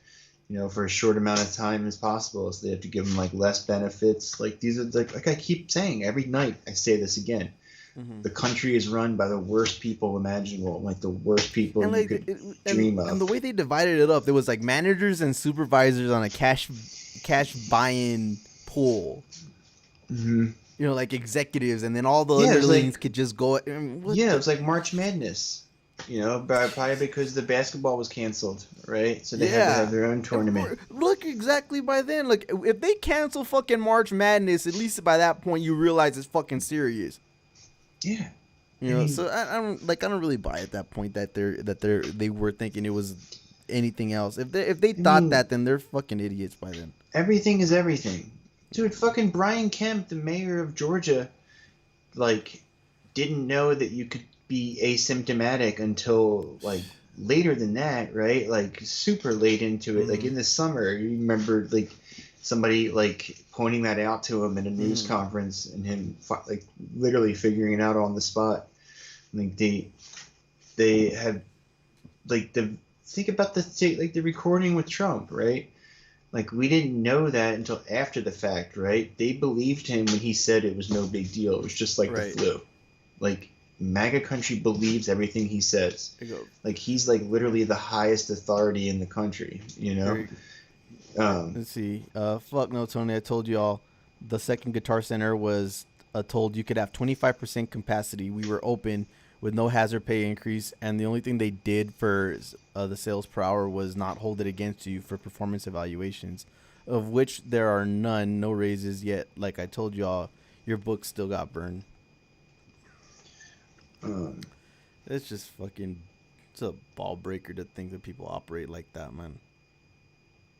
for a short amount of time as possible. So they have to give them like less benefits. Like these are like I keep saying every night, I say this again. Mm-hmm. The country is run by the worst people imaginable, like the worst people you could dream of. And the way they divided it up, there was like managers and supervisors on a cash buy-in pool. Mm-hmm. Like executives, and then all the underlings could just go. It was like March Madness. Probably because the basketball was canceled, right? So they had to have their own tournament. Look, exactly by then, like if they cancel fucking March Madness, at least by that point you realize it's fucking serious. Yeah. So I don't really buy at that point that they were thinking it was anything else. If they thought that, then they're fucking idiots by then. Everything is everything. Dude, fucking Brian Kemp, the mayor of Georgia, didn't know that you could be asymptomatic until later than that, right? Like super late into it, like in the summer. You remember somebody pointing that out to him in a news conference, and him literally figuring it out on the spot. They had think about the recording with Trump, right? We didn't know that until after the fact, right? They believed him when he said it was no big deal. It was just the flu. MAGA country believes everything he says. He's literally the highest authority in the country, Let's see. Fuck no, Tony. I told you all. The second Guitar Center was told you could have 25% capacity. We were open with no hazard pay increase, and the only thing they did for the sales per hour was not hold it against you for performance evaluations, of which there are none, no raises yet. Like I told you all, your book still got burned. It's just fucking. It's a ball breaker to think that people operate like that, man.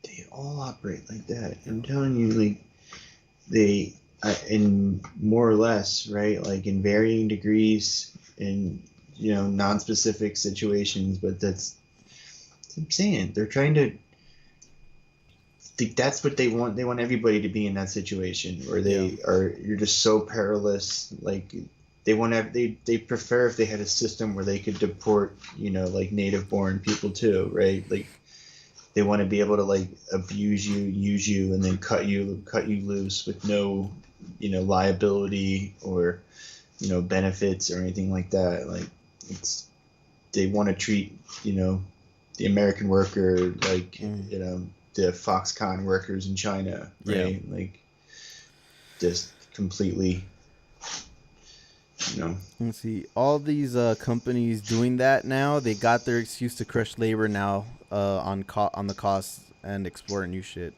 They all operate like that. I'm telling you, they, in more or less, right? In varying degrees, in non-specific situations, but that's I'm saying. They're trying to. That's what they want. They want everybody to be in that situation where you're just so perilous. Like they want to. They prefer if they had a system where they could deport, like native-born people too, right? Like they want to be able to like abuse you, use you, and then cut you loose with no, liability or, benefits or anything like that. Like they want to treat, the American worker like, the Foxconn workers in China, right? Yeah. Like just completely, Let's see, all these companies doing that now, they got their excuse to crush labor now on the costs and explore new shit.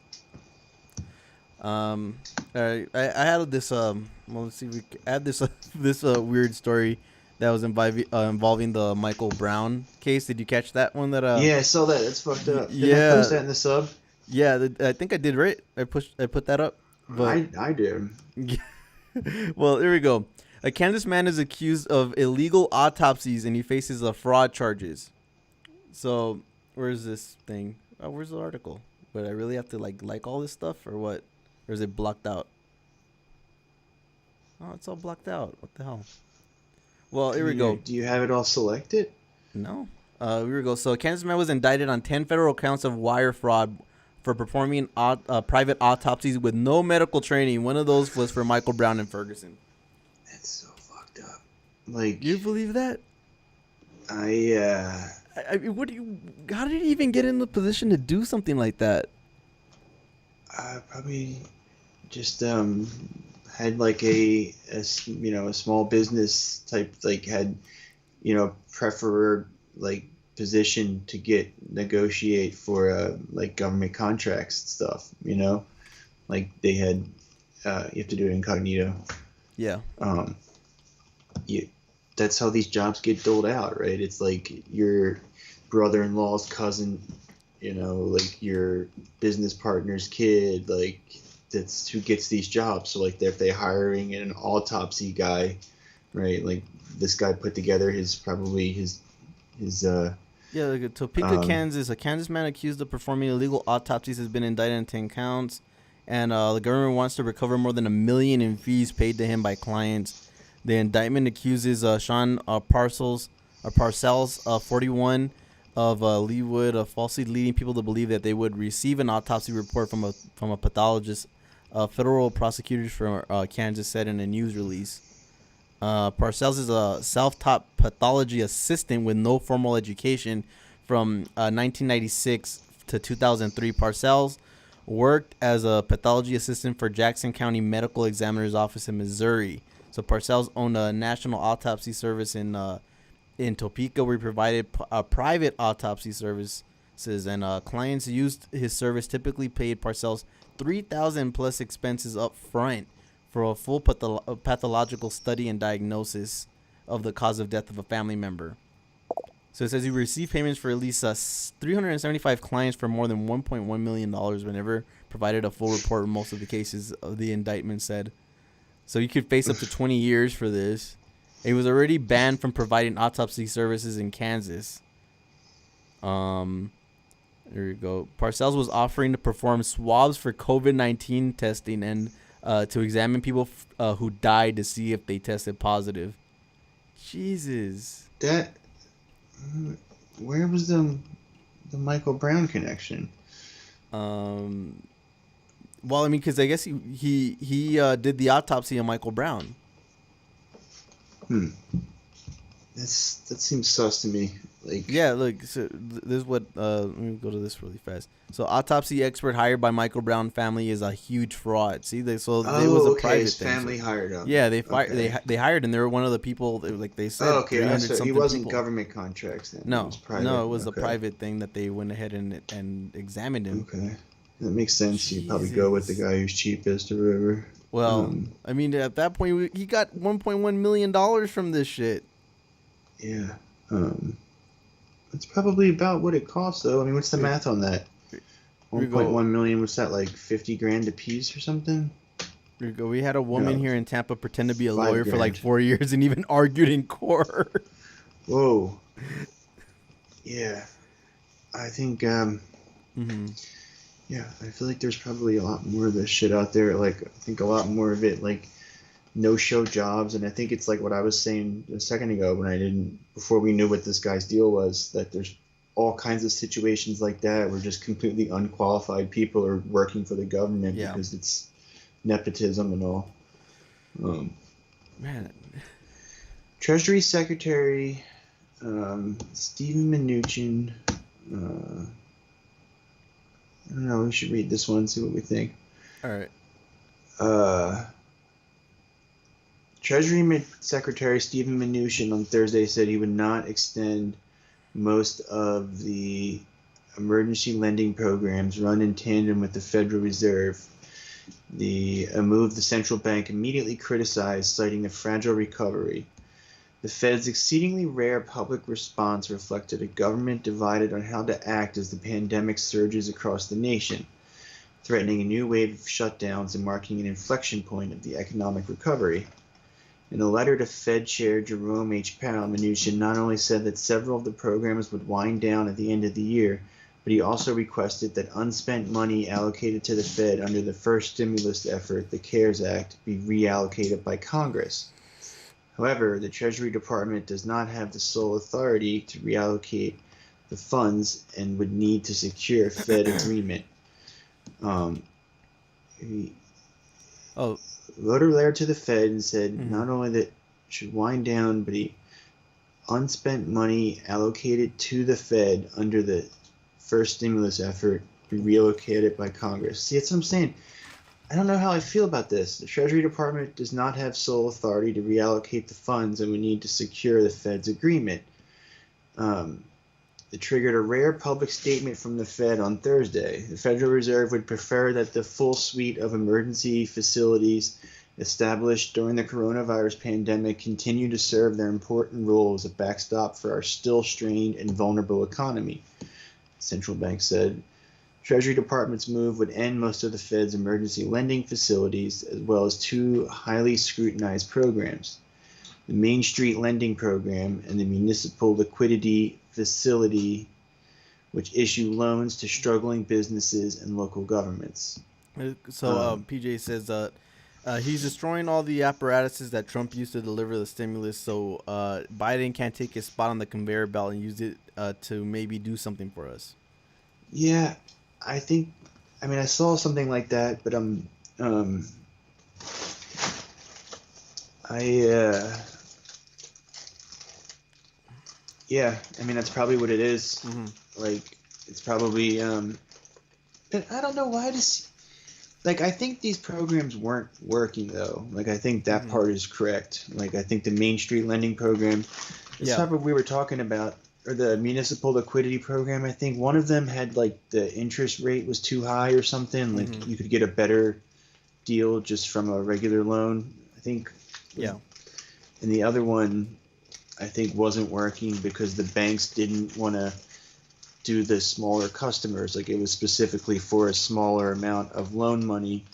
All right, I had this let's see if we can add this weird story that was involving the Michael Brown case. Did you catch that one? Yeah, I saw that. That's fucked up. Did I post that in the sub? Yeah, I think I did, right? I put that up. But I did. Well, here we go. A Kansas man is accused of illegal autopsies and he faces fraud charges. So, where's this thing? Oh, where's the article? But I really have to like all this stuff or what? Or is it blocked out? Oh, it's all blocked out. What the hell? Well, here we go. Do you have it all selected? No. Here we go. So, a Kansas man was indicted on 10 federal counts of wire fraud for performing private autopsies with no medical training. One of those was for Michael Brown in Ferguson. That's so fucked up. Like, you believe that? I what do you? How did he even get in the position to do something like that? Probably just had like a small business type, like had preferred like position to negotiate for like government contracts and stuff, like they had you have to do it incognito. Yeah. That's how these jobs get doled out, right? It's like your brother-in-law's cousin, like your business partner's kid, like that's who gets these jobs. So like if they're hiring an autopsy guy, right? Like this guy put together his yeah, like Topeka, Kansas. A Kansas man accused of performing illegal autopsies has been indicted in 10 counts, and the government wants to recover more than $1 million in fees paid to him by clients. The indictment accuses Sean Parcells, 41, of Leawood, of falsely leading people to believe that they would receive an autopsy report from a pathologist. Federal prosecutors from Kansas said in a news release. Parcells is a self-taught pathology assistant with no formal education. From 1996 to 2003, Parcells worked as a pathology assistant for Jackson County Medical Examiner's Office in Missouri. So Parcells owned a national autopsy service in Topeka, where he provided private autopsy services, and clients used his service typically paid Parcells $3,000 plus expenses up front for a full pathological study and diagnosis of the cause of death of a family member. So it says he received payments for at least 375 clients for more than $1.1 million, but never provided a full report in most of the cases, the indictment said. So you could face up to 20 years for this. He was already banned from providing autopsy services in Kansas. There you go. Parcells was offering to perform swabs for COVID-19 testing and to examine people who died to see if they tested positive. Jesus. Where was the Michael Brown connection? Well, I mean, because I guess he did the autopsy on Michael Brown. That seems sus to me. Like, yeah, look, so this is what let me go to this really fast. So, autopsy expert hired by Michael Brown family is a huge fraud. See, it was a private his thing. Family hired him. Yeah, they hired, and they were one of the people. Like they said, so he wasn't government contracts then. No, it was private. No, it was a private thing that they went ahead and examined him. Okay, that makes sense. You probably go with the guy who's cheapest or whatever. Well, I mean, at that point, he got $1.1 million from this shit. Yeah. It's probably about what it costs, though. I mean, what's the math on that? 1.1 million. What's that, like 50 grand a piece or something? Here we go. We had a woman here in Tampa pretend to be a lawyer for like 4 years and even argued in court. Whoa. Yeah. I think, yeah, I feel like there's probably a lot more of this shit out there. Like, I think a lot more of it, like, no-show jobs. And I think it's like what I was saying a second ago before we knew what this guy's deal was, that there's all kinds of situations like that where just completely unqualified people are working for the government because it's nepotism and all. Man. Treasury Secretary Stephen Mnuchin. I don't know. We should read this one, see what we think. All right. Treasury Secretary Stephen Mnuchin on Thursday said he would not extend most of the emergency lending programs run in tandem with the Federal Reserve. A move the central bank immediately criticized, citing a fragile recovery. The Fed's exceedingly rare public response reflected a government divided on how to act as the pandemic surges across the nation, threatening a new wave of shutdowns and marking an inflection point of the economic recovery. In a letter to Fed Chair Jerome H. Powell, Mnuchin not only said that several of the programs would wind down at the end of the year, but he also requested that unspent money allocated to the Fed under the first stimulus effort, the CARES Act, be reallocated by Congress. However, the Treasury Department does not have the sole authority to reallocate the funds and would need to secure a Fed agreement. He wrote a letter to the Fed and said not only that it should wind down, but unspent money allocated to the Fed under the first stimulus effort be relocated by Congress. See, that's what I'm saying. I don't know how I feel about this. The Treasury Department does not have sole authority to reallocate the funds, and we need to secure the Fed's agreement. It triggered a rare public statement from the Fed on Thursday. The Federal Reserve would prefer that the full suite of emergency facilities established during the coronavirus pandemic continue to serve their important role as a backstop for our still strained and vulnerable economy, the central bank said. Treasury Department's move would end most of the Fed's emergency lending facilities, as well as two highly scrutinized programs, the Main Street Lending Program and the Municipal Liquidity Facility, which issue loans to struggling businesses and local governments. So PJ says he's destroying all the apparatuses that Trump used to deliver the stimulus, so Biden can't take his spot on the conveyor belt and use it to maybe do something for us. Yeah, I saw something like that, but yeah, that's probably what it is. Like, it's probably, but I don't know why I think these programs weren't working though. Like, I think that part is correct. Like, I think the Main Street Lending Program, the stuff that we were talking about, or the Municipal Liquidity Program, I think one of them had, like, the interest rate was too high or something. Like, you could get a better deal just from a regular loan, I think. Yeah. And the other one, I think, wasn't working because the banks didn't want to do the smaller customers. Like, it was specifically for a smaller amount of loan money,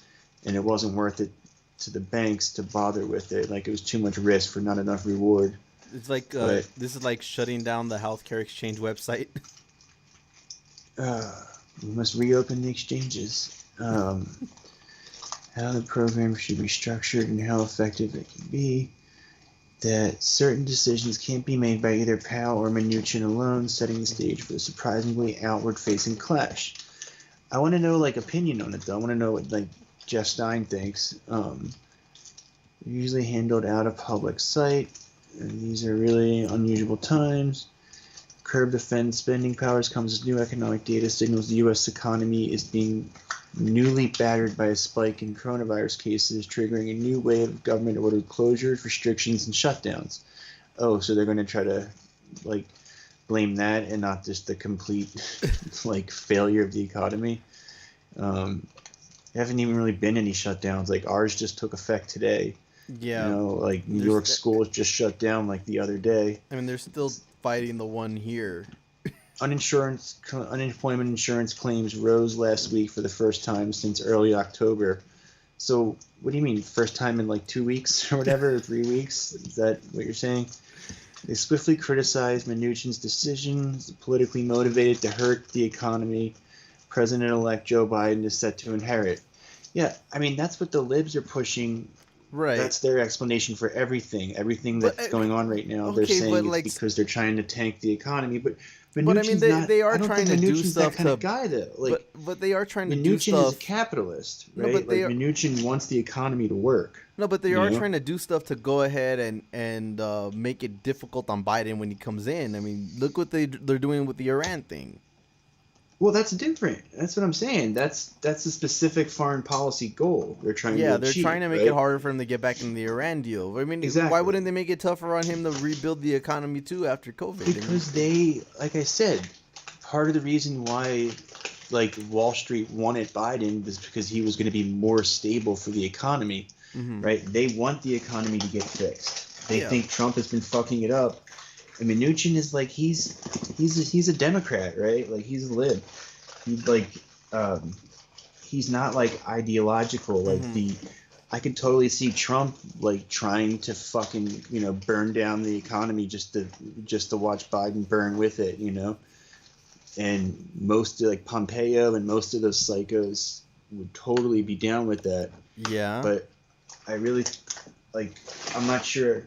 and it wasn't worth it to the banks to bother with it. Like, it was too much risk for not enough reward. It's like this is like shutting down the healthcare exchange website. We must reopen the exchanges. How the program should be structured and how effective it can be. That certain decisions can't be made by either Powell or Mnuchin alone, setting the stage for a surprisingly outward-facing clash. I want to know, like, opinion on it, though. I want to know what, like, Jeff Stein thinks. Usually handled out of public sight. And these are really unusual times. Curb the Fed's spending powers comes as new economic data signals the U.S. economy is being newly battered by a spike in coronavirus cases, triggering a new wave of government-ordered closures, restrictions, and shutdowns. Oh, so they're going to try to, like, blame that and not just the complete, like, failure of the economy. There haven't even really been any shutdowns. Like, ours just took effect today. Yeah. Like, New York schools just shut down, like, the other day. They're still fighting the one here. Unemployment insurance claims rose last week for the first time since early October. So, what do you mean, first time in, like, 2 weeks or whatever, or 3 weeks? Is that what you're saying? They swiftly criticized Mnuchin's decisions, politically motivated to hurt the economy. President-elect Joe Biden is set to inherit. Yeah, I mean, that's what the libs are pushing. Right. That's their explanation for everything that's going on right now. They're saying it's because they're trying to tank the economy, but Mnuchin's they are trying to do stuff that kind of guy, though. Like, but they are trying to do stuff. Mnuchin is a capitalist, right? No, Mnuchin wants the economy to work. No, but they are trying to do stuff to go ahead and make it difficult on Biden when he comes in. I mean, look what they're doing with the Iran thing. Well, that's different. That's what I'm saying. That's a specific foreign policy goal they're trying to achieve. Yeah, they're trying to make it harder for him to get back in the Iran deal. I mean, why wouldn't they make it tougher on him to rebuild the economy too after COVID? Because they, like I said, part of the reason why like Wall Street wanted Biden was because he was going to be more stable for the economy, right? They want the economy to get fixed. They think Trump has been fucking it up. I mean, Mnuchin is like he's a Democrat, right? Like he's a lib. He's not like ideological. Like I could totally see Trump like trying to fucking burn down the economy just to watch Biden burn with it, And most like Pompeo and most of those psychos would totally be down with that. Yeah. But I really I'm not sure.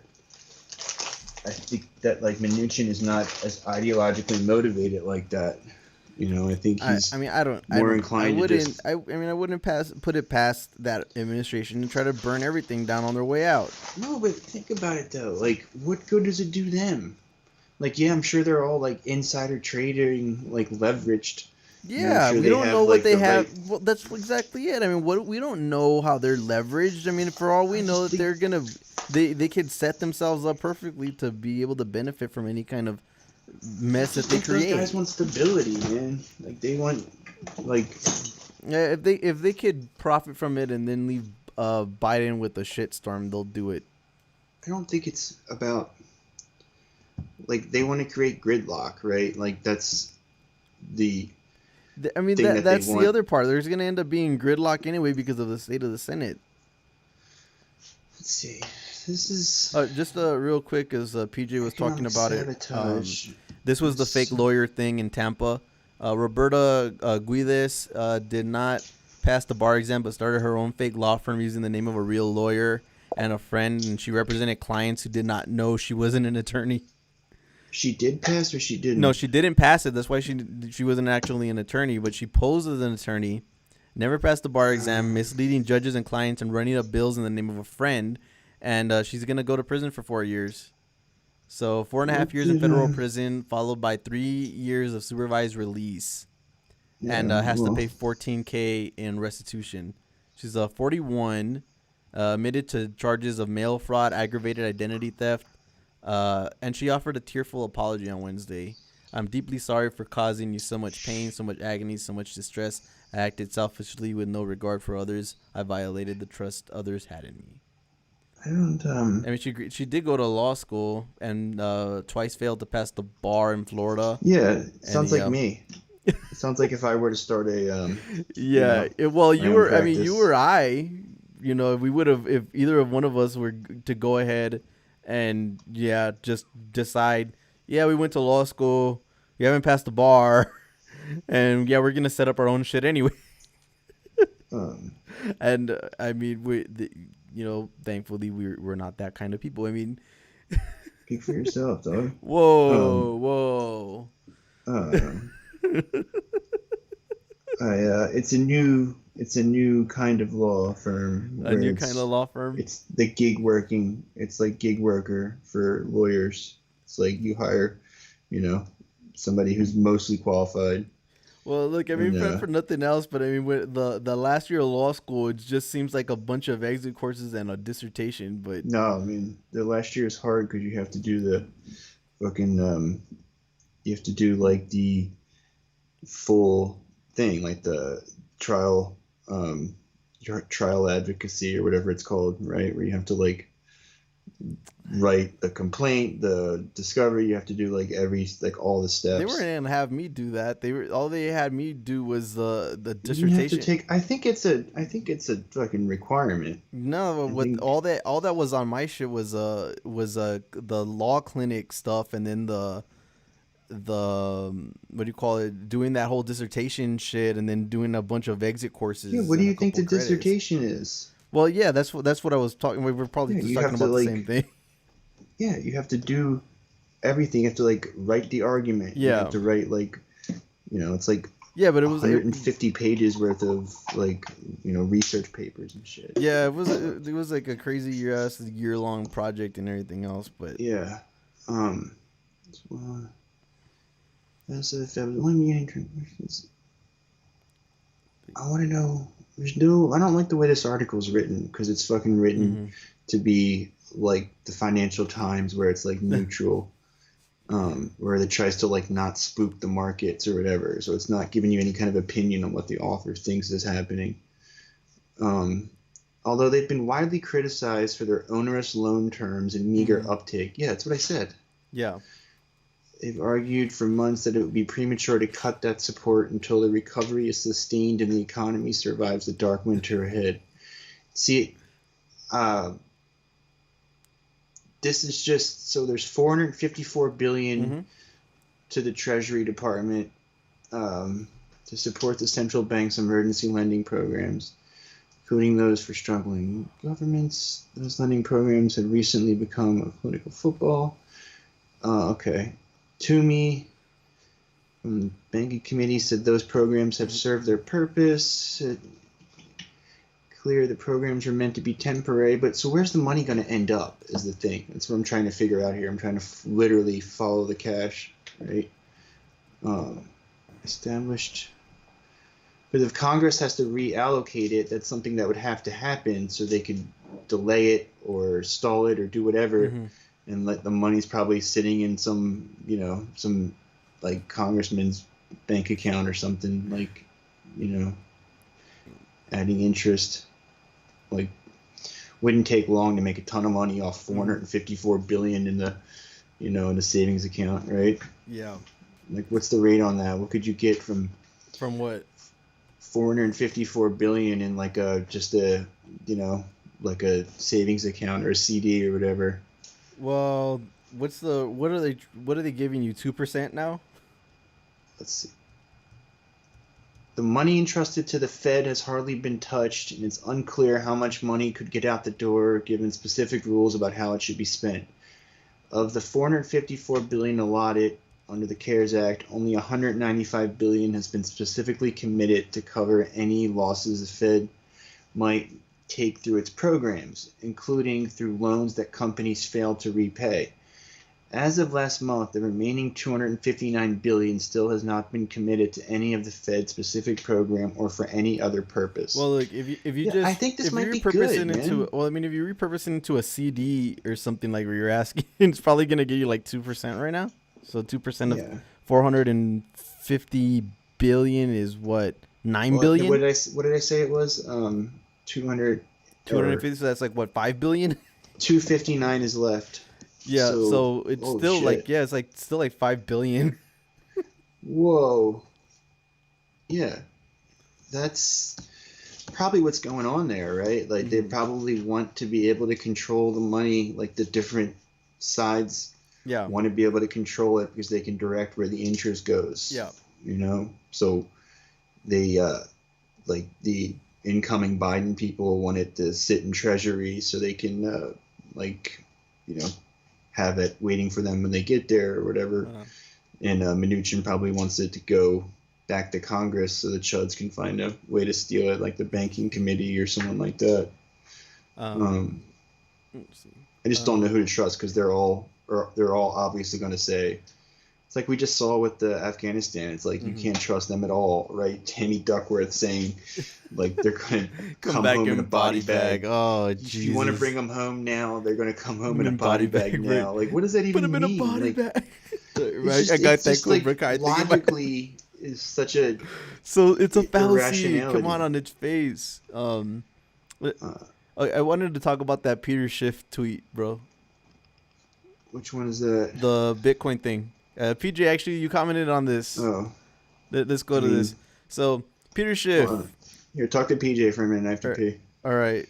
I think that like Mnuchin is not as ideologically motivated like that. I think he's. More inclined to just. I wouldn't put it past that administration and try to burn everything down on their way out. No, but think about it though. Like, what good does it do them? Like, yeah, I'm sure they're all like insider trading, like leveraged. Yeah, we don't know what they have. Well, that's exactly it. I mean, we don't know how they're leveraged. I mean, for all we know, that they're gonna, they could set themselves up perfectly to be able to benefit from any kind of mess that they create. Those guys want stability, man. Like they want, like. Yeah, if they could profit from it and then leave Biden with a shitstorm, they'll do it. I don't think it's about. Like they want to create gridlock, right? Like that's the. I mean, that's the other part. There's going to end up being gridlock anyway because of the state of the Senate. Let's see. This is... just real quick, as PJ was talking about it. This was the fake lawyer thing in Tampa. Roberta Guides did not pass the bar exam, but started her own fake law firm using the name of a real lawyer and a friend. And she represented clients who did not know she wasn't an attorney. She did pass or she didn't? No, she didn't pass it. That's why she wasn't actually an attorney, but she posed as an attorney, never passed the bar exam, misleading judges and clients and running up bills in the name of a friend. And she's going to go to prison for 4 years. So 4.5 years in federal prison, followed by 3 years of supervised release. Yeah, and has to pay $14,000 in restitution. She's 41, admitted to charges of mail fraud, aggravated identity theft. And she offered a tearful apology on Wednesday. I'm deeply sorry for causing you so much pain, so much agony, so much distress. I acted selfishly with no regard for others. I violated the trust others had in me. I don't. I mean, she did go to law school and twice failed to pass the bar in Florida. Yeah, sounds like me. It sounds like if I were to start a. Yeah, you were. I mean, you or I. We would have, if either of one of us were to go ahead. And just decide, we went to law school, we haven't passed the bar, and we're gonna set up our own shit anyway. And I mean, thankfully we're not that kind of people. I mean, speak for yourself, dog. Whoa. It's a new kind of law firm. A new kind of law firm? It's the gig working. It's like gig worker for lawyers. It's like you hire, somebody who's mostly qualified. Well, look, I mean, for nothing else, but I mean, with the last year of law school, it just seems like a bunch of exit courses and a dissertation. But no, I mean, the last year is hard because you have to do the fucking, you have to do like the full thing, like the trial advocacy or whatever it's called, right? Where you have to like write the complaint, the discovery. You have to do like all the steps. They weren't gonna have me do that. All they had me do was the dissertation. You have to take. I think it's a fucking requirement. No, all that was on my shit was the law clinic stuff, and then the what do you call it? Doing that whole dissertation shit, and then doing a bunch of exit courses. Yeah, what do you think the dissertation is? Well, yeah, that's what I was talking. We were probably just talking about the same thing. Yeah, you have to do everything. You have to like write the argument. Yeah. You have to write it's like but it was 150 pages worth of research papers and shit. Yeah, it was like a crazy year-long project and everything else, but yeah. Let me I want to know. I don't like the way this article is written because it's fucking written to be like the Financial Times, where it's like neutral, where it tries to like not spook the markets or whatever. So it's not giving you any kind of opinion on what the author thinks is happening. Although they've been widely criticized for their onerous loan terms and meager uptake. Yeah, that's what I said. Yeah. They've argued for months that it would be premature to cut that support until the recovery is sustained and the economy survives the dark winter ahead. See, this is just so there's $454 billion to the Treasury Department to support the central bank's emergency lending programs, including those for struggling governments. Those lending programs have recently become a political football. Okay. Toomey from the banking committee said those programs have served their purpose. Clear the programs are meant to be temporary, but so where's the money going to end up is the thing. That's what I'm trying to figure out here. I'm trying to literally follow the cash, right? Established. But if Congress has to reallocate it, that's something that would have to happen so they could delay it or stall it or do whatever. And let the money's probably sitting in some like congressman's bank account or something, like, adding interest. Like, wouldn't take long to make a ton of money off $454 billion in the, in the savings account, right? Yeah. Like, what's the rate on that? What could you get from what? $454 billion in like a like a savings account or a CD or whatever? Well, what are they giving you, 2% now? Let's see. The money entrusted to the Fed has hardly been touched, and it's unclear how much money could get out the door given specific rules about how it should be spent. Of the $454 billion allotted under the CARES Act, only $195 billion has been specifically committed to cover any losses the Fed might take through its programs, including through loans that companies fail to repay. As of last month, the remaining $259 billion still has not been committed to any of the Fed's specific program or for any other purpose. Well, look, if you just I think this might be good, man. if you repurpose it into a CD or something like where you're asking, it's probably gonna give you like 2% right now. So 2% of 450 billion is what, $9 billion? What did I say it was? 250. So that's like what, 5 billion? 259 is left. Yeah, so it's still shit. Like, yeah, it's like still like 5 billion. Whoa. Yeah. That's probably what's going on there, right? Like, they probably want to be able to control the money, like the different sides want to be able to control it because they can direct where the interest goes. Yeah. So they, like the incoming Biden people want it to sit in Treasury so they can, have it waiting for them when they get there or whatever. And Mnuchin probably wants it to go back to Congress so the chuds can find a way to steal it, like the banking committee or someone like that. I just don't know who to trust because they're all obviously going to say, it's like we just saw with the Afghanistan. It's like you can't trust them at all, right? Tammy Duckworth saying, like, they're going to come home in a body bag. Oh, Jesus. If you want to bring them home now, they're going to come home in a body bag now. Like, what does that even mean? Put them in a body bag. Right? I got that Cobra Kai thing. Logically, is such a so it's a fallacy. Come on its face. I wanted to talk about that Peter Schiff tweet, bro. Which one is that? The Bitcoin thing. PJ, actually, you commented on this. Oh. Let's go to this. So, Peter Schiff. Here, talk to PJ for a minute. I have to pee. All right.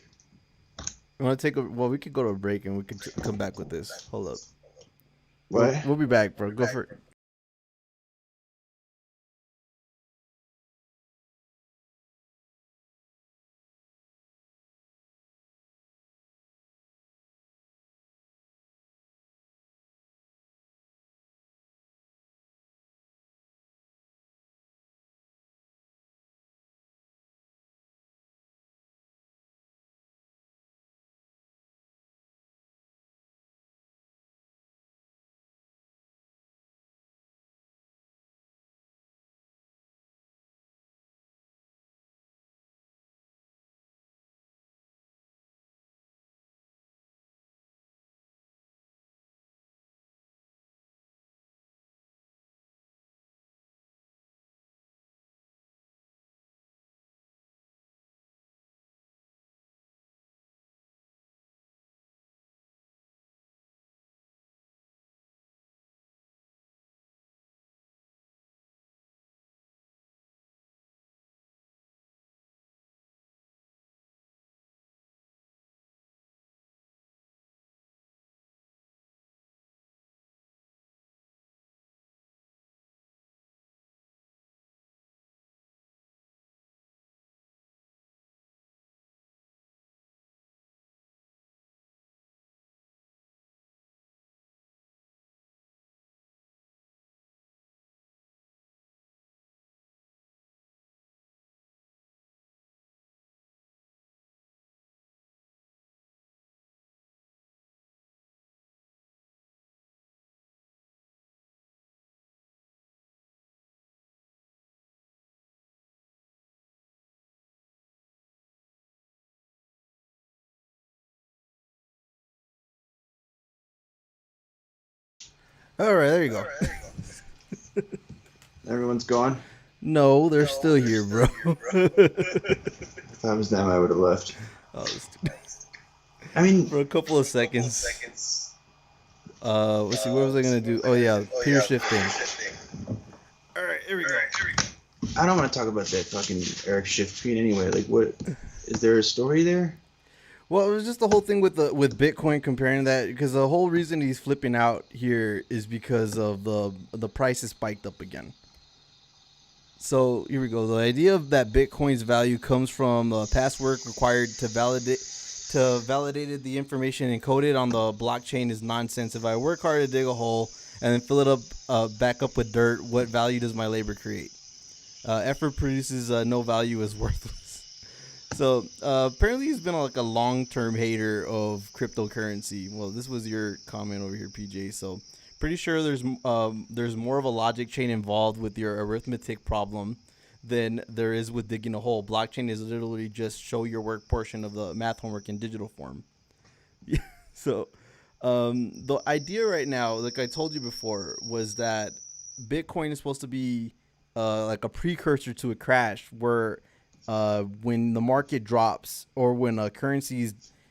You want to take a... Well, we could go to a break and we could come back with this. Hold up. What? We'll be back, bro. Go for it. All right, there you go. Everyone's gone? No, they're still here, bro. If I was them, I would have left. Oh, I mean, for a couple of seconds. Let's see. What was I gonna do? Oh yeah, Peter Schiff thing. All right, here we go. I don't want to talk about that fucking Eric Schiff tweet anyway. Like, what? Is there a story there? Well, it was just the whole thing with Bitcoin, comparing that, because the whole reason he's flipping out here is because of the price is spiked up again. So here we go. The idea of that Bitcoin's value comes from past work required to validate the information encoded on the blockchain is nonsense. If I work hard to dig a hole and then fill it up back up with dirt, what value does my labor create? Effort produces no value, is worthless. So apparently he's been like a long-term hater of cryptocurrency. Well, this was your comment over here, PJ. So pretty sure there's more of a logic chain involved with your arithmetic problem than there is with digging a hole. Blockchain is literally just show your work portion of the math homework in digital form. So the idea right now, like I told you before, was that Bitcoin is supposed to be like a precursor to a crash, where when the market drops or when a currency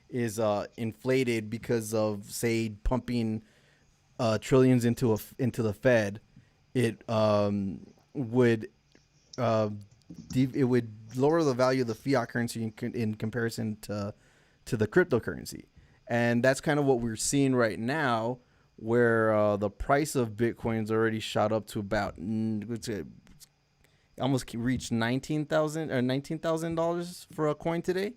is inflated because of, say, pumping trillions into the Fed, it would lower the value of the fiat currency in comparison to the cryptocurrency. And that's kind of what we're seeing right now, where the price of Bitcoin's already shot up to about almost reached $19,000 for a coin today.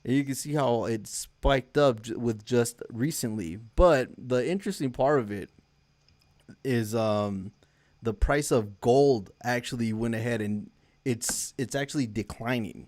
And you can see how it spiked up with just recently. But the interesting part of it is the price of gold actually went ahead and it's actually declining.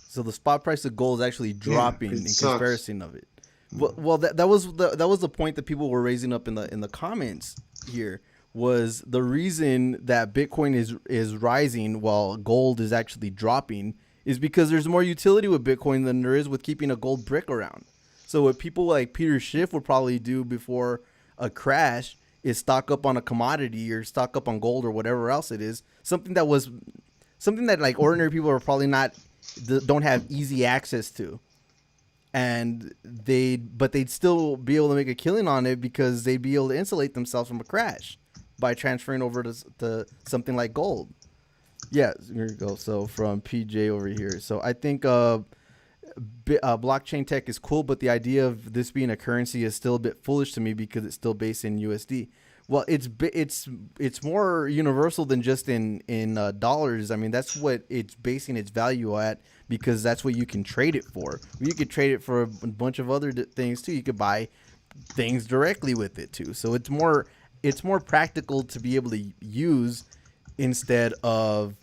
So the spot price of gold is actually dropping in comparison of it. Well, that was the point that people were raising up in the comments here. Was the reason that Bitcoin is rising while gold is actually dropping is because there's more utility with Bitcoin than there is with keeping a gold brick around. So what people like Peter Schiff would probably do before a crash is stock up on a commodity or stock up on gold or whatever else it is, something that like ordinary people are probably don't have easy access to. and they'd still be able to make a killing on it because they'd be able to insulate themselves from a crash by transferring over to something like gold. Yeah, here we go. So from PJ over here. So I think blockchain tech is cool, but the idea of this being a currency is still a bit foolish to me because it's still based in USD. Well, it's more universal than just in dollars. I mean, that's what it's basing its value at because that's what you can trade it for. You could trade it for a bunch of other things too. You could buy things directly with it too. So it's more practical to be able to use instead of,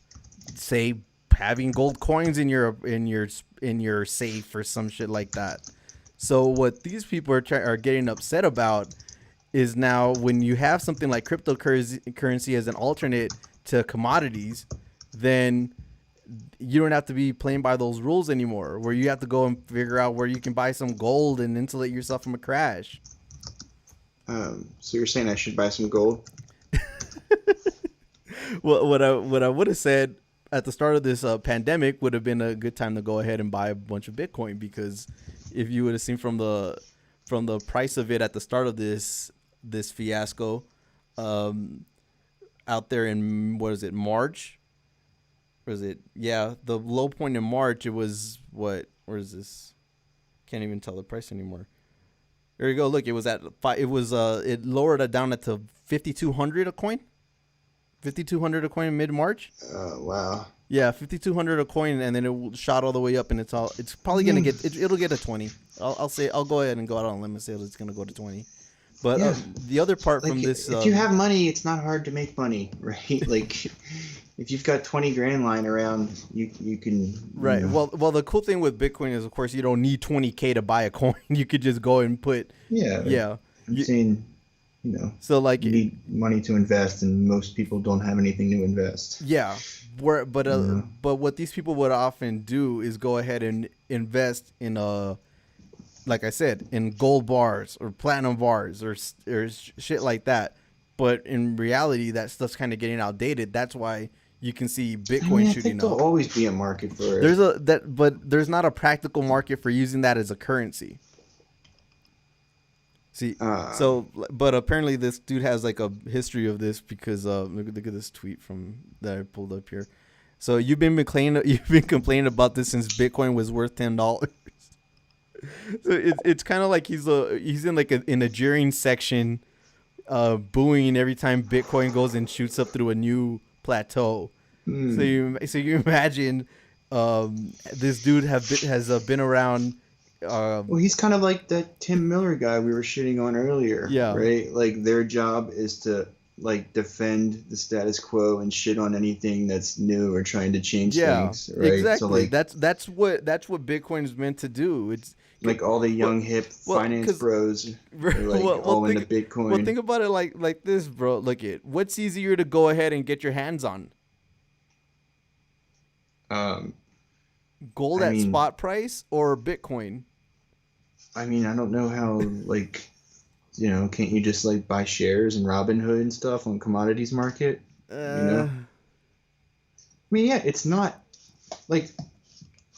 say, having gold coins in your safe or some shit like that. So what these people are getting upset about is now when you have something like cryptocurrency as an alternate to commodities, then you don't have to be playing by those rules anymore, where you have to go and figure out where you can buy some gold and insulate yourself from a crash. So you're saying I should buy some gold? Well, what I would have said at the start of this pandemic would have been a good time to go ahead and buy a bunch of Bitcoin, because if you would have seen from the price of it at the start of this fiasco, out there in, what is it, March? Or is it? Yeah, the low point in March, it was what? Where is this? Can't even tell the price anymore. There you go. Look, it was at it lowered it down to 5,200 a coin. 5,200 a coin in mid-March. Wow. Yeah, 5,200 a coin, and then it shot all the way up, and it's probably gonna get it'll get a 20. I'll go ahead and go out on a limb and say it's gonna go to 20. But yeah. The other part from this, if you have money, it's not hard to make money, right? Like, if you've got 20 grand lying around, you can. Right. You know. Well, the cool thing with Bitcoin is, of course, you don't need 20K to buy a coin. You could just go and put. Yeah. I'm saying, so like you need money to invest, and most people don't have anything to invest. Yeah. But what these people would often do is go ahead and invest in like I said, in gold bars or platinum bars or shit like that. But in reality, that stuff's kind of getting outdated. That's why you can see Bitcoin shooting up. I think there'll always be a market for it. But there's not a practical market for using that as a currency. See, but apparently this dude has like a history of this because look at this tweet that I pulled up here. So you've been complaining about this since Bitcoin was worth $10. So it's kind of like he's in like in a jeering section, booing every time Bitcoin goes and shoots up through a new plateau. So you imagine this dude has been around. Well, he's kind of like that Tim Miller guy we were shitting on earlier. Yeah. Right. Like their job is to like defend the status quo and shit on anything that's new or trying to change things. Right. Exactly. So like that's what Bitcoin is meant to do. It's like all the young hip finance bros are like all into Bitcoin. Well, think about it like this, bro. Look at what's easier to go ahead and get your hands on. Gold at spot price or Bitcoin? I mean, I don't know how, like, can't you just like buy shares in Robinhood and stuff on commodities market? I mean, yeah, it's not like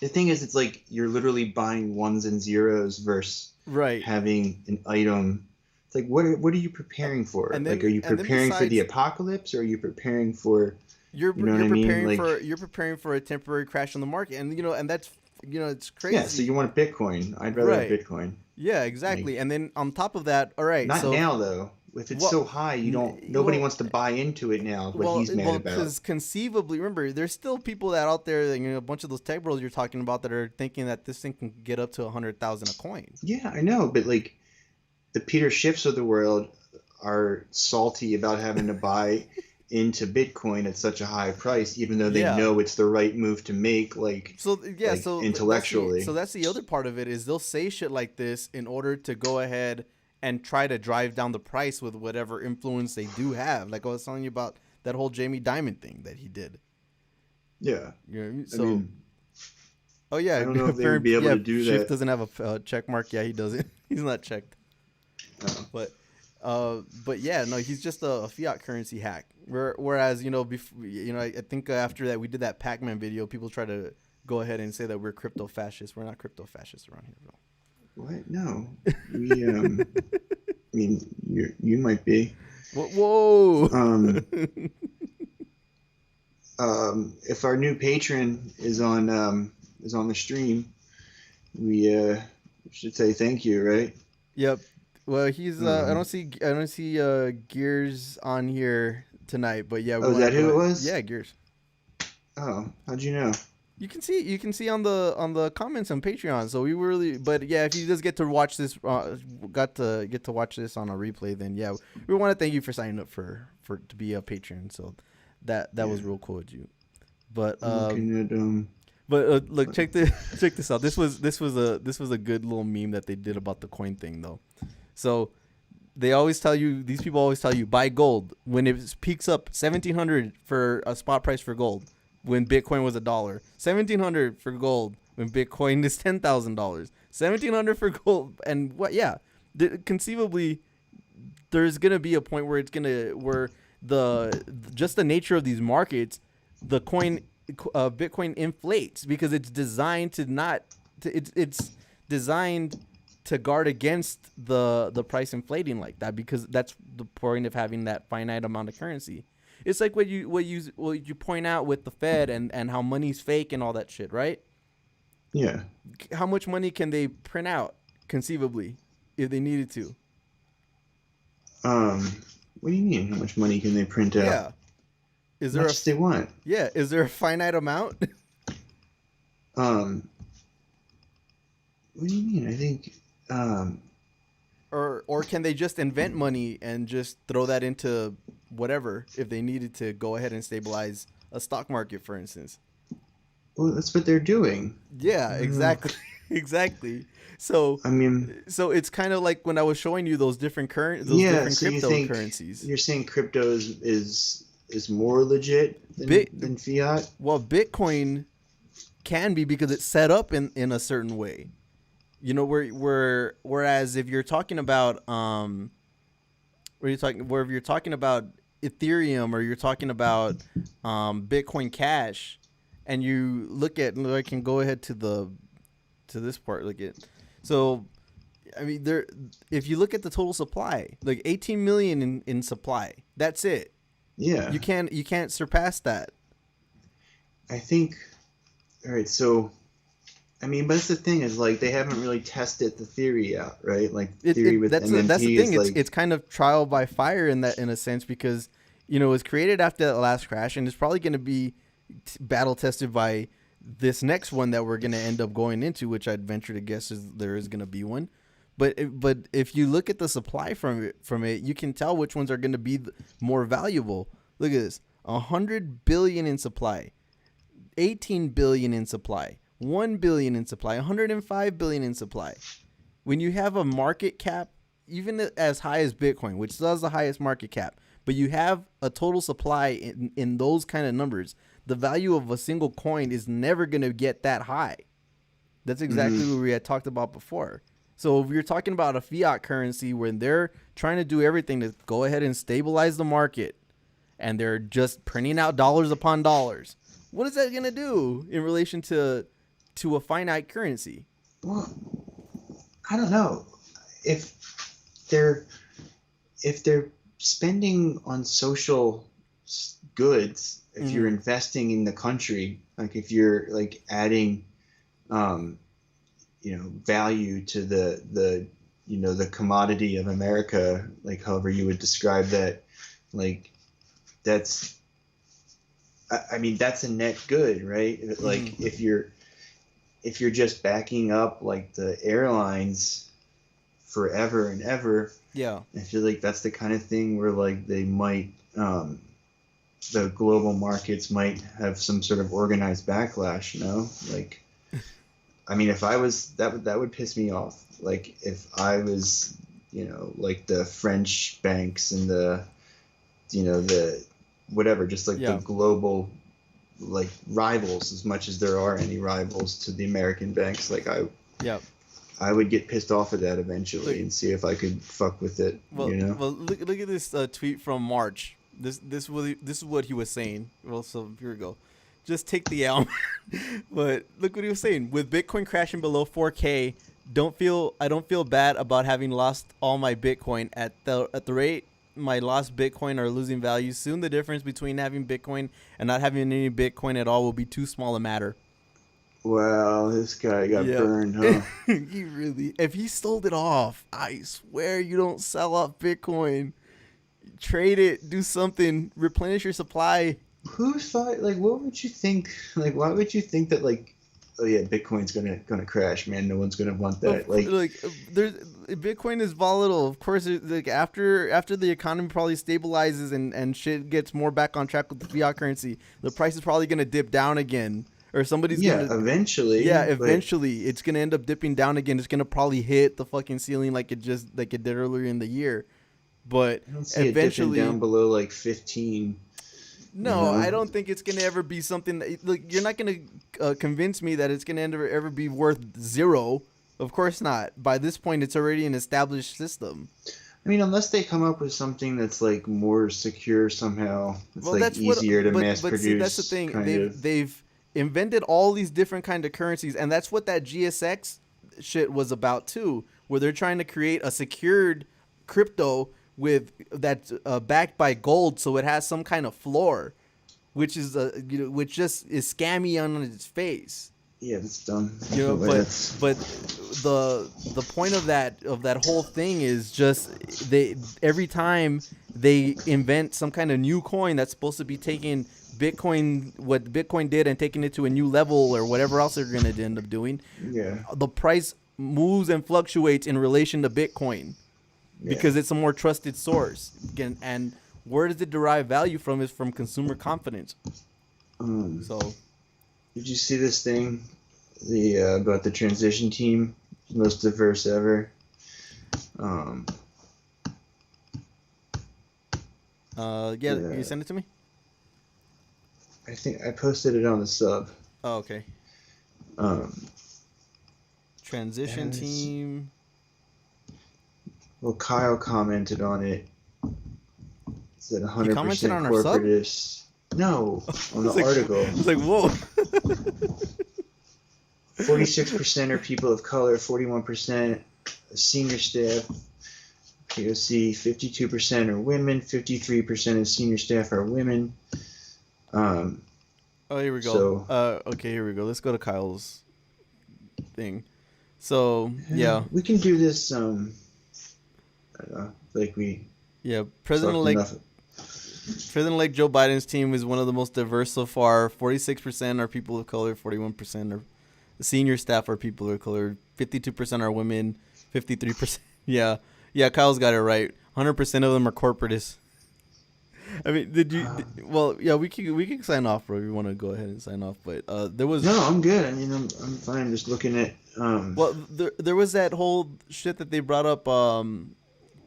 the thing is, it's like you're literally buying ones and zeros versus having an item. It's like, what are you preparing for? Are you preparing for the apocalypse, or are you preparing for? You're preparing for a temporary crash on the market, and that's it's crazy. Yeah, so you want a Bitcoin? I'd rather have Bitcoin. Yeah, exactly. And then on top of that, all right. Not now though. If it's so high, nobody wants to buy into it now. What he's mad about. Because conceivably, remember, there's still people that out there, a bunch of those tech bros you're talking about that are thinking that this thing can get up to 100,000 a coin. Yeah, I know, but like the Peter Schiffs of the world are salty about having to buy into Bitcoin at such a high price, even though they know it's the right move to make. So intellectually. That's the other part of it is they'll say shit like this in order to go ahead and try to drive down the price with whatever influence they do have. Like I was telling you about that whole Jamie Dimon thing that he did. Yeah. Oh yeah. I don't know if they would be able to do that. Schiff doesn't have a check mark. Yeah, he doesn't. He's not checked. But yeah, no, he's just a fiat currency hack. Whereas I think after that we did that Pac-Man video, people try to go ahead and say that we're crypto fascists. We're not crypto fascists around here, bro. What? No. We I mean, you might be. Whoa. If our new patron is on the stream, we should say thank you, right? Yep. Well, he's I don't see Gears on here tonight, but yeah. Is that who it was? Yeah, Gears. Oh, how'd you know? You can see on the comments on Patreon. So we really, but yeah, if you just get to watch this, got to watch this on a replay, then yeah, we want to thank you for signing up for to be a patron. So that was real cool of you. But look, check this out. This was a good little meme that they did about the coin thing though. So these people always tell you buy gold when it peaks up 1,700 for a spot price for gold. When Bitcoin was $1, $1,700 for gold when Bitcoin is $10,000, $1,700 for gold, and what? Yeah, conceivably, there's gonna be a point where where the nature of these markets, the Bitcoin inflates because it's designed it's designed to guard against the price inflating like that, because that's the point of having that finite amount of currency. It's like what you point out with the Fed and how money's fake and all that shit, right? Yeah. How much money can they print out conceivably if they needed to? What do you mean? How much money can they print out? Yeah. Is there much they want? Yeah. Is there a finite amount? What do you mean? I think. Or can they just invent money and just throw that into whatever if they needed to go ahead and stabilize a stock market, for instance? Well, that's what they're doing. Yeah, exactly. Exactly. So I mean, so it's kind of like when I was showing you those different different cryptocurrencies. You're saying crypto is more legit than fiat? Well, Bitcoin can be because it's set up in a certain way. You know, whereas if you're talking about if you're talking about Ethereum or you're talking about Bitcoin Cash, and you look at, I can go ahead to this part. So I mean, if you look at the total supply, like 18 million in supply, that's it. Yeah. You can't surpass that. I think. All right, so. I mean, but that's the thing is, like, they haven't really tested the theory out, right? Like, theory with MMT that's the thing. is like, it's kind of trial by fire in a sense, because, you know, it was created after that last crash, and it's probably going to be battle tested by this next one that we're going to end up going into, which I'd venture to guess there is going to be one. But if you look at the supply from it, you can tell which ones are going to be more valuable. Look at this: 100 billion in supply, 18 billion in supply. 1 billion in supply, 105 billion in supply. When you have a market cap, even as high as Bitcoin, which does the highest market cap, but you have a total supply in those kind of numbers, the value of a single coin is never going to get that high. That's exactly what we had talked about before. So if you're talking about a fiat currency where they're trying to do everything to go ahead and stabilize the market, and they're just printing out dollars upon dollars, what is that going to do in relation to a finite currency? Well, I don't know. If they're spending on social goods, if you're investing in the country, like if you're like adding value to the commodity of America, like however you would describe that, like that's a net good, right? Like if you're just backing up like the airlines forever and ever, yeah, I feel like that's the kind of thing where like they might, the global markets might have some sort of organized backlash, you know? Like, I mean, if I was, that would piss me off. Like if I was, like the French banks and the whatever, just like the global like rivals, as much as there are any rivals to the American banks, like I would get pissed off at that eventually and see if I could fuck with it. Well, well, look at this tweet from March. This is what he was saying. Well, so here we go. just take the L. But look what he was saying. With Bitcoin crashing below 4K, I don't feel bad about having lost all my Bitcoin at the rate my lost Bitcoin are losing value. Soon the difference between having Bitcoin and not having any Bitcoin at all will be too small a matter. Wow, this guy got burned, huh? He really, if he sold it off, I swear you don't sell off Bitcoin. Trade it, do something, replenish your supply. Who thought, like, what would you think, like, why would you think that, like, oh yeah, Bitcoin's gonna crash, man, no one's gonna want that. Like there's Bitcoin is volatile. Of course, like after the economy probably stabilizes and shit gets more back on track with the fiat currency, the price is probably gonna dip down again. Or somebody's gonna eventually. Yeah, eventually it's gonna end up dipping down again. It's gonna probably hit the fucking ceiling like it did earlier in the year. But I don't see eventually it dipping down below like 15. No, I don't think it's gonna ever be something that, look, you're not gonna convince me that it's gonna ever be worth zero. Of course not. By this point, it's already an established system. I mean, unless they come up with something that's like more secure somehow, it's easier to mass produce. See, that's the thing. They've invented all these different kind of currencies, and that's what that GSX shit was about too, where they're trying to create a secured crypto with that's backed by gold, so it has some kind of floor, which is which just is scammy on its face. Yeah, that's dumb. But the point of that whole thing is just every time they invent some kind of new coin that's supposed to be taking Bitcoin, what Bitcoin did, and taking it to a new level or whatever else they're gonna end up doing. Yeah, the price moves and fluctuates in relation to Bitcoin. Because it's a more trusted source. Again, and where does it derive value from is from consumer confidence. So, did you see this thing about the transition team, most diverse ever? You send it to me? I think I posted it on the sub. Oh, okay. Transition team. Well, Kyle commented on it. Said 100% corporatist. No, on the article. I was like, whoa. 46% are people of color, 41% senior staff, POC, 52% are women, 53% of senior staff are women. Oh, here we go. Okay, here we go. Let's go to Kyle's thing. So, yeah. We can do this, President-elect Joe Biden's team is one of the most diverse so far. 46% are people of color, 41% are senior staff are people of color, 52% are women, 53%. Yeah, Kyle's got it right. 100% of them are corporatists. I mean, we can sign off, bro. If you want to go ahead and sign off, but there was no. I'm good. I mean, I'm fine. Just looking at. Well, there was that whole shit that they brought up.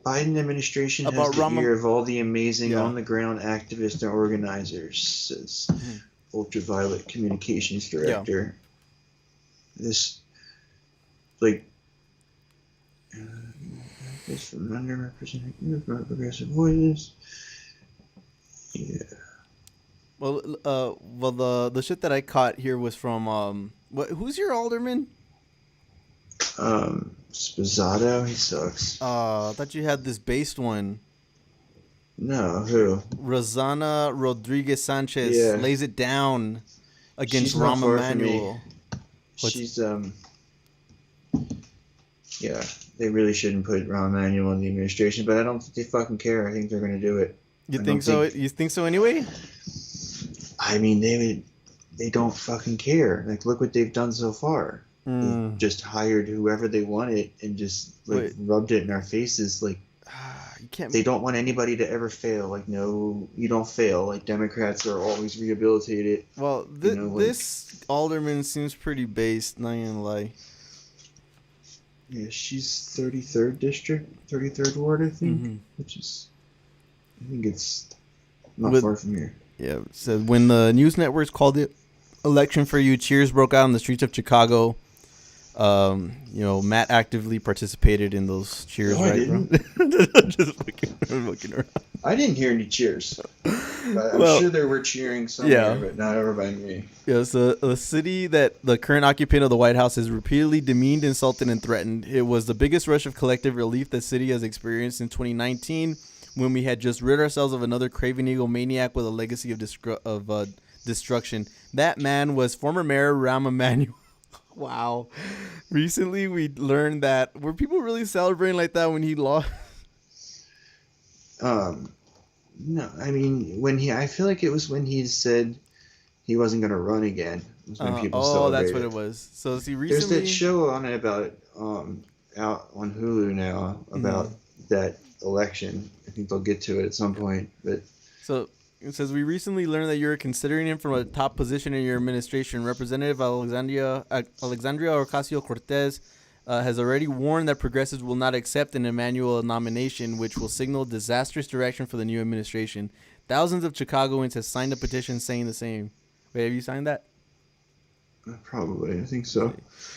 Biden administration has the ear of all the amazing on-the-ground activists and organizers, says Ultraviolet Communications Director. This, this from underrepresented progressive voices. Yeah. Well, the shit that I caught here was from who's your alderman? Sposato, he sucks. I thought you had this based one. No, who? Rosanna Rodriguez Sanchez lays it down against Rahm Emanuel. She's they really shouldn't put Rahm Emanuel in the administration, but I don't think they fucking care. I think they're gonna do it. You think so? You think so anyway? I mean, they don't fucking care. Like, look what they've done so far. They just hired whoever they wanted and just rubbed it in our faces. Like, you can't. They don't want anybody to ever fail. Like, no, you don't fail. Like, Democrats are always rehabilitated. Well, this alderman seems pretty based. Not gonna lie. Yeah, she's 33rd district, 33rd ward, I think, which is, I think it's not far from here. Yeah, so when the news networks called it election for you, cheers broke out on the streets of Chicago. Matt actively participated in those cheers, no, right, bro? Just fucking around. I didn't hear any cheers. I'm sure there were cheering somewhere, but not over by me. Yeah, so the city that the current occupant of the White House has repeatedly demeaned, insulted, and threatened. It was the biggest rush of collective relief the city has experienced in 2019, when we had just rid ourselves of another craven eagle maniac with a legacy of destruction. That man was former Mayor Rahm Emanuel. Wow. Recently, we learned that were people really celebrating like that when he lost? No, I mean I feel like it was when he said he wasn't going to run again. Was when people celebrated. That's what it was. So see, recently there's that show on it about out on Hulu now about that election. I think they'll get to it at some point. But so it says we recently learned that you're considering him from a top position in your administration. Representative Alexandria Ocasio-Cortez has already warned that progressives will not accept an Emanuel nomination, which will signal disastrous direction for the new administration. Thousands of Chicagoans have signed a petition saying the same. Wait, have you signed that? Probably, I think so.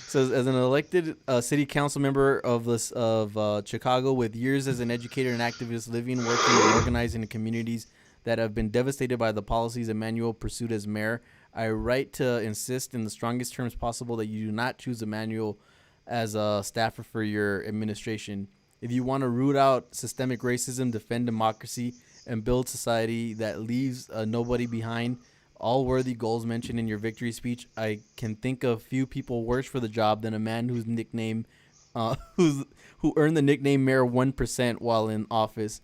Says as an elected city council member of Chicago with years as an educator and activist, living, working, and organizing in communities that have been devastated by the policies Emanuel pursued as mayor, I write to insist in the strongest terms possible that you do not choose Emanuel as a staffer for your administration. If you want to root out systemic racism, defend democracy, and build society that leaves nobody behind, all worthy goals mentioned in your victory speech, I can think of few people worse for the job than a man whose nickname, who earned the nickname Mayor 1% while in office.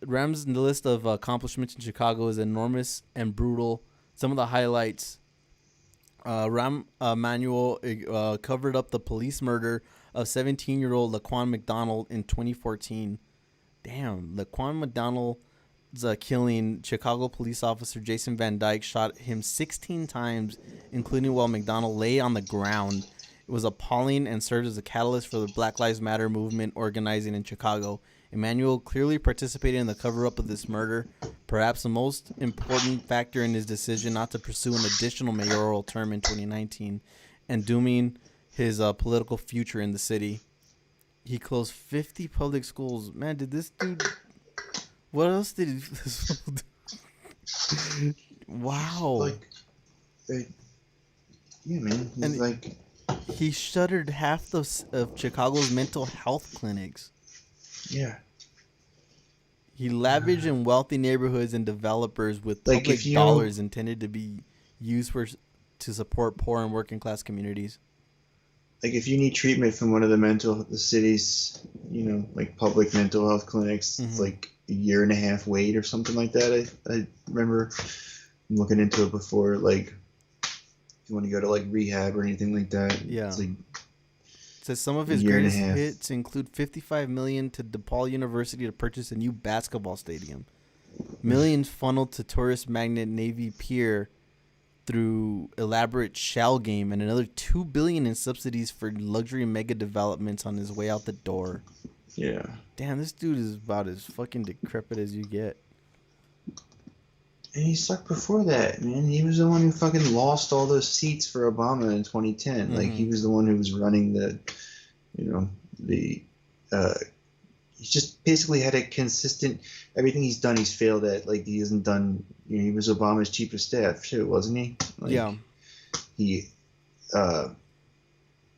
Ram's list of accomplishments in Chicago is enormous and brutal. Some of the highlights: Rahm Emanuel covered up the police murder of 17-year-old Laquan McDonald in 2014. Damn, Laquan McDonald's killing, Chicago police officer Jason Van Dyke shot him 16 times, including while McDonald lay on the ground. It was appalling and served as a catalyst for the Black Lives Matter movement organizing in Chicago. Emanuel clearly participated in the cover-up of this murder, perhaps the most important factor in his decision not to pursue an additional mayoral term in 2019, and dooming his political future in the city. He closed 50 public schools. Man, did this dude... What else did he do? Wow. Yeah, man. And he shuttered half of Chicago's mental health clinics. Yeah. He lavished in wealthy neighborhoods and developers with public dollars intended to be used to support poor and working class communities. Like if you need treatment from one of the city's, public mental health clinics, it's like a year and a half wait or something like that. I remember looking into it before, like if you want to go to like rehab or anything like that. Yeah. It's like says some of his greatest hits include $55 million to DePaul University to purchase a new basketball stadium, millions funneled to tourist magnet Navy Pier through elaborate shell game, and another $2 billion in subsidies for luxury mega developments on his way out the door. Yeah. Damn, this dude is about as fucking decrepit as you get. And he sucked before that, man. He was the one who fucking lost all those seats for Obama in 2010. Like he was the one who was running he just basically had a consistent. Everything he's done, he's failed at. Like he hasn't done. He was Obama's chief of staff too, wasn't he? Like, yeah. He was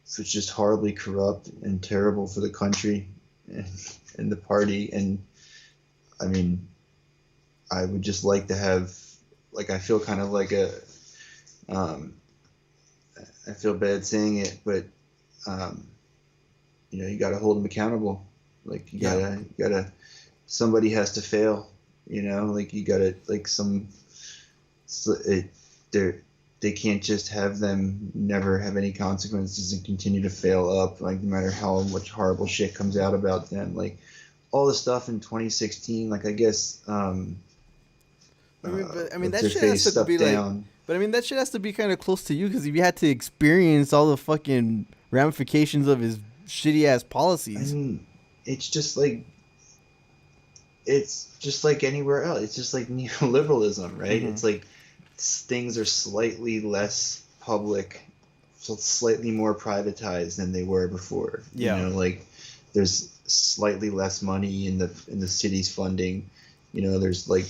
just horribly corrupt and terrible for the country and the party. And I mean, I would just like to have, I feel kind of like I feel bad saying it, but you got to hold him accountable. Like you gotta, somebody has to fail. You gotta they can't just have them never have any consequences and continue to fail up. Like no matter how much horrible shit comes out about them. Like all the stuff in 2016. Like I guess. That shit has to be down. That shit has to be kind of close to you because if you had to experience all the fucking ramifications of his shitty ass policies. It's just like anywhere else. It's just like neoliberalism, right? It's like things are slightly less public slightly more privatized than they were before. Yeah. You know, like there's slightly less money in the city's funding. You know, there's like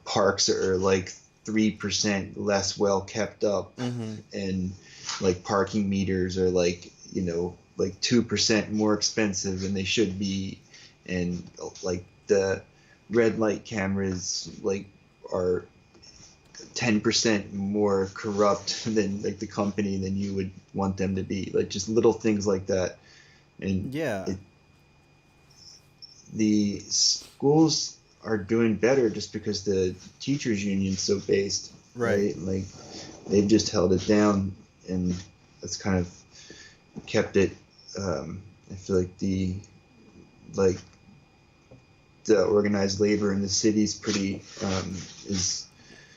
parks are like 3% less well kept up, and like parking meters are like, like 2% more expensive than they should be, and like the red light cameras like are 10% more corrupt than like the company than you would want them to be. Like just little things like that. And the schools are doing better just because the teachers union's so based, right? Like they've just held it down, and that's kind of kept it. I feel like the organized labor in the city's pretty is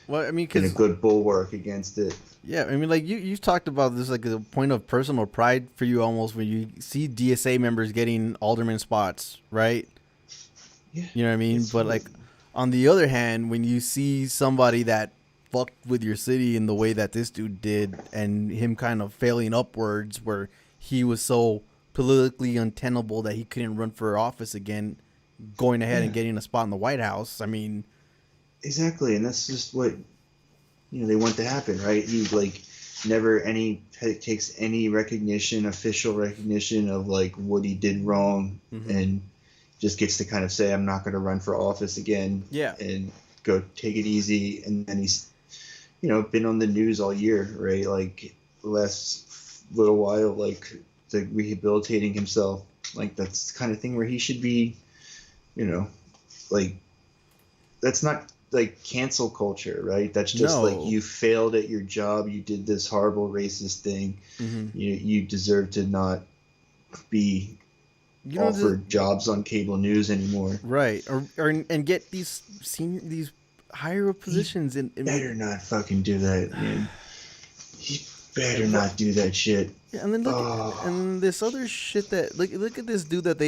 been a good bulwark against it. Yeah, I mean, like you've talked about this, like a point of personal pride for you almost when you see DSA members getting alderman spots, right? Yeah, you know what I mean? But like on the other hand, when you see somebody that fucked with your city in the way that this dude did, and him kind of failing upwards, where he was so politically untenable that he couldn't run for office again, going ahead and getting a spot in the White House. I mean, exactly, and that's just what they want to happen, right? He like never takes any official recognition of like what he did wrong, and just gets to kind of say, I'm not going to run for office again, and go take it easy. And then he's been on the news all year, right? Like the last little while, like rehabilitating himself. Like that's the kind of thing where he should be, like that's not like cancel culture, right? That's just like you failed at your job, you did this horrible racist thing, you deserve to not be offered jobs on cable news anymore, right? Or and get these higher positions. He better not fucking do that, man. He better not do that shit. Yeah, and then and this other shit that look at this dude that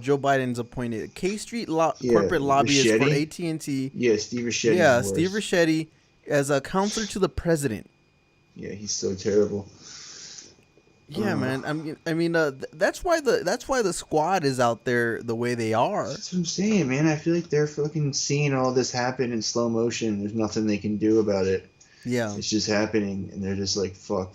Joe Biden's appointed, K Street corporate lobbyist for AT&T. Yeah, Steve Ricchetti. Yeah, Steve Ricchetti as a counselor to the president. Yeah, he's so terrible. Yeah, man. I mean, that's why the squad is out there the way they are. That's what I'm saying, man. I feel like they're fucking seeing all this happen in slow motion. There's nothing they can do about it. Yeah, it's just happening, and they're just like fuck.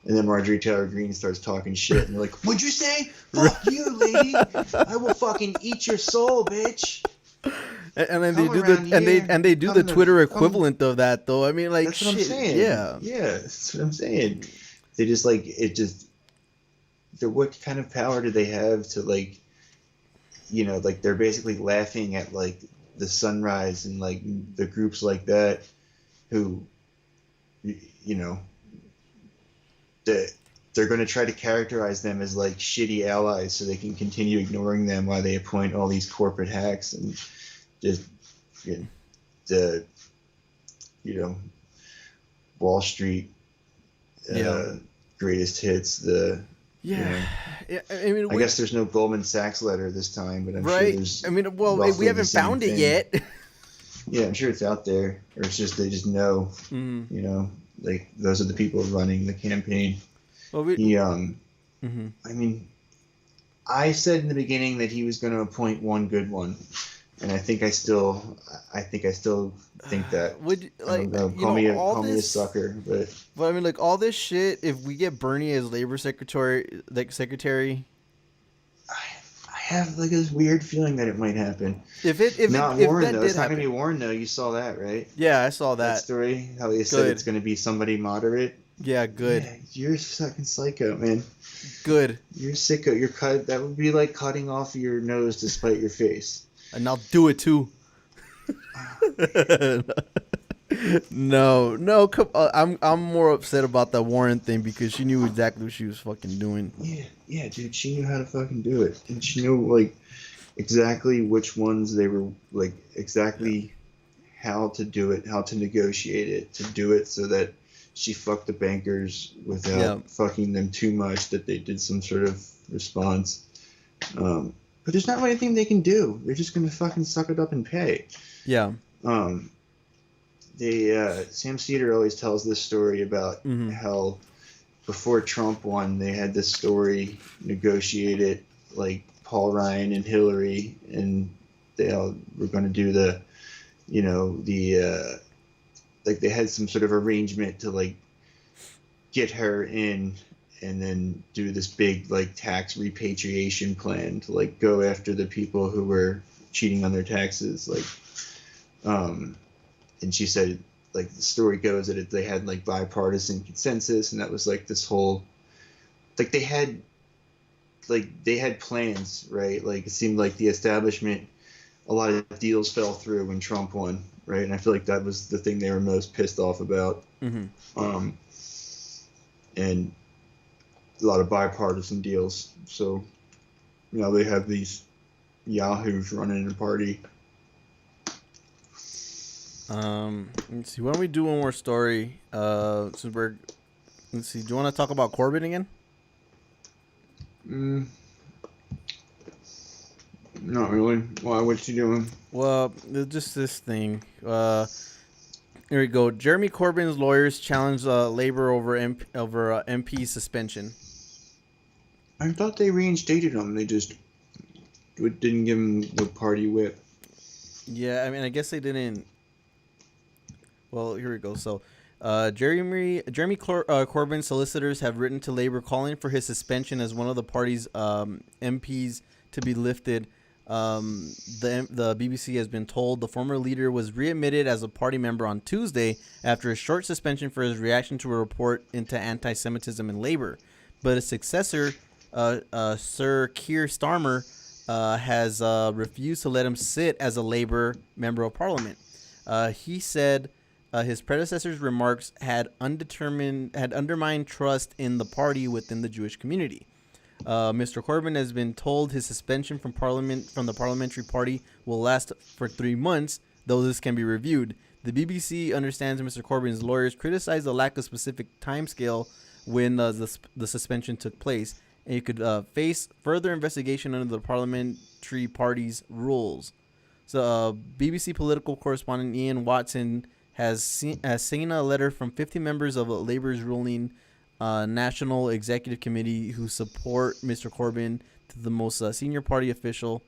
And then Marjorie Taylor Greene starts talking shit, and they're like, "What'd you say? Fuck you, lady! I will fucking eat your soul, bitch." And then they do the Twitter equivalent of that, though. I mean, like, that's what shit. I'm saying. Yeah, that's what I'm saying. They just like it. Just what kind of power do they have to like, like they're basically laughing at like the Sunrise and like the groups like that, who, they're going to try to characterize them as like shitty allies so they can continue ignoring them while they appoint all these corporate hacks and just the Wall Street greatest hits. I mean, I guess there's no Goldman Sachs letter this time, but I'm sure there's. I mean, well, we haven't found it yet. Yeah, I'm sure it's out there, or it's just they just know. Like those are the people running the campaign. Well, I mean, I said in the beginning that he was going to appoint one good one, and I think I still think that. Would like call me a sucker, but I mean, like all this shit. If we get Bernie as labor secretary, I have like this weird feeling that it might happen. If Warren though, it's not gonna be Warren though. You saw that, right? Yeah, I saw that story. How they said it's gonna be somebody moderate. Yeah, good. Yeah, you're a fucking psycho, man. Good. You're sicko. That would be like cutting off your nose to spite your face. And I'll do it too. No. I'm more upset about the Warren thing because she knew exactly what she was fucking doing. Yeah, dude. She knew how to fucking do it, and she knew like exactly which ones they were like exactly how to do it, how to negotiate it, to do it so that she fucked the bankers without fucking them too much, that they did some sort of response. But But there's not really anything they can do. They're just gonna fucking suck it up and pay. Yeah. Sam Cedar always tells this story about how before Trump won, they had this story negotiated, like Paul Ryan and Hillary, and they all were going to do the, like they had some sort of arrangement to like get her in and then do this big like tax repatriation plan to like go after the people who were cheating on their taxes, like, and she said, like, the story goes that they had like bipartisan consensus, and that was like this whole, like they had plans, right? Like it seemed like the establishment, a lot of deals fell through when Trump won, right? And I feel like that was the thing they were most pissed off about. And a lot of bipartisan deals. So, they have these yahoos running the party. Let's see. Why don't we do one more story? Let's see. Do you want to talk about Corbyn again? Not really. Why? What's he doing? Well, just this thing. Here we go. Jeremy Corbyn's lawyers challenged Labor over MP suspension. I thought they reinstated him. They just didn't give him the party whip. Yeah, I mean, I guess they didn't. Well, here we go. So, Jeremy Corbyn's solicitors have written to Labor calling for his suspension as one of the party's MPs to be lifted. The BBC has been told the former leader was readmitted as a party member on Tuesday after a short suspension for his reaction to a report into anti-Semitism in Labor. But his successor, Sir Keir Starmer, has refused to let him sit as a Labor member of Parliament. He said his predecessor's remarks had undermined trust in the party within the Jewish community. Mr. Corbyn has been told his suspension from the parliamentary party will last for 3 months, though this can be reviewed. The BBC understands Mr. Corbyn's lawyers criticized the lack of specific timescale when the suspension took place, and he could face further investigation under the parliamentary party's rules. So, BBC political correspondent Ian Watson has seen a letter from 50 members of Labour's ruling National Executive Committee who support Mr. Corbyn to the most senior party official,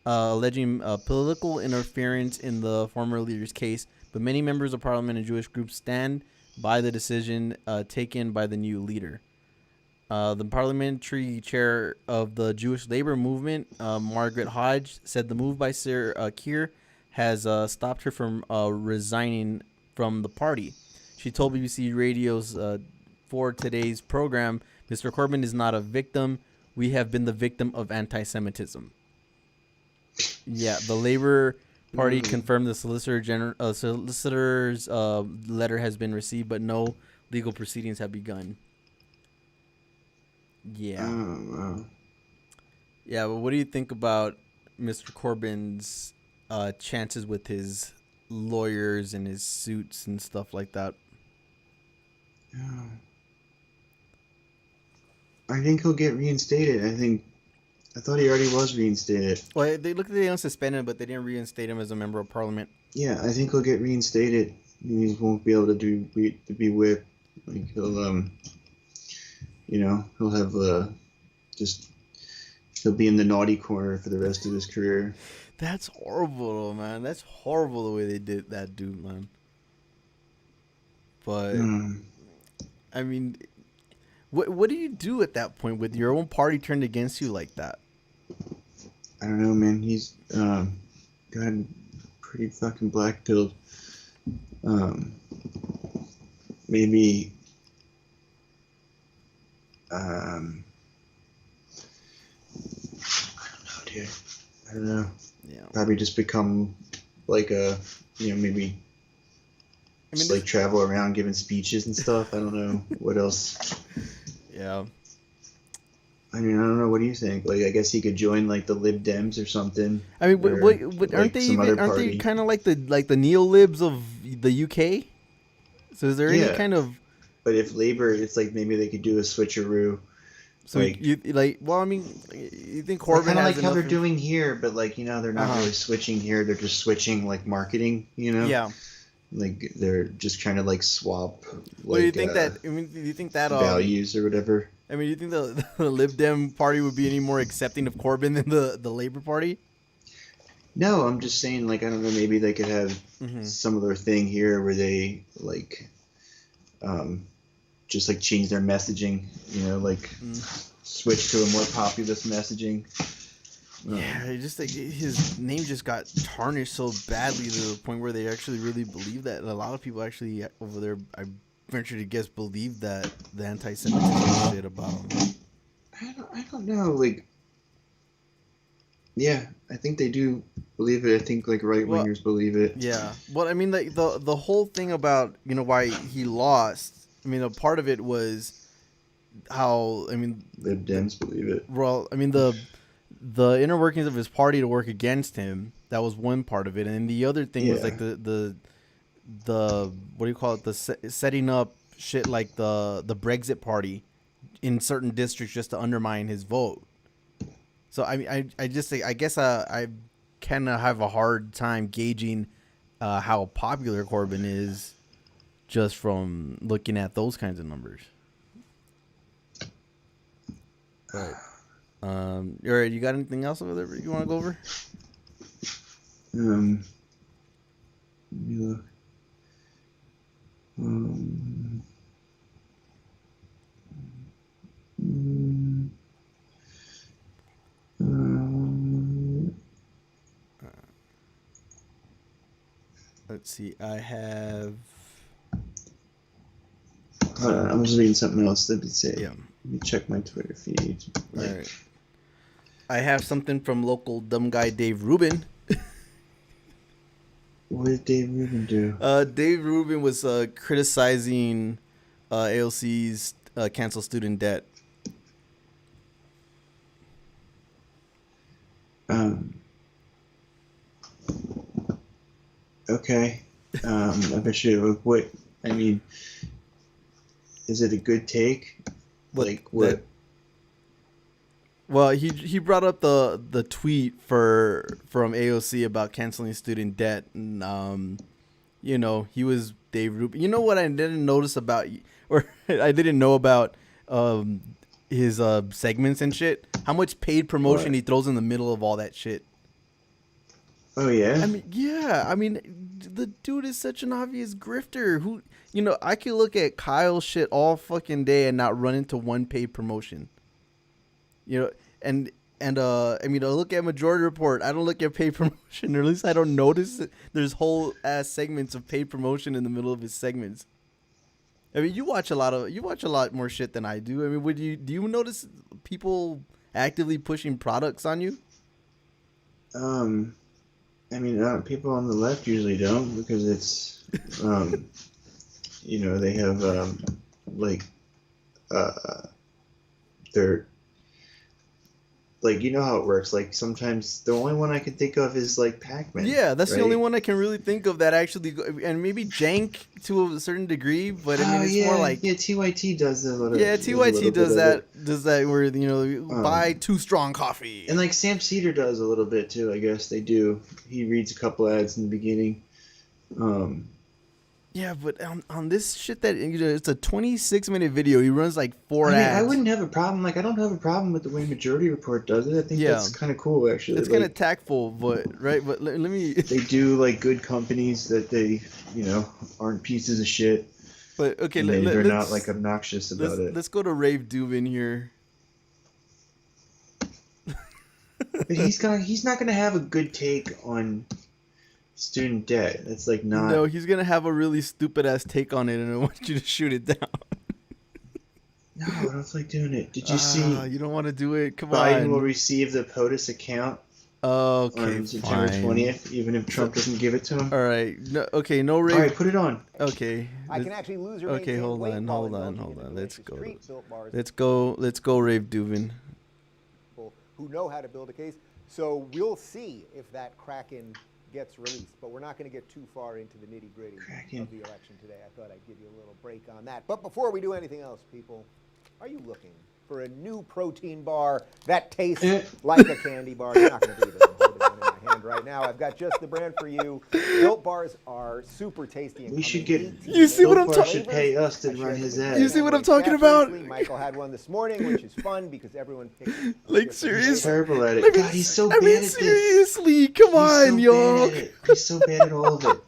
alleging political interference in the former leader's case. But many members of parliament and Jewish groups stand by the decision taken by the new leader. The parliamentary chair of the Jewish labor movement, Margaret Hodge, said the move by Sir Keir has stopped her from resigning from the party. She told BBC Radio's for today's program, Mr. Corbyn is not a victim. We have been the victim of anti-Semitism. Yeah, the Labor Party confirmed the solicitor's letter has been received, but no legal proceedings have begun. Yeah. Yeah, but what do you think about Mr. Corbyn's chances with his lawyers and his suits and stuff like that? I think he'll get reinstated. I thought he already was reinstated. Well, they unsuspended him, but they didn't reinstate him as a member of parliament. Yeah, I think he'll get reinstated. He won't be able to be whipped. Like he'll he'll have he'll be in the naughty corner for the rest of his career. That's horrible, man. That's horrible the way they did that dude, man. But I mean, what do you do at that point with your own party turned against you like that? I don't know, man. He's gotten pretty fucking black-pilled. Maybe I don't know. Yeah. Probably just become like maybe just like travel around giving speeches and stuff. I don't know what else. Yeah. I mean, I don't know. What do you think? Like, I guess he could join like the Lib Dems or something. I mean, aren't they kind of like the neo-libs of the UK? So is there any kind of? But if Labor, it's like maybe they could do a switcheroo, So you like? Well, I mean, you think Corbyn kind of has like how they're doing here, but like they're not really switching here. They're just switching like marketing. Yeah. Like they're just trying to like swap. Well, do you think that? I mean, do you think that values or whatever? I mean, do you think the Lib Dem party would be any more accepting of Corbyn than the Labor Party? No, I'm just saying, like, I don't know, maybe they could have some other thing here where they, like, just, like, change their messaging, like, switch to a more populist messaging. Yeah, just, like, his name just got tarnished so badly to the point where they actually really believe that. And a lot of people actually over there, I venture to guess, believe that the anti-Semitism shit about him. I don't know, like... Yeah, I think they do believe it. I think like right-wingers believe it. Yeah. Well, I mean, the whole thing about, why he lost, I mean, a part of it was how, I mean... Lib Dems believe it. Well, I mean, the inner workings of his party to work against him, that was one part of it. And the other thing was like the what do you call it? The setting up shit like the Brexit party in certain districts just to undermine his vote. So I mean, I just think, I guess I kind of have a hard time gauging how popular Corbyn is just from looking at those kinds of numbers. Right. All right. You got anything else over there you want to go over? Let me look. Let's see. I have. Hold on, I'm just reading something else. Let me say. Yeah. Let me check my Twitter feed. All right. I have something from local dumb guy Dave Rubin. What did Dave Rubin do? Dave Rubin was criticizing AOC's cancel student debt. Okay. I bet you. What? I mean, is it a good take? Like what? Well, he brought up the tweet from AOC about canceling student debt, and he was Dave Rubin. You know what I didn't notice about, or I didn't know about his segments and shit? How much paid promotion he throws in the middle of all that shit. Oh yeah. I mean, yeah. I mean, the dude is such an obvious grifter. Who, I could look at Kyle's shit all fucking day and not run into one paid promotion. And I mean, I look at Majority Report. I don't look at paid promotion, or at least I don't notice it. There's whole ass segments of paid promotion in the middle of his segments. I mean, you watch a lot more shit than I do. I mean, do you notice people actively pushing products on you? I mean, people on the left usually don't, because it's, they have, they're, like, you know how it works. Like, sometimes the only one I can think of is, like, Pac-Man. Yeah, that's right? the only one I can really think of that actually, and maybe Jank to a certain degree, but I mean, it's more like... Yeah, TYT does a little... Yeah, TYT does that where, buy 2 strong coffee. And, like, Sam Cedar does a little bit, too, I guess. They do. He reads a couple ads in the beginning. Yeah, but on this shit that, it's a 26-minute video. He runs like 4 ads. I wouldn't have a problem. Like, I don't have a problem with the way Majority Report does it. I think that's kind of cool, actually. It's kind of tactful, but right. But let me. They do like good companies that they, aren't pieces of shit. But okay, they're not like obnoxious about it. Let's go to Rave Dubin here. But he's not gonna have a good take on student debt. That's like not. No, he's gonna have a really stupid ass take on it, and I want you to shoot it down. No, I don't like doing it. Did you see? You don't want to do it. Come Biden on. will receive the POTUS account. Okay, on September 20th, even if Trump doesn't give it to him. All right. No, okay. No rave. All right, put it on. Okay. I can actually lose or okay, hold on. Let's go, Rave Dubin. Who know how to build a case. So we'll see if that Kraken gets released, but we're not going to get too far into the nitty-gritty of the election today. I thought I'd give you a little break on that. But before we do anything else, people, are you looking for a new protein bar that tastes like a candy bar. You're not going to believe it. I'm holding one in my hand right now. I've got just the brand for you. Built bars are super tasty. And we should get. You see what I'm talking? Should pay us to run his ad. You see what I'm talking about? Michael had one this morning, which is fun because everyone picks. Like seriously, he's terrible at it. God, he's so bad at this. Seriously, come on, y'all. He's so bad at all of it.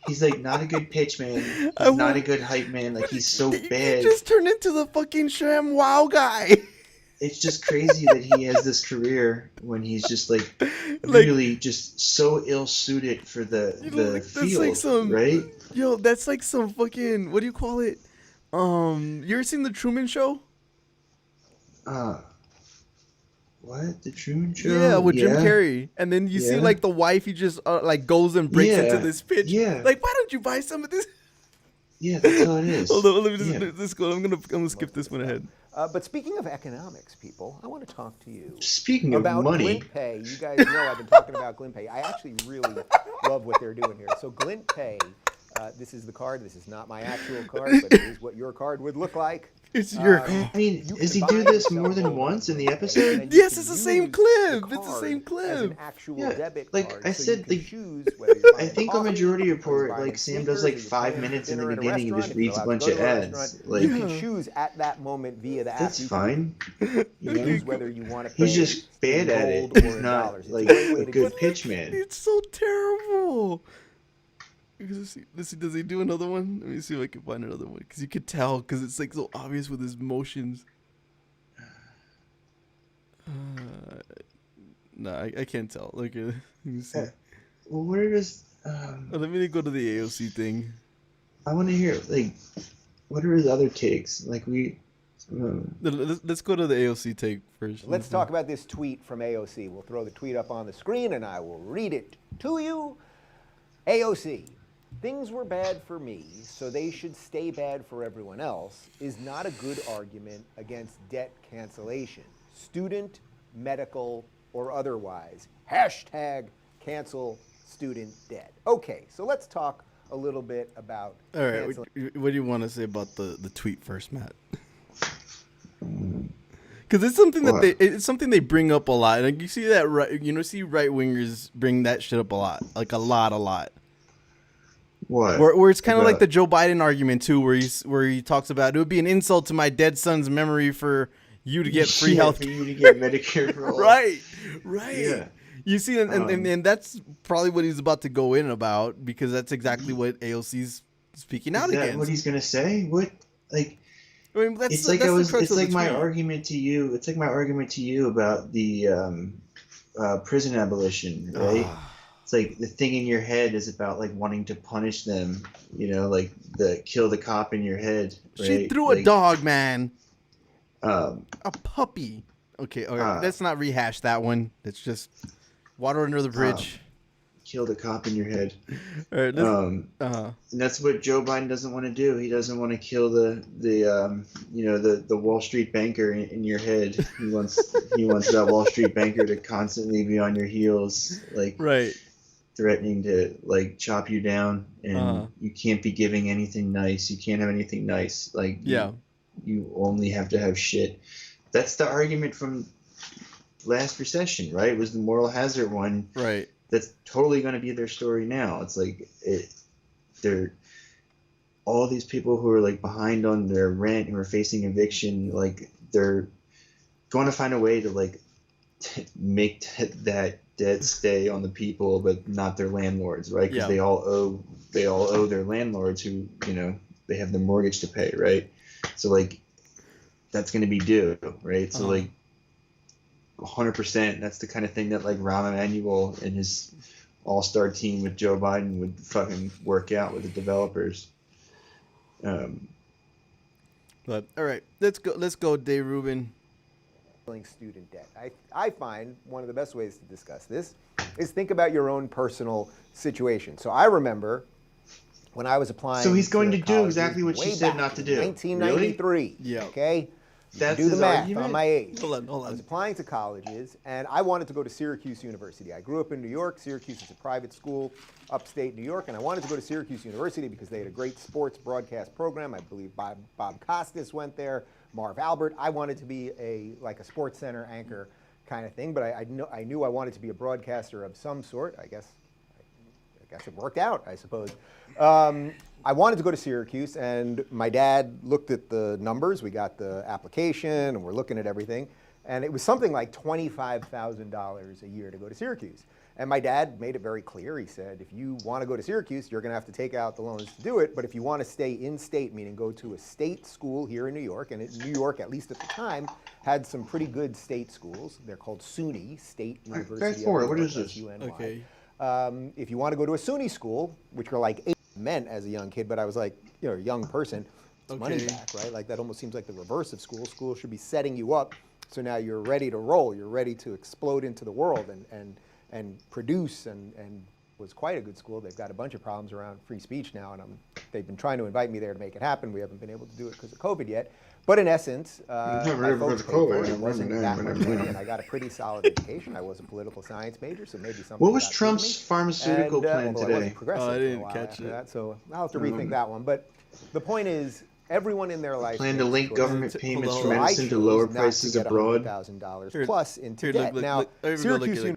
He's like not a good pitch man. He's not a good hype man. Like he's so bad. He just turned into the fucking Sham Wow guy. It's just crazy that he has this career when he's just like really just so ill suited for the field, like some, right? Yo, that's like some fucking, what do you call it? You ever seen the Truman Show? What? The Truman Show? Yeah, with Jim Carrey. And then you see like the wife, he just like goes and breaks into this pitch. Yeah. Like, why don't you buy some of this? Yeah, that's how it is. Hold on, let me just go. I'm gonna skip this one ahead. But speaking of economics, people, I want to talk to you. Speaking about of money, Glint Pay. You guys know I've been talking about Glint Pay. I actually really love what they're doing here. So Glint Pay, this is the card. This is not my actual card, but it is what your card would look like. It's your. I mean, does he do this more than once in the episode? Yes, it's the same clip. It's the same clip. An actual debit like card, I so said, I think a majority report, like Sam does like 5 minutes in the beginning and just reads a bunch of ads. Like you can choose at that moment via the app. That's fine. Choose whether you want to. He's just bad at it. He's not like a good pitch man. It's so terrible. Does he do another one? Let me see if I can find another one. Because you could tell, because it's like so obvious with his motions. No, I can't tell. Look, let me see. Well, where does... let me go to the AOC thing. I want to hear, like, what are his other takes? Like, let's go to the AOC take first. Let's talk about this tweet from AOC. We'll throw the tweet up on the screen, and I will read it to you. AOC. Things were bad for me, so they should stay bad for everyone else, is not a good argument against debt cancellation. Student, medical, or otherwise. Hashtag cancel student debt. Okay, so let's talk a little bit about... All right, what do you want to say about the tweet first, Matt? Because it's something it's something they bring up a lot. Like you see that right wingers bring that shit up a lot, like a lot. What? Where it's kind of like the Joe Biden argument too, where he talks about it would be an insult to my dead son's memory for you to get free health care. For you to get Medicare for all. Right. Yeah. You see, and that's probably what he's about to go in about, because that's exactly what AOC's speaking out against. Is that what he's gonna say? What, like? I mean, it's like my argument to you. It's like my argument to you about the prison abolition, right? It's like the thing in your head is about like wanting to punish them, like kill the cop in your head. Right? She threw a dog, man. A puppy. Okay, let's not rehash that one. It's just water under the bridge. Kill the cop in your head. All right, and that's what Joe Biden doesn't want to do. He doesn't want to kill the Wall Street banker in your head. He wants that Wall Street banker to constantly be on your heels, like threatening to like chop you down, and you can't be giving anything nice. You can't have anything nice. Like you only have to have shit. That's the argument from last recession, right? It was the moral hazard one, right? That's totally going to be their story now. It's like they're all these people who are like behind on their rent, who are facing eviction, like they're going to find a way to like make that debt stay on the people, but not their landlords, right? Because they all owe their landlords, who they have the mortgage to pay, right? So like that's going to be due, right? So like 100%, that's the kind of thing that like Rahm Emanuel and his all-star team with Joe Biden would fucking work out with the developers. But all right, let's go, Dave Rubin. Student debt. I find one of the best ways to discuss this is think about your own personal situation. So I remember when I was applying. So he's going to do exactly what she said not to do. 1993. Really? Yeah. Okay. That's do the his math argument? on my age. Hold on. I was applying to colleges, and I wanted to go to Syracuse University. I grew up in New York. Syracuse is a private school, upstate New York, and I wanted to go to Syracuse University because they had a great sports broadcast program. I believe Bob Costas went there. Marv Albert. I wanted to be like a Sports Center anchor kind of thing, but I knew I wanted to be a broadcaster of some sort. I guess it worked out, I suppose. I wanted to go to Syracuse, and my dad looked at the numbers. We got the application, and we're looking at everything, and it was something like $25,000 a year to go to Syracuse. And my dad made it very clear. He said, if you want to go to Syracuse, you're going to have to take out the loans to do it. But if you want to stay in state, meaning go to a state school here in New York, and New York, at least at the time, had some pretty good state schools. They're called SUNY, State University of New York. What is this? SUNY. Okay. If you want to go to a SUNY school, which were like 8 meant as a young kid, but I was like, a young person, it's money back, right? Like that almost seems like the reverse of school. School should be setting you up so now you're ready to roll. You're ready to explode into the world and produce, and was quite a good school. They've got a bunch of problems around free speech now, and they've been trying to invite me there to make it happen. We haven't been able to do it because of COVID yet. But in essence, my folks paid for it. It wasn't that much money, and I got a pretty solid education. I was a political science major, so maybe something. What was Trump's pharmaceutical plan today? I didn't catch it. So I'll have to rethink that one. But the point is, everyone in their life plan to link government payments for medicine to lower prices abroad. $100,000 plus into debt. Now, Syracuse.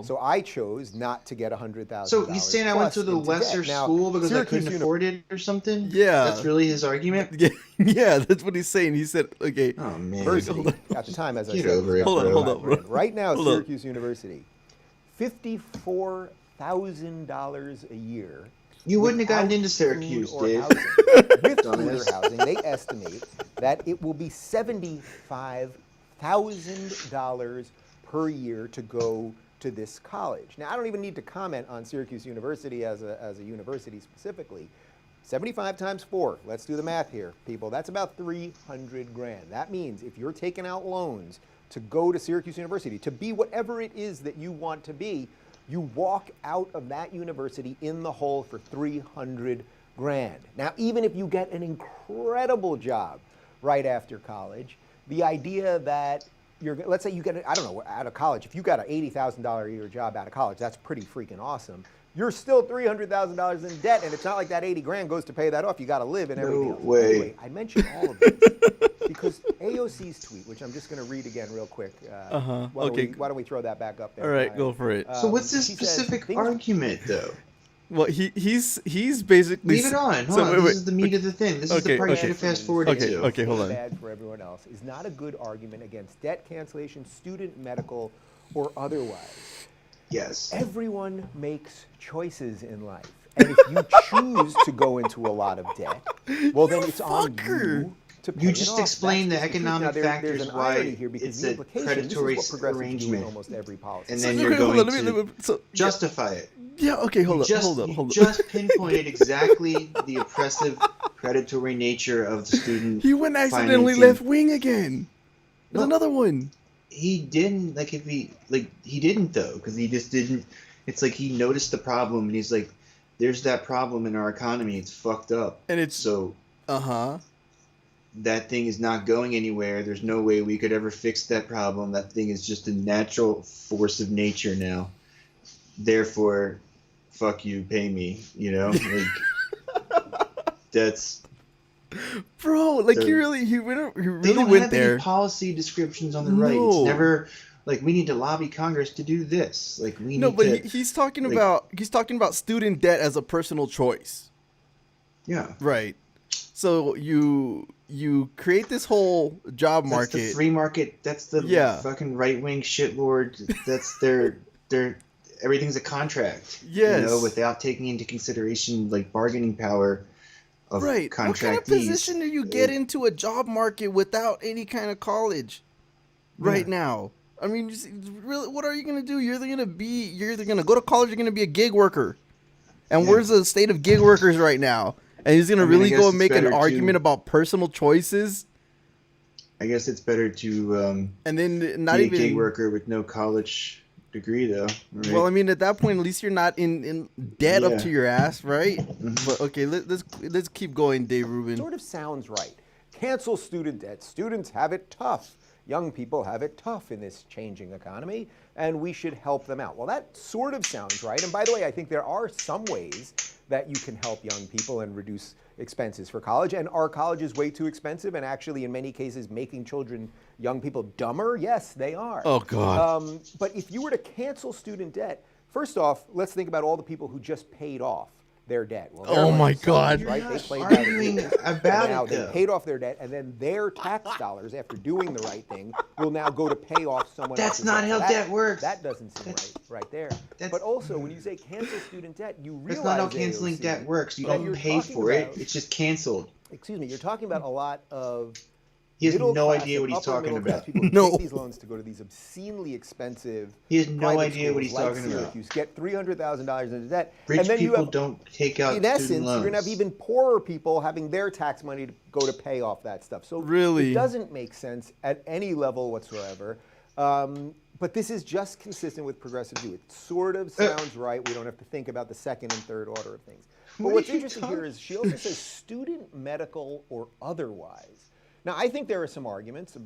So I chose not to get $100,000. So he's saying I went to the lesser school because I couldn't afford it or something? Yeah. That's really his argument? Yeah, that's what he's saying. He said, okay. Oh, man. University, at the time, as I said. Over it, hold up, bro. Right now, Syracuse University, $54,000 a year. You wouldn't have gotten into Syracuse, Dave. With tutor housing, they estimate that it will be $75,000 per year to go to this college. Now, I don't even need to comment on Syracuse University as a university specifically. 75 times 4, let's do the math here, people. That's about $300,000. That means if you're taking out loans to go to Syracuse University, to be whatever it is that you want to be, you walk out of that university in the hole for $300,000. Now, even if you get an incredible job right after college, the idea that let's say you get, I don't know, out of college, if you got an $80,000 a year job out of college, that's pretty freaking awesome. You're still $300,000 in debt, and it's not like that $80,000 goes to pay that off. You got to live and everything else. Way. Anyway, I mention all of this because AOC's tweet, which I'm just going to read again real quick. Why don't we throw that back up there? All right, go for it. So what's this specific argument, though? Well, he's basically. Leave it on. Hold on. This is the meat of the thing. This is the part you should have fast forwarded to. Okay, hold on. Bad for everyone else is not a good argument against debt cancellation, student, medical, or otherwise. Yes. Everyone makes choices in life. And if you choose to go into a lot lot of debt, well, then it's on you to pay You it just off. explained the That's economic factors there's an why irony here because it's the a implication, predatory this is what progressives do in arrangement. almost every policy. And then you're going to justify it. Yeah, okay, hold up. You just pinpointed exactly the oppressive, predatory nature of the student. He went accidentally left wing again. There's another one. He didn't, he didn't though, because he just didn't. It's like he noticed the problem and he's like, there's that problem in our economy. It's fucked up. And it's so. That thing is not going anywhere. There's no way we could ever fix that problem. That thing is just a natural force of nature now. Therefore, fuck you, pay me. You know, that's. Bro, like he really went there. They don't have any policy descriptions on the right. It's never like we need to lobby Congress to do this. Like we need to. He's talking about student debt as a personal choice. Yeah. Right. So you create this whole job market. That's the free market. That's the fucking right wing shitlord. That's their everything's a contract. Yes. You know, without taking into consideration like bargaining power of contractees. What kind of position do you get into a job market without any kind of college right now? I mean, really, what are you going to do? You're either going to go to college or you're going to be a gig worker. And where's the state of gig workers right now? And he's going to really go and make an argument about personal choices? I guess it's better to and then not be even a gig worker with no college degree, though. Right? Well, I mean, at that point, at least you're not in debt up to your ass, right? But okay, let's keep going, Dave Rubin. Sort of sounds right. Cancel student debt. Students have it tough. Young people have it tough in this changing economy, and we should help them out. Well, that sort of sounds right. And by the way, I think there are some ways that you can help young people and reduce expenses for college. And are colleges way too expensive and actually in many cases making young people dumber? Yes, they are. Oh, God. But if you were to cancel student debt, first off, let's think about all the people who just paid off their debt. Well, oh my God! Right? They played arguing about now it. They paid off their debt, and then their tax dollars, after doing the right thing, will now go to pay off someone else's debt. That's not how debt works. That doesn't seem right there. But also, when you say cancel student debt, you realize that's not how canceling debt works. You don't pay for it; it's just canceled. Excuse me. You're talking about a lot of. He has no idea what he's talking about. People who take these loans to go to these obscenely expensive. He has no idea what he's talking about. You get $300,000 into debt, rich and then people don't take out. In essence, student loans. you're going to have even poorer people having their tax money to go to pay off that stuff. So really, it doesn't make sense at any level whatsoever. But this is just consistent with progressive view. It sort of sounds right. We don't have to think about the second and third order of things. But what's interesting here is she also says student, medical, or otherwise. Now, I think there are some arguments,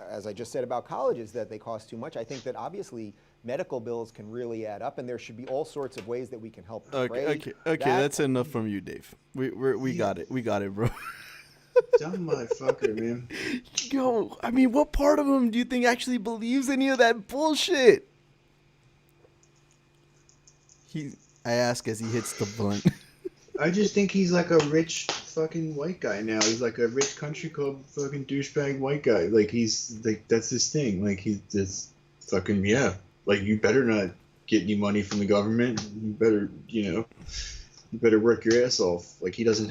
as I just said about colleges, that they cost too much. I think that obviously medical bills can really add up, and there should be all sorts of ways that we can help. Okay, that's enough from you, Dave. We got it. We got it, bro. Dumb motherfucker, man. Yo, I mean, what part of him do you think actually believes any of that bullshit? I ask as he hits the blunt. I just think he's like a rich fucking white guy now. He's like a rich country club fucking douchebag white guy. Like he's like that's his thing. Like he's just fucking Like you better not get any money from the government. You better you better work your ass off. Like he doesn't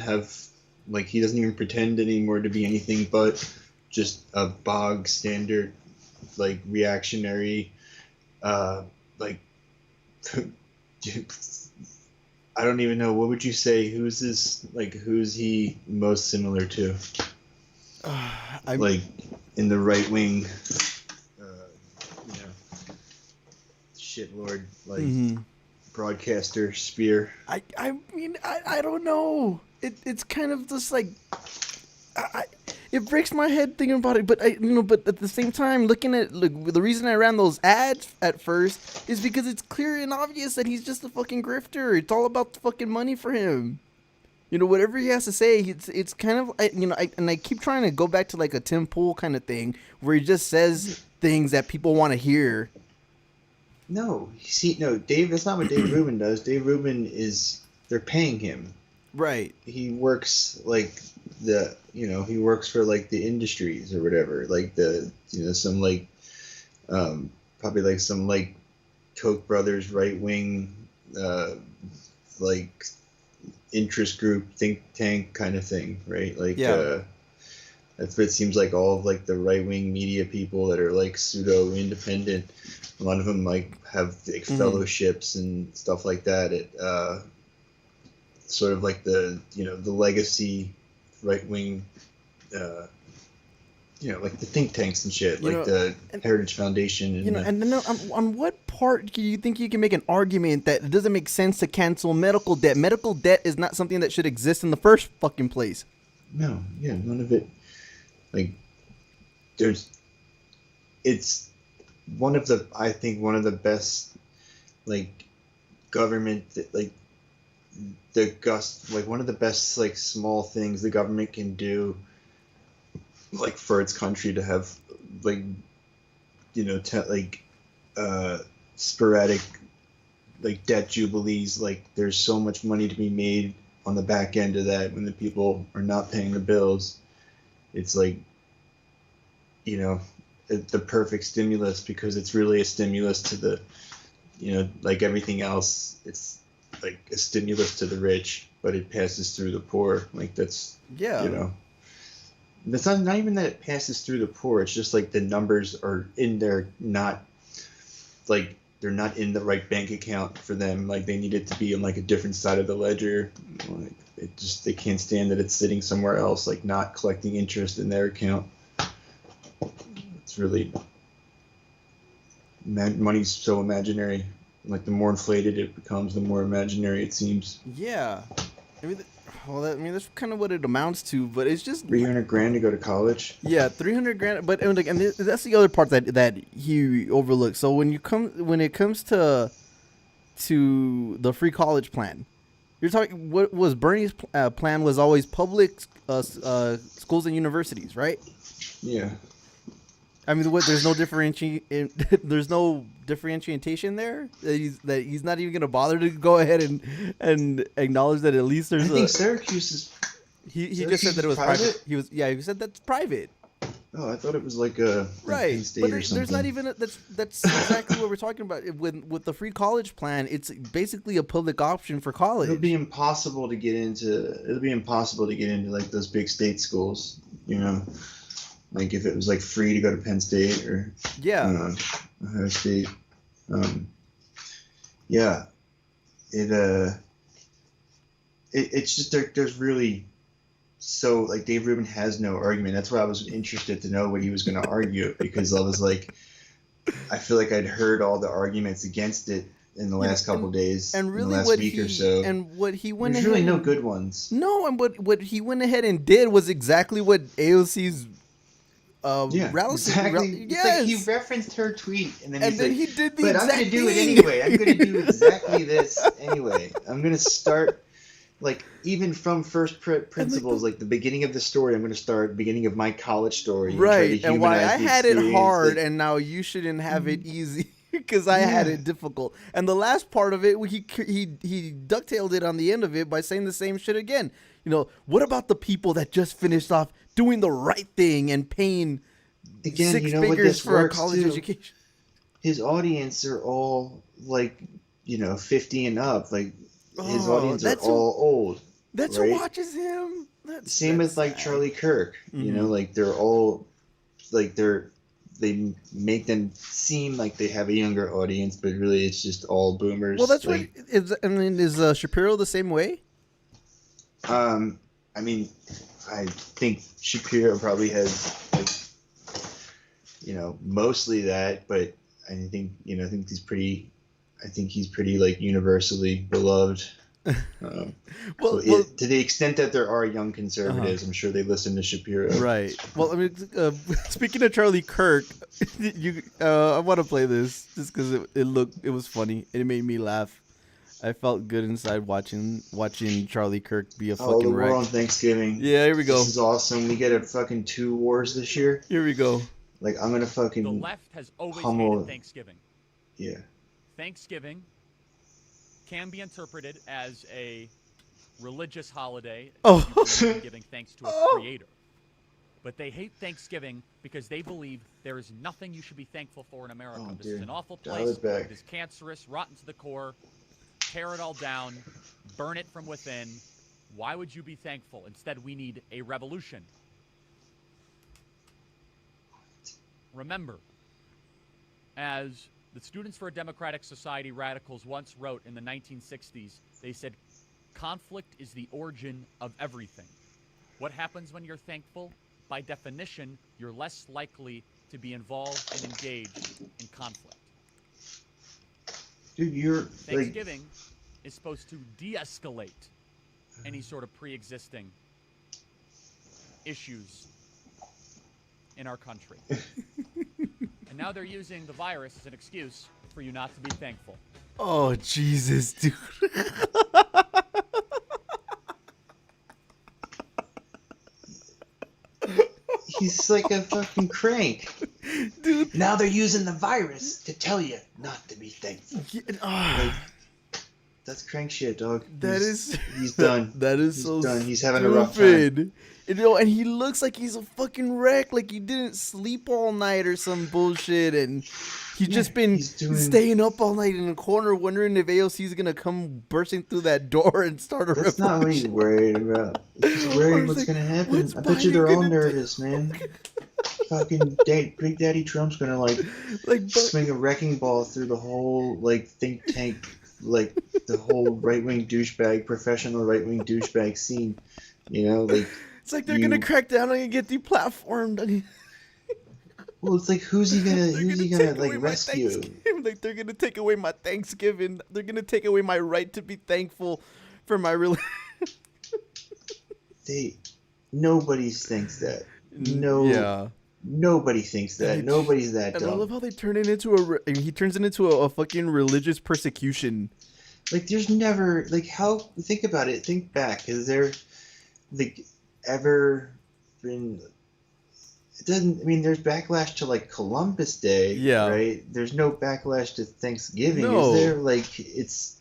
even pretend anymore to be anything but just a bog standard like reactionary like I don't even know. What would you say? Who's he most similar to? Like in the right wing, shit lord, like broadcaster spear. I mean, I don't know. It's kind of just like, it breaks my head thinking about it. But but at the same time, looking at the reason I ran those ads at first is because it's clear and obvious that he's just a fucking grifter. It's all about the fucking money for him. Whatever he has to say, it's kind of I keep trying to go back to like a Tim Pool kind of thing where he just says things that people want to hear. No, Dave. That's not what Dave Rubin does. Dave Rubin they're paying him. Right. He works like he works for like the industries or whatever, like some like probably like some like Koch brothers right wing like interest group think tank kind of thing, right? Like that's what it seems like. All of like the right wing media people that are like pseudo independent, a lot of them like have like fellowships and stuff like that at sort of like the the legacy right wing like the think tanks and shit, like the Heritage Foundation and then on what part do you think you can make an argument that it doesn't make sense to cancel medical debt? Medical debt is not something that should exist in the first fucking place. No, none of it. Like it's one of the best like government that, like one of the best like small things the government can do like for its country to have like sporadic like debt jubilees. Like there's so much money to be made on the back end of that when the people are not paying the bills. It's like the perfect stimulus, because it's really a stimulus to the like everything else. It's like a stimulus to the rich, but it passes through the poor. Like that's that's not even that it passes through the poor. It's just like the numbers are in there, not like they're not in the right bank account for them. Like they need it to be on like a different side of the ledger. Like they can't stand that it's sitting somewhere else, like not collecting interest in their account. It's really, money's so imaginary. Like the more inflated it becomes, the more imaginary it seems. Yeah, I mean, that's kind of what it amounts to. But it's just $300,000 to go to college. Yeah, $300,000. But and that's the other part that he overlooks. So when it comes to the free college plan, You're talking. What was Bernie's plan? Was always public schools and universities, right? Yeah. I mean, there's no there's no differentiation there. That he's not even gonna bother to go ahead and acknowledge that at least there's. I think Syracuse is. He just said that it was private. He said that's private. Oh, I thought it was like a right. State but or something. There's not even that's exactly what we're talking about. With the free college plan, it's basically a public option for college. It'll be impossible to get into like those big state schools. You know, like if it was like free to go to Penn State or Ohio State. Yeah, it's just there's really. So, like, Dave Rubin has no argument. That's why I was interested to know what he was going to argue, because I was like, I feel like I'd heard all the arguments against it in the last couple of days, and really in the last week or so. And what he went There's ahead really no good ones. No, and what he went ahead and did was exactly what AOC's exactly. Yes. Like he referenced her tweet, and then he did the but exact I'm going to do it thing. anyway. I'm going to do exactly this anyway. I'm going to start. Like, even from first principles, like the beginning of the story, I'm going to start beginning of my college story. Right, and why I had it hard, and now you shouldn't have it easy, because I had it difficult. And the last part of it, he ducktailed it on the end of it by saying the same shit again. You know, what about the people that just finished off doing the right thing and paying again, six you know, figures for a college education? His audience are all, like, 50 and up, like... His audience are all old. That's right? who watches him. Same with like Charlie Kirk. You know, like they're all like they make them seem like they have a younger audience, but really it's just all boomers. Well, that's like, right. Is Shapiro the same way? I mean, I think Shapiro probably has like, mostly that, but I think he's pretty like universally beloved. To the extent that there are young conservatives, I'm sure they listen to Shapiro. Right. Well, I mean, speaking of Charlie Kirk, I want to play this just because it was funny. It made me laugh. I felt good inside watching Charlie Kirk be a fucking wreck. We're on Thanksgiving. Yeah, here we go. This is awesome. We get a fucking 2 wars this year. Here we go. Like, I'm gonna fucking the left has always hated Thanksgiving. Yeah. Thanksgiving can be interpreted as a religious holiday, giving thanks to a creator. But they hate Thanksgiving because they believe there is nothing you should be thankful for in America. This is an awful place. It is cancerous, rotten to the core. Tear it all down, burn it from within. Why would you be thankful? Instead, we need a revolution. Remember, as the Students for a Democratic Society radicals once wrote in the 1960s, they said, conflict is the origin of everything. What happens when you're thankful? By definition, you're less likely to be involved and engaged in conflict. Dude, Thanksgiving is supposed to de-escalate any sort of pre-existing issues in our country. And now they're using the virus as an excuse for you not to be thankful. Oh, Jesus, dude. He's like a fucking crank. Dude. Now they're using the virus to tell you not to be thankful. Like, that's crank shit, dog. He's done. He's so done. He's having stupid. a rough time. And he looks like he's a fucking wreck, like he didn't sleep all night or some bullshit, and he's just been staying up all night in a corner wondering if AOC is gonna come bursting through that door and start a revolution. That's not what he's worried about. He's worried what's gonna happen. I bet you they're all nervous, man. Fucking Big Daddy Trump's gonna like swing a wrecking ball through the whole like think tank, like the whole right-wing douchebag, professional right-wing douchebag scene. You know, like. It's like they're gonna crack down on you and get deplatformed. Well, it's like who's he gonna like rescue? Like they're gonna take away my Thanksgiving. They're gonna take away my right to be thankful for my religion. Nobody thinks that. Nobody thinks that. Nobody's that dumb. I love how they turn it into he turns it into a fucking religious persecution. like there's never like how think about it. Think back. Has there like ever been? It doesn't. I mean, there's backlash to like Columbus Day, right? There's no backlash to Thanksgiving, is there? Like it's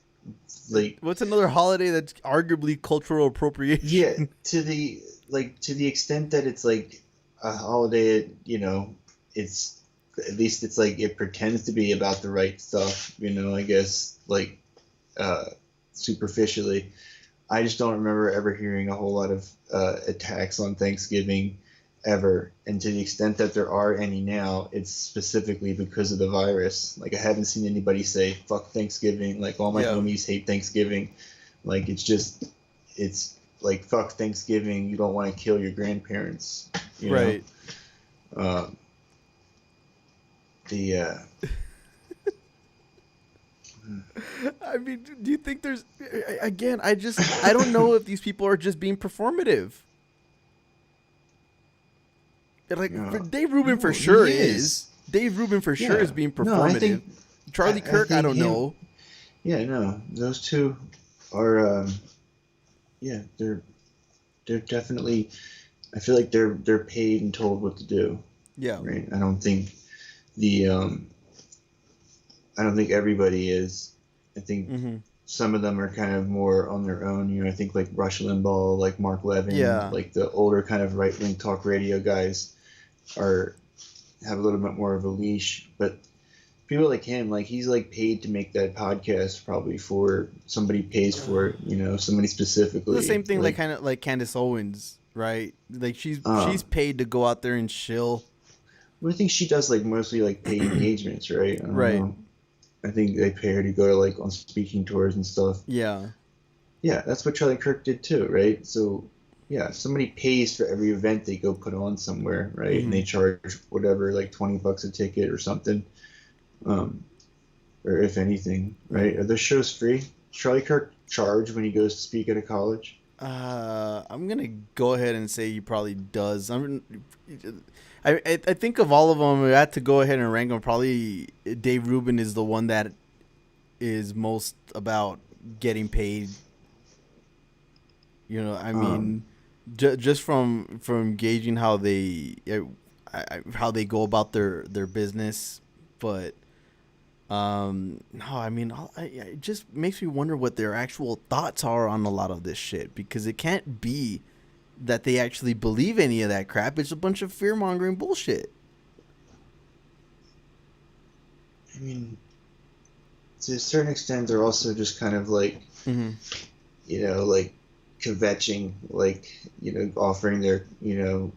like what's another holiday that's arguably cultural appropriation? Yeah, to the extent that it's like a holiday, you know, it's at least it's like it pretends to be about the right stuff, you know. I guess like superficially, I just don't remember ever hearing a whole lot of attacks on Thanksgiving ever, and to the extent that there are any now, it's specifically because of the virus. Like I haven't seen anybody say fuck Thanksgiving. Like all my homies hate Thanksgiving. Like it's like fuck Thanksgiving. You don't want to kill your grandparents, you right? Know? I mean, do you think there's again? I don't know if these people are just being performative. Like Dave Rubin for sure is. Dave Rubin for sure is being performative. No, I think, Charlie Kirk, I don't know. Yeah, no, those two are. They're definitely. I feel like they're paid and told what to do. Yeah. Right. I don't think I don't think everybody is. I think some of them are kind of more on their own. You know, I think like Rush Limbaugh, like Mark Levin, like the older kind of right-wing talk radio guys have a little bit more of a leash. But people like him, like he's like paid to make that podcast probably for somebody pays for it, you know, somebody specifically. The same thing like kind of like Candace Owens, right? Like she's paid to go out there and chill. Well, I think she does like mostly like paid engagements, right? Right. I think they pay her to go to like on speaking tours and stuff. Yeah. Yeah, that's what Charlie Kirk did too, right? So yeah, somebody pays for every event they go put on somewhere, right? And they charge whatever, like $20 a ticket or something. Or if anything, right? Are those shows free? Does Charlie Kirk charge when he goes to speak at a college? I'm gonna go ahead and say he probably does. I think of all of them, I had to go ahead and rank them. Probably Dave Rubin is the one that is most about getting paid. You know, I mean, just from gauging how they go about their business, but no, I mean, it just makes me wonder what their actual thoughts are on a lot of this shit, because it can't be that they actually believe any of that crap. It's a bunch of fear-mongering bullshit. I mean, to a certain extent, they're also just kind of like, you know, like kvetching, like, you know, offering their, you know,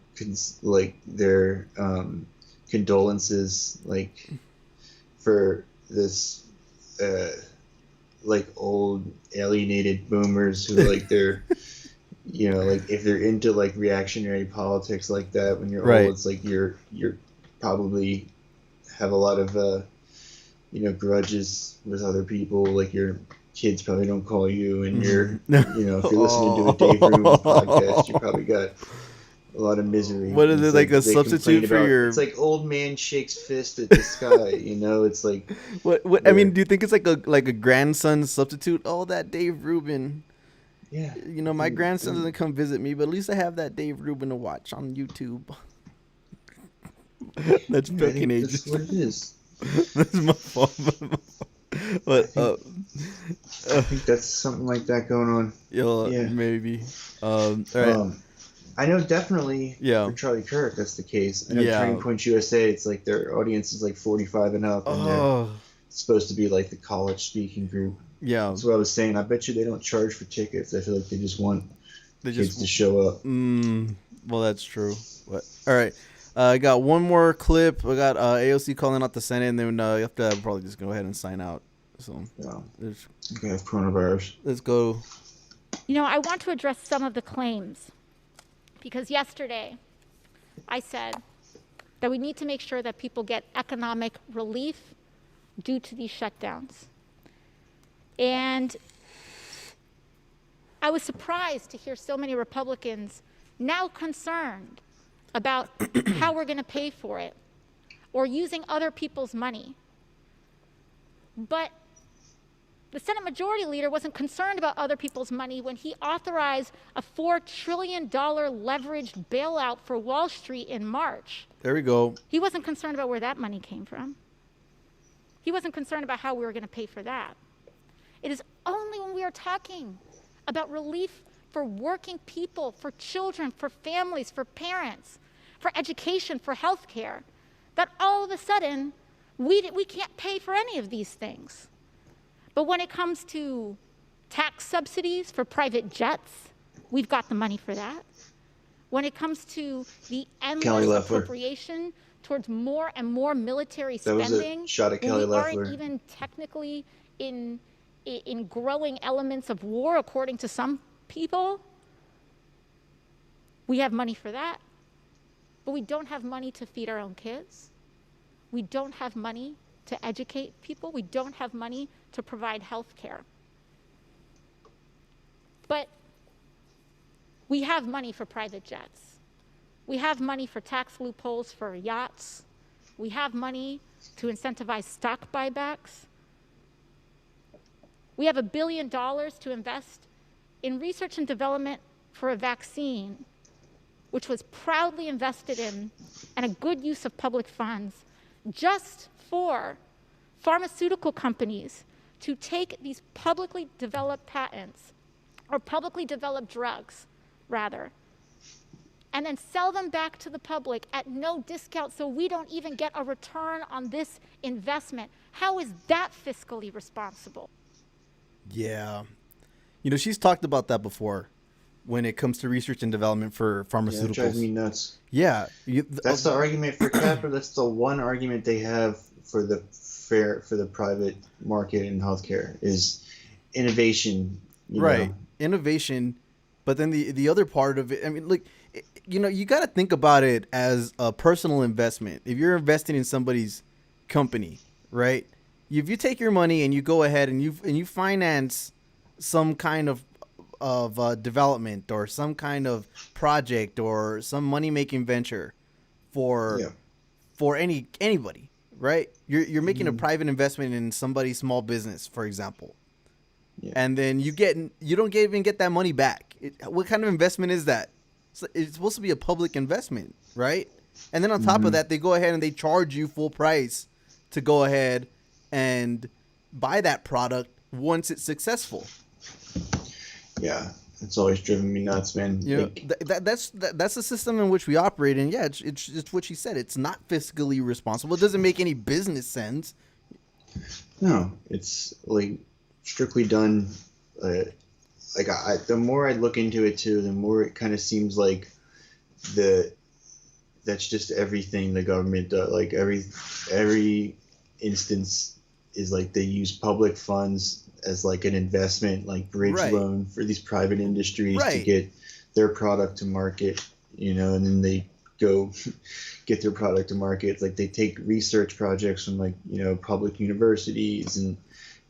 their condolences, like, for this, like, old alienated boomers who, like, they're... You know, like if they're into like reactionary politics like that when you're old, it's like you're probably have a lot of you know, grudges with other people. Like your kids probably don't call you, and you're you know, if you're listening to a Dave Rubin podcast, you probably got a lot of misery. What is it, like a substitute for your? It's like old man shakes fist at the sky. You know, it's like what I mean. Do you think it's like a grandson substitute? Oh, that Dave Rubin. Yeah. You know, my grandson doesn't come visit me, but at least I have that Dave Rubin to watch on YouTube. That's fucking ages. That's what it is. That's my fault. But I think that's something like that going on. Yeah, maybe. All right. I know definitely for Charlie Kirk that's the case. I know Turning Point USA, it's like their audience is like 45 and up, and they're supposed to be like the college speaking group. Yeah, that's what I was saying. I bet you they don't charge for tickets. I feel like they just want kids to show up. Well, that's true. But all right, I got one more clip. I got AOC calling out the Senate, and then you have to probably just go ahead and sign out. So we have coronavirus. Let's go. You know, I want to address some of the claims, because yesterday I said that we need to make sure that people get economic relief due to these shutdowns. And I was surprised to hear so many Republicans now concerned about how we're going to pay for it or using other people's money. But The Senate Majority Leader wasn't concerned about other people's money when he authorized a $4 trillion leveraged bailout for Wall Street in March. There we go. He wasn't concerned about where that money came from. He wasn't concerned about how we were going to pay for that. It is only when we are talking about relief for working people, for children, for families, for parents, for education, for health care, that all of a sudden we can't pay for any of these things. But when it comes to tax subsidies for private jets, we've got the money for that. When it comes to the endless appropriation towards more and more military spending, that was a shot at Kelly we Loeffler. aren't even technically in growing elements of war, according to some people, we have money for that. But we don't have money to feed our own kids. We don't have money to educate people. We don't have money to provide health care. But we have money for private jets. We have money for tax loopholes for yachts. We have money to incentivize stock buybacks. We have $1 billion to invest in research and development for a vaccine, which was proudly invested in and a good use of public funds, just for pharmaceutical companies to take these publicly developed patents, or publicly developed drugs, rather, and then sell them back to the public at no discount so we don't even get a return on this investment. How is that fiscally responsible? Yeah. You know, she's talked about that before when it comes to research and development for pharmaceuticals. Yeah, it drives me nuts. Yeah. That's the argument for CAP, or that's the one argument they have for the private market in healthcare is innovation. Right. Know? Innovation. But then the other part of it, I mean, like, you know, you got to think about it as a personal investment. If you're investing in somebody's company, right? If you take your money and you go ahead and you finance some kind of development or some kind of project or some money-making venture for anybody, right? You're making a private investment in somebody's small business, for example. Yeah. And then you don't even get that money back. What kind of investment is that? It's supposed to be a public investment, right? And then on top of that, they go ahead and they charge you full price to go ahead and buy that product once it's successful. Yeah, it's always driven me nuts, man. You know, that's the system in which we operate in. Yeah, it's what she said. It's not fiscally responsible. It doesn't make any business sense. No, it's like strictly done. The more I look into it too, the more it kind of seems like that's just everything the government does. Like every instance is like they use public funds as like an investment, like bridge loan for these private industries to get their product to market, you know, and then they go get their product to market. It's like they take research projects from like, you know, public universities and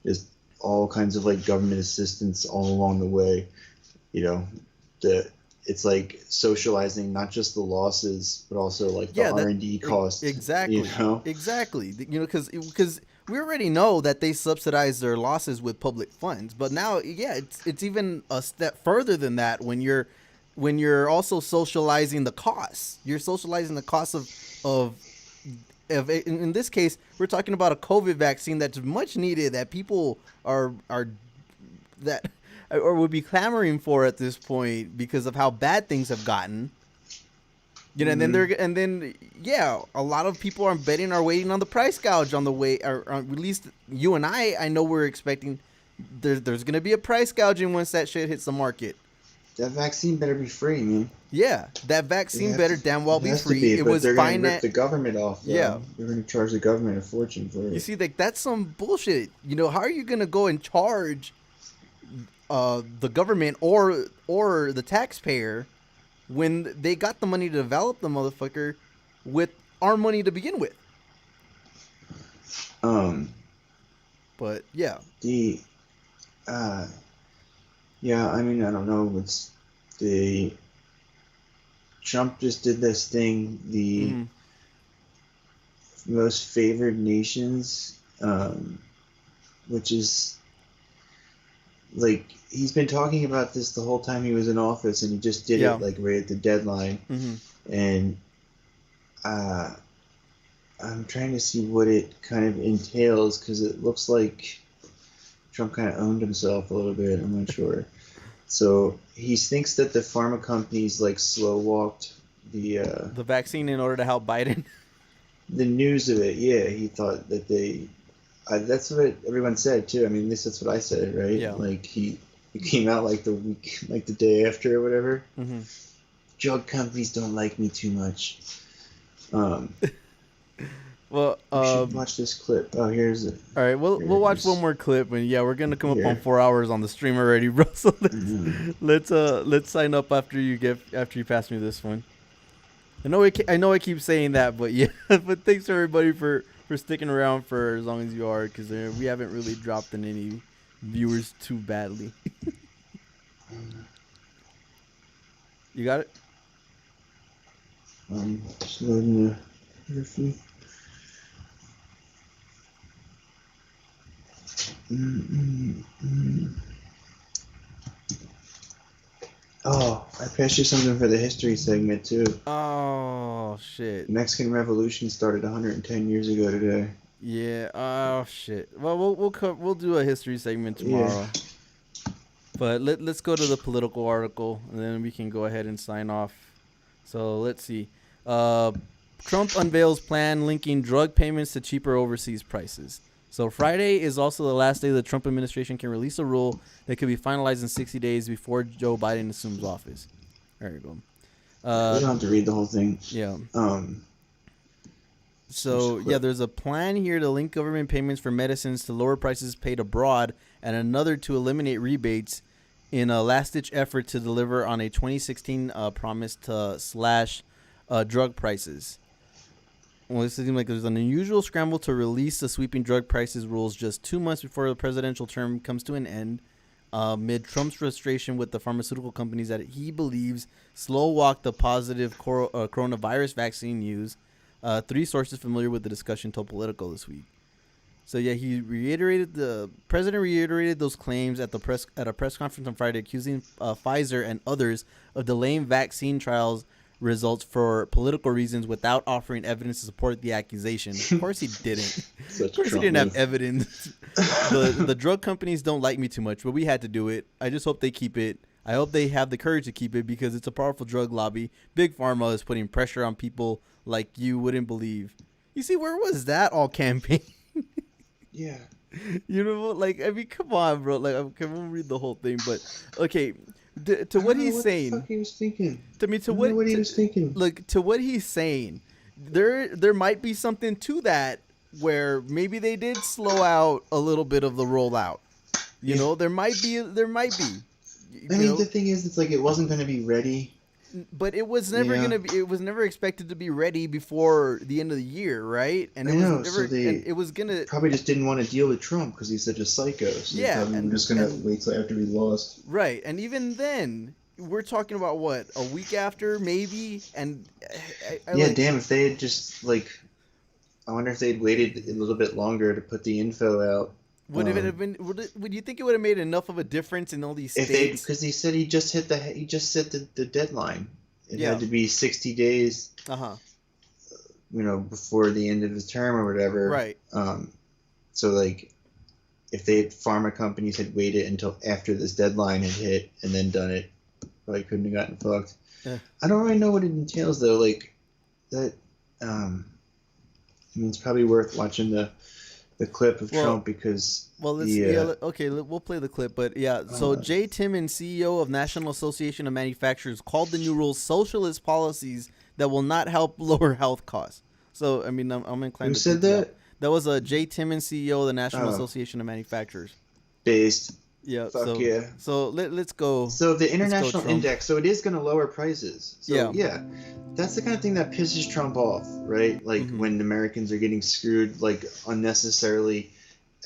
just all kinds of like government assistance all along the way, you know. It's like socializing not just the losses but also like the R&D costs. Exactly. You know? Exactly. You know, because we already know that they subsidize their losses with public funds, but now it's even a step further than that when you're also socializing the costs. You're socializing the costs of in this case, we're talking about a COVID vaccine that's much needed, that people are would be clamoring for at this point because of how bad things have gotten. You know, and then a lot of people are betting are waiting on the price gouge on the way, or at least you and I know we're expecting there's going to be a price gouging once that shit hits the market. That vaccine better be free, man. Yeah, that vaccine better damn well be free. It was they're going to rip the government off. Yeah, they're going to charge the government a fortune for it. You see, like that's some bullshit. You know, how are you going to go and charge the government or the taxpayer when they got the money to develop the motherfucker with our money to begin with? But yeah. I mean, I don't know. It's Trump just did this thing, the most favored nations, which is like he's been talking about this the whole time he was in office, and he just did it like right at the deadline. And I'm trying to see what it kind of entails, because it looks like Trump kind of owned himself a little bit. I'm not sure. So he thinks that the pharma companies like slow walked the vaccine in order to help Biden. The news of it, yeah. He thought that they. That's what everyone said too. I mean, at least that's what I said, right? Yeah. Like he came out like the week, like the day after or whatever. Drug companies don't like me too much. Well, you should watch this clip. Oh, here's it. All right, we'll watch one more clip, and yeah, we're gonna come up on 4 hours on the stream already, bro. So let's sign up after you pass me this one. I know I keep saying that, but yeah. But thanks everybody for sticking around for as long as you are, because we haven't really dropped in any viewers too badly. You got it? Just loading the feed. Oh, I passed you something for the history segment too. Oh shit! Mexican Revolution started 110 years ago today. Yeah. Oh shit. Well, we'll do a history segment tomorrow. Yeah. But let's go to the political article, and then we can go ahead and sign off. So let's see. Trump unveils plan linking drug payments to cheaper overseas prices. So Friday is also the last day the Trump administration can release a rule that could be finalized in 60 days before Joe Biden assumes office. There you go. You don't have to read the whole thing. Yeah. So, yeah, there's a plan here to link government payments for medicines to lower prices paid abroad, and another to eliminate rebates in a last-ditch effort to deliver on a 2016 promise to slash drug prices. Well, it seems like there's an unusual scramble to release the sweeping drug prices rules just 2 months before the presidential term comes to an end, amid Trump's frustration with the pharmaceutical companies that he believes slow-walked the positive coronavirus vaccine news. 3 sources familiar with the discussion told Politico this week. So yeah, the president reiterated those claims at a press conference on Friday, accusing Pfizer and others of delaying vaccine trials results for political reasons without offering evidence to support the accusation. Of course he didn't. Of course he didn't have evidence. The drug companies don't like me too much, but we had to do it. I just hope they keep it. I hope they have the courage to keep it, because it's a powerful drug lobby. Big Pharma is putting pressure on people like you wouldn't believe. You see, where was that all campaign? Yeah. You know, like, I mean, come on, bro. Like, I won't read the whole thing, but okay. To what he's saying. What the fuck he was thinking? What he was thinking. Look, to what he's saying, there might be something to that, where maybe they did slow out a little bit of the rollout. You know, there might be. I mean, the thing is, it's like it wasn't going to be ready. But it was never gonna be. It was never expected to be ready before the end of the year, right? And it was gonna. Probably just didn't want to deal with Trump because he's such a psycho. So I'm just gonna wait till after we lost. Right, and even then, we're talking about what, a week after, maybe, and damn, if they had just I wonder if they'd waited a little bit longer to put the info out. Would it have been? Would you think it would have made enough of a difference in all these states? Because he said he just set the deadline. It had to be 60 days. Before the end of the term or whatever. Right. So if pharma companies had waited until after this deadline had hit and then done it, probably couldn't have gotten fucked. Yeah. I don't really know what it entails though. It's probably worth watching the clip of Trump, because we'll play the clip, but so Jay Timmons, CEO of National Association of Manufacturers, called the new rules socialist policies that will not help lower health costs. So I mean, I'm inclined. Who said that? That was Jay Timmons, CEO of the National Association of Manufacturers. Based. Yeah. Fuck yeah. So let's go. So the international index, so it is going to lower prices. So yeah, that's the kind of thing that pisses Trump off, right? Like when Americans are getting screwed unnecessarily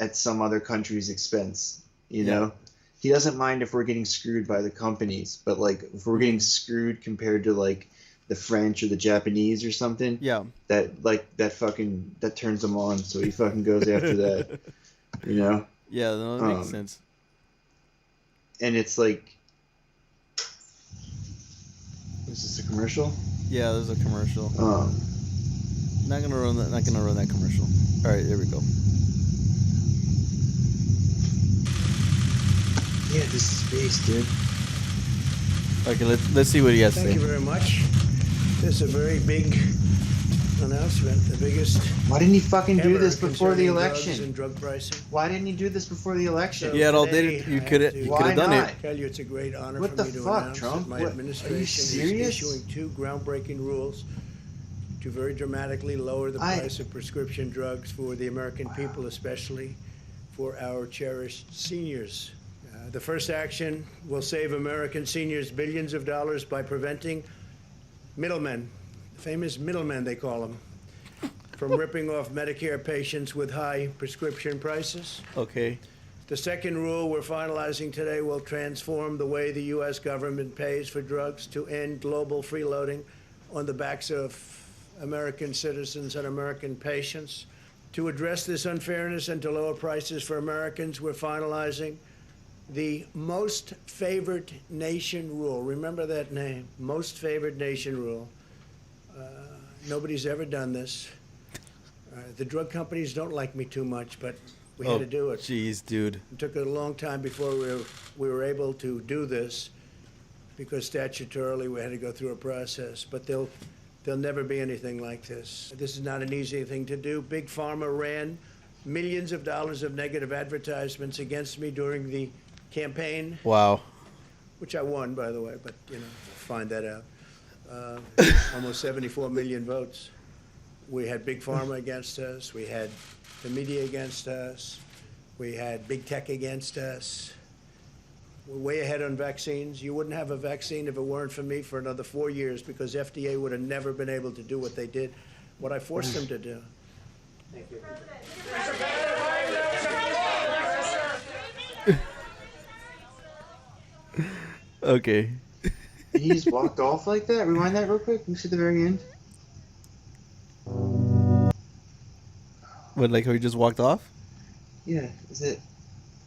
at some other country's expense. You know, he doesn't mind if we're getting screwed by the companies, but if we're getting screwed compared to the French or the Japanese or something, that turns him on. So he fucking goes after that. You know. Yeah, that makes sense. and it's like, is this a commercial? Yeah, there's a commercial. Not gonna run that commercial. All right, here we go. Yeah, this is space, dude. Okay, let's see what he has to say. Thank you very much. This is a very big announcement, the biggest. Why didn't he fucking do this before the drugs election? and drug pricing. Why didn't he do this before the election? Yeah, it all did it. You could have done it. I tell you, it's a great honor What for the me to fuck, announce Trump? that my What? administration Are you is serious? issuing 2 groundbreaking rules to very dramatically lower the price of prescription drugs for the American people, especially for our cherished seniors. The first action will save American seniors billions of dollars by preventing middlemen, famous middlemen they call them, from ripping off Medicare patients with high prescription prices. Okay. The second rule we're finalizing today will transform the way the U.S. government pays for drugs to end global freeloading on the backs of American citizens and American patients. To address this unfairness and to lower prices for Americans, we're finalizing the most favored nation rule. Remember that name, most favored nation rule. Nobody's ever done this. The drug companies don't like me too much, but we had to do it. Jeez, dude. It took a long time before we were able to do this because statutorily we had to go through a process. But there'll never be anything like this. This is not an easy thing to do. Big Pharma ran millions of dollars of negative advertisements against me during the campaign. Wow. Which I won, by the way, but, find that out. Almost 74 million votes. We had Big Pharma against us. We had the media against us. We had big tech against us. We're way ahead on vaccines. You wouldn't have a vaccine if it weren't for me for another 4 years because FDA would have never been able to do what they did, what I forced them to do. Thank you. Okay. He just walked off like that? Rewind that real quick. Can you see the very end? What, like how he just walked off? Yeah.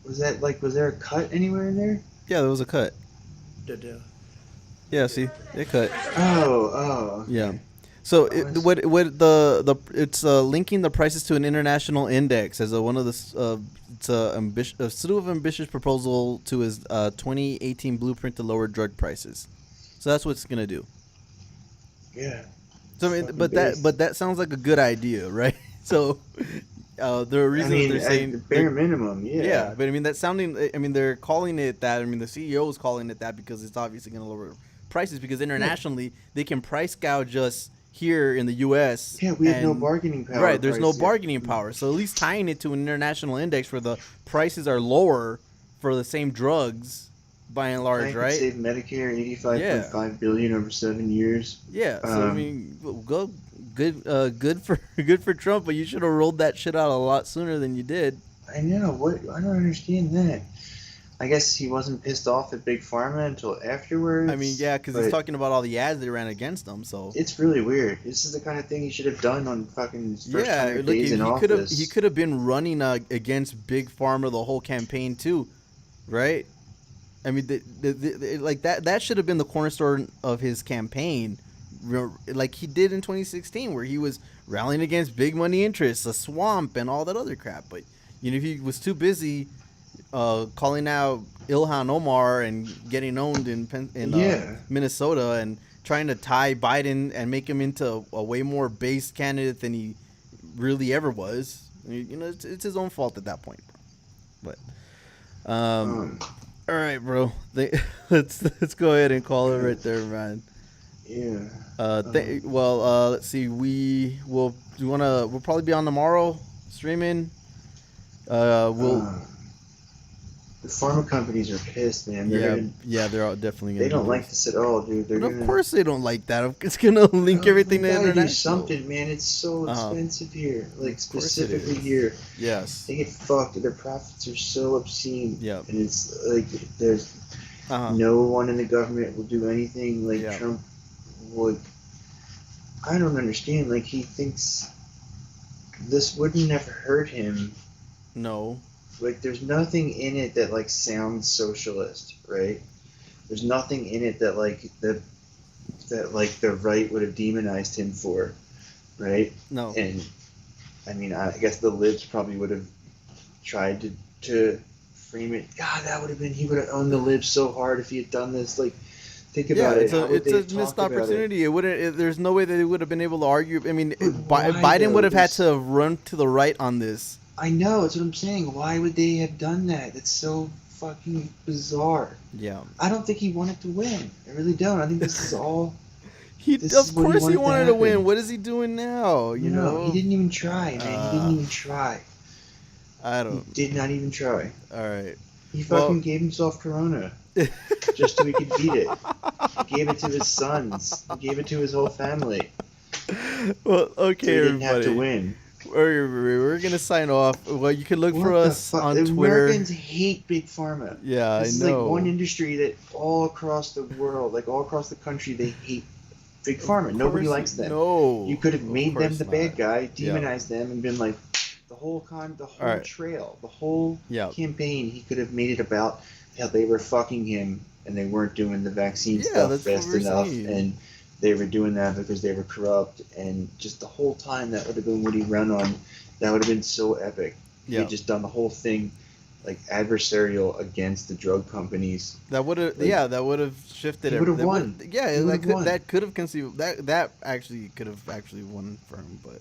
Was there a cut anywhere in there? Yeah, there was a cut. Yeah, see, it cut. Oh. Okay. Yeah. So it's linking the prices to an international index as one of the it's a slew of ambitious proposal to his 2018 blueprint to lower drug prices. So that's what it's gonna do. Yeah. So I mean, but that sounds like a good idea, right? So there are reasons they're saying at the bare minimum, yeah. Yeah, but I mean that's sounding. I mean they're calling it that. I mean the CEO is calling it that because it's obviously gonna lower prices because internationally they can price gouge us here in the U.S. Yeah, we have no bargaining power. Right, there's no bargaining power. So at least tying it to an international index where the prices are lower for the same drugs, by and large, right? Save Medicare $85.5 billion over 7 years. Yeah, so I mean, good for Trump, but you should have rolled that shit out a lot sooner than you did. I know. I don't understand that. I guess he wasn't pissed off at Big Pharma until afterwards. I mean, yeah, because he's talking about all the ads they ran against him. So it's really weird. This is the kind of thing he should have done on fucking his first 100 days in office. He could have been running against Big Pharma the whole campaign too, right? I mean, like that should have been the cornerstone of his campaign, like he did in 2016, where he was rallying against big money interests, a swamp, and all that other crap. But he was too busy calling out Ilhan Omar and getting owned in Minnesota and trying to tie Biden and make him into a way more based candidate than he really ever was. It's his own fault at that point. But all right, bro. Let's go ahead and call it right there, man. Yeah. Let's see. We'll probably be on tomorrow streaming. The pharma companies are pissed, man. They're all definitely gonna. They don't like this at all, dude. Of course they don't like that. It's gonna link everything to international. Do something, man. It's so expensive here, like specifically here. Yes. They get fucked. Their profits are so obscene. Yeah. And it's like there's no one in the government will do anything like Trump would. I don't understand. Like he thinks this wouldn't have hurt him. No. like there's nothing in it that like sounds socialist, right? There's nothing in it that like that like the right would have demonized him for, right? No. And I mean, I guess the libs probably would have tried to frame it. God, that would have been, he would have owned the libs so hard if he had done this. Like, think about it. It's a missed opportunity. It wouldn't. There's no way that they would have been able to argue. I mean, Biden would have had to run to the right on this. I know. That's what I'm saying. Why would they have done that? It's so fucking bizarre. Yeah. I don't think he wanted to win. I really don't. I think this is all. Of course he wanted to win. What is he doing now? You know, he didn't even try, man. He didn't even try. He did not even try. All right. He fucking gave himself corona just so he could beat it. He gave it to his sons. He gave it to his whole family. Well, okay, so he didn't everybody. have to win. We're gonna sign off. Well, you can look for us on the Twitter. Americans hate big pharma. Yeah, this I know. Is like one industry that all across the world, like all across the country, they hate big pharma. Nobody likes them. No, you could have made them the bad guy, demonized them, and been like the whole trail, the whole campaign. He could have made it about how they were fucking him and they weren't doing the vaccine stuff fast enough, and they were doing that because they were corrupt, and just the whole time that would have been what he ran on. That would have been so epic. He had just done the whole thing like adversarial against the drug companies. That would have, that would have shifted. He would have won. That could have conceived. That actually could have actually won for him. But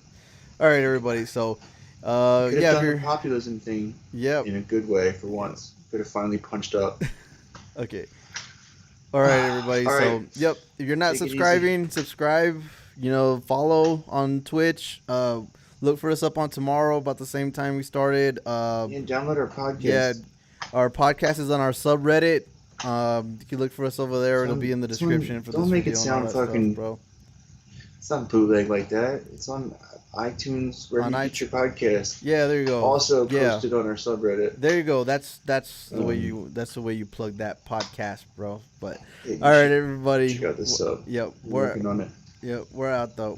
all right, everybody. So, could have done the populism thing. Yeah, in a good way for once. Could have finally punched up. Okay. All right, everybody. So, yep. If you're not subscribing, subscribe. You know, follow on Twitch. Look for us up on tomorrow about the same time we started. And download our podcast. Yeah, our podcast is on our subreddit. You can look for us over there. It'll be in the description for this video. Don't make it sound fucking, bro. It's not bootleg like that. It's on iTunes where you get your podcast. Yeah, there you go. Also posted on our subreddit. There you go. That's the way you plug that podcast, bro. But all right, everybody. Check out this sub. Yep, we're working on it. Yep, we're out though.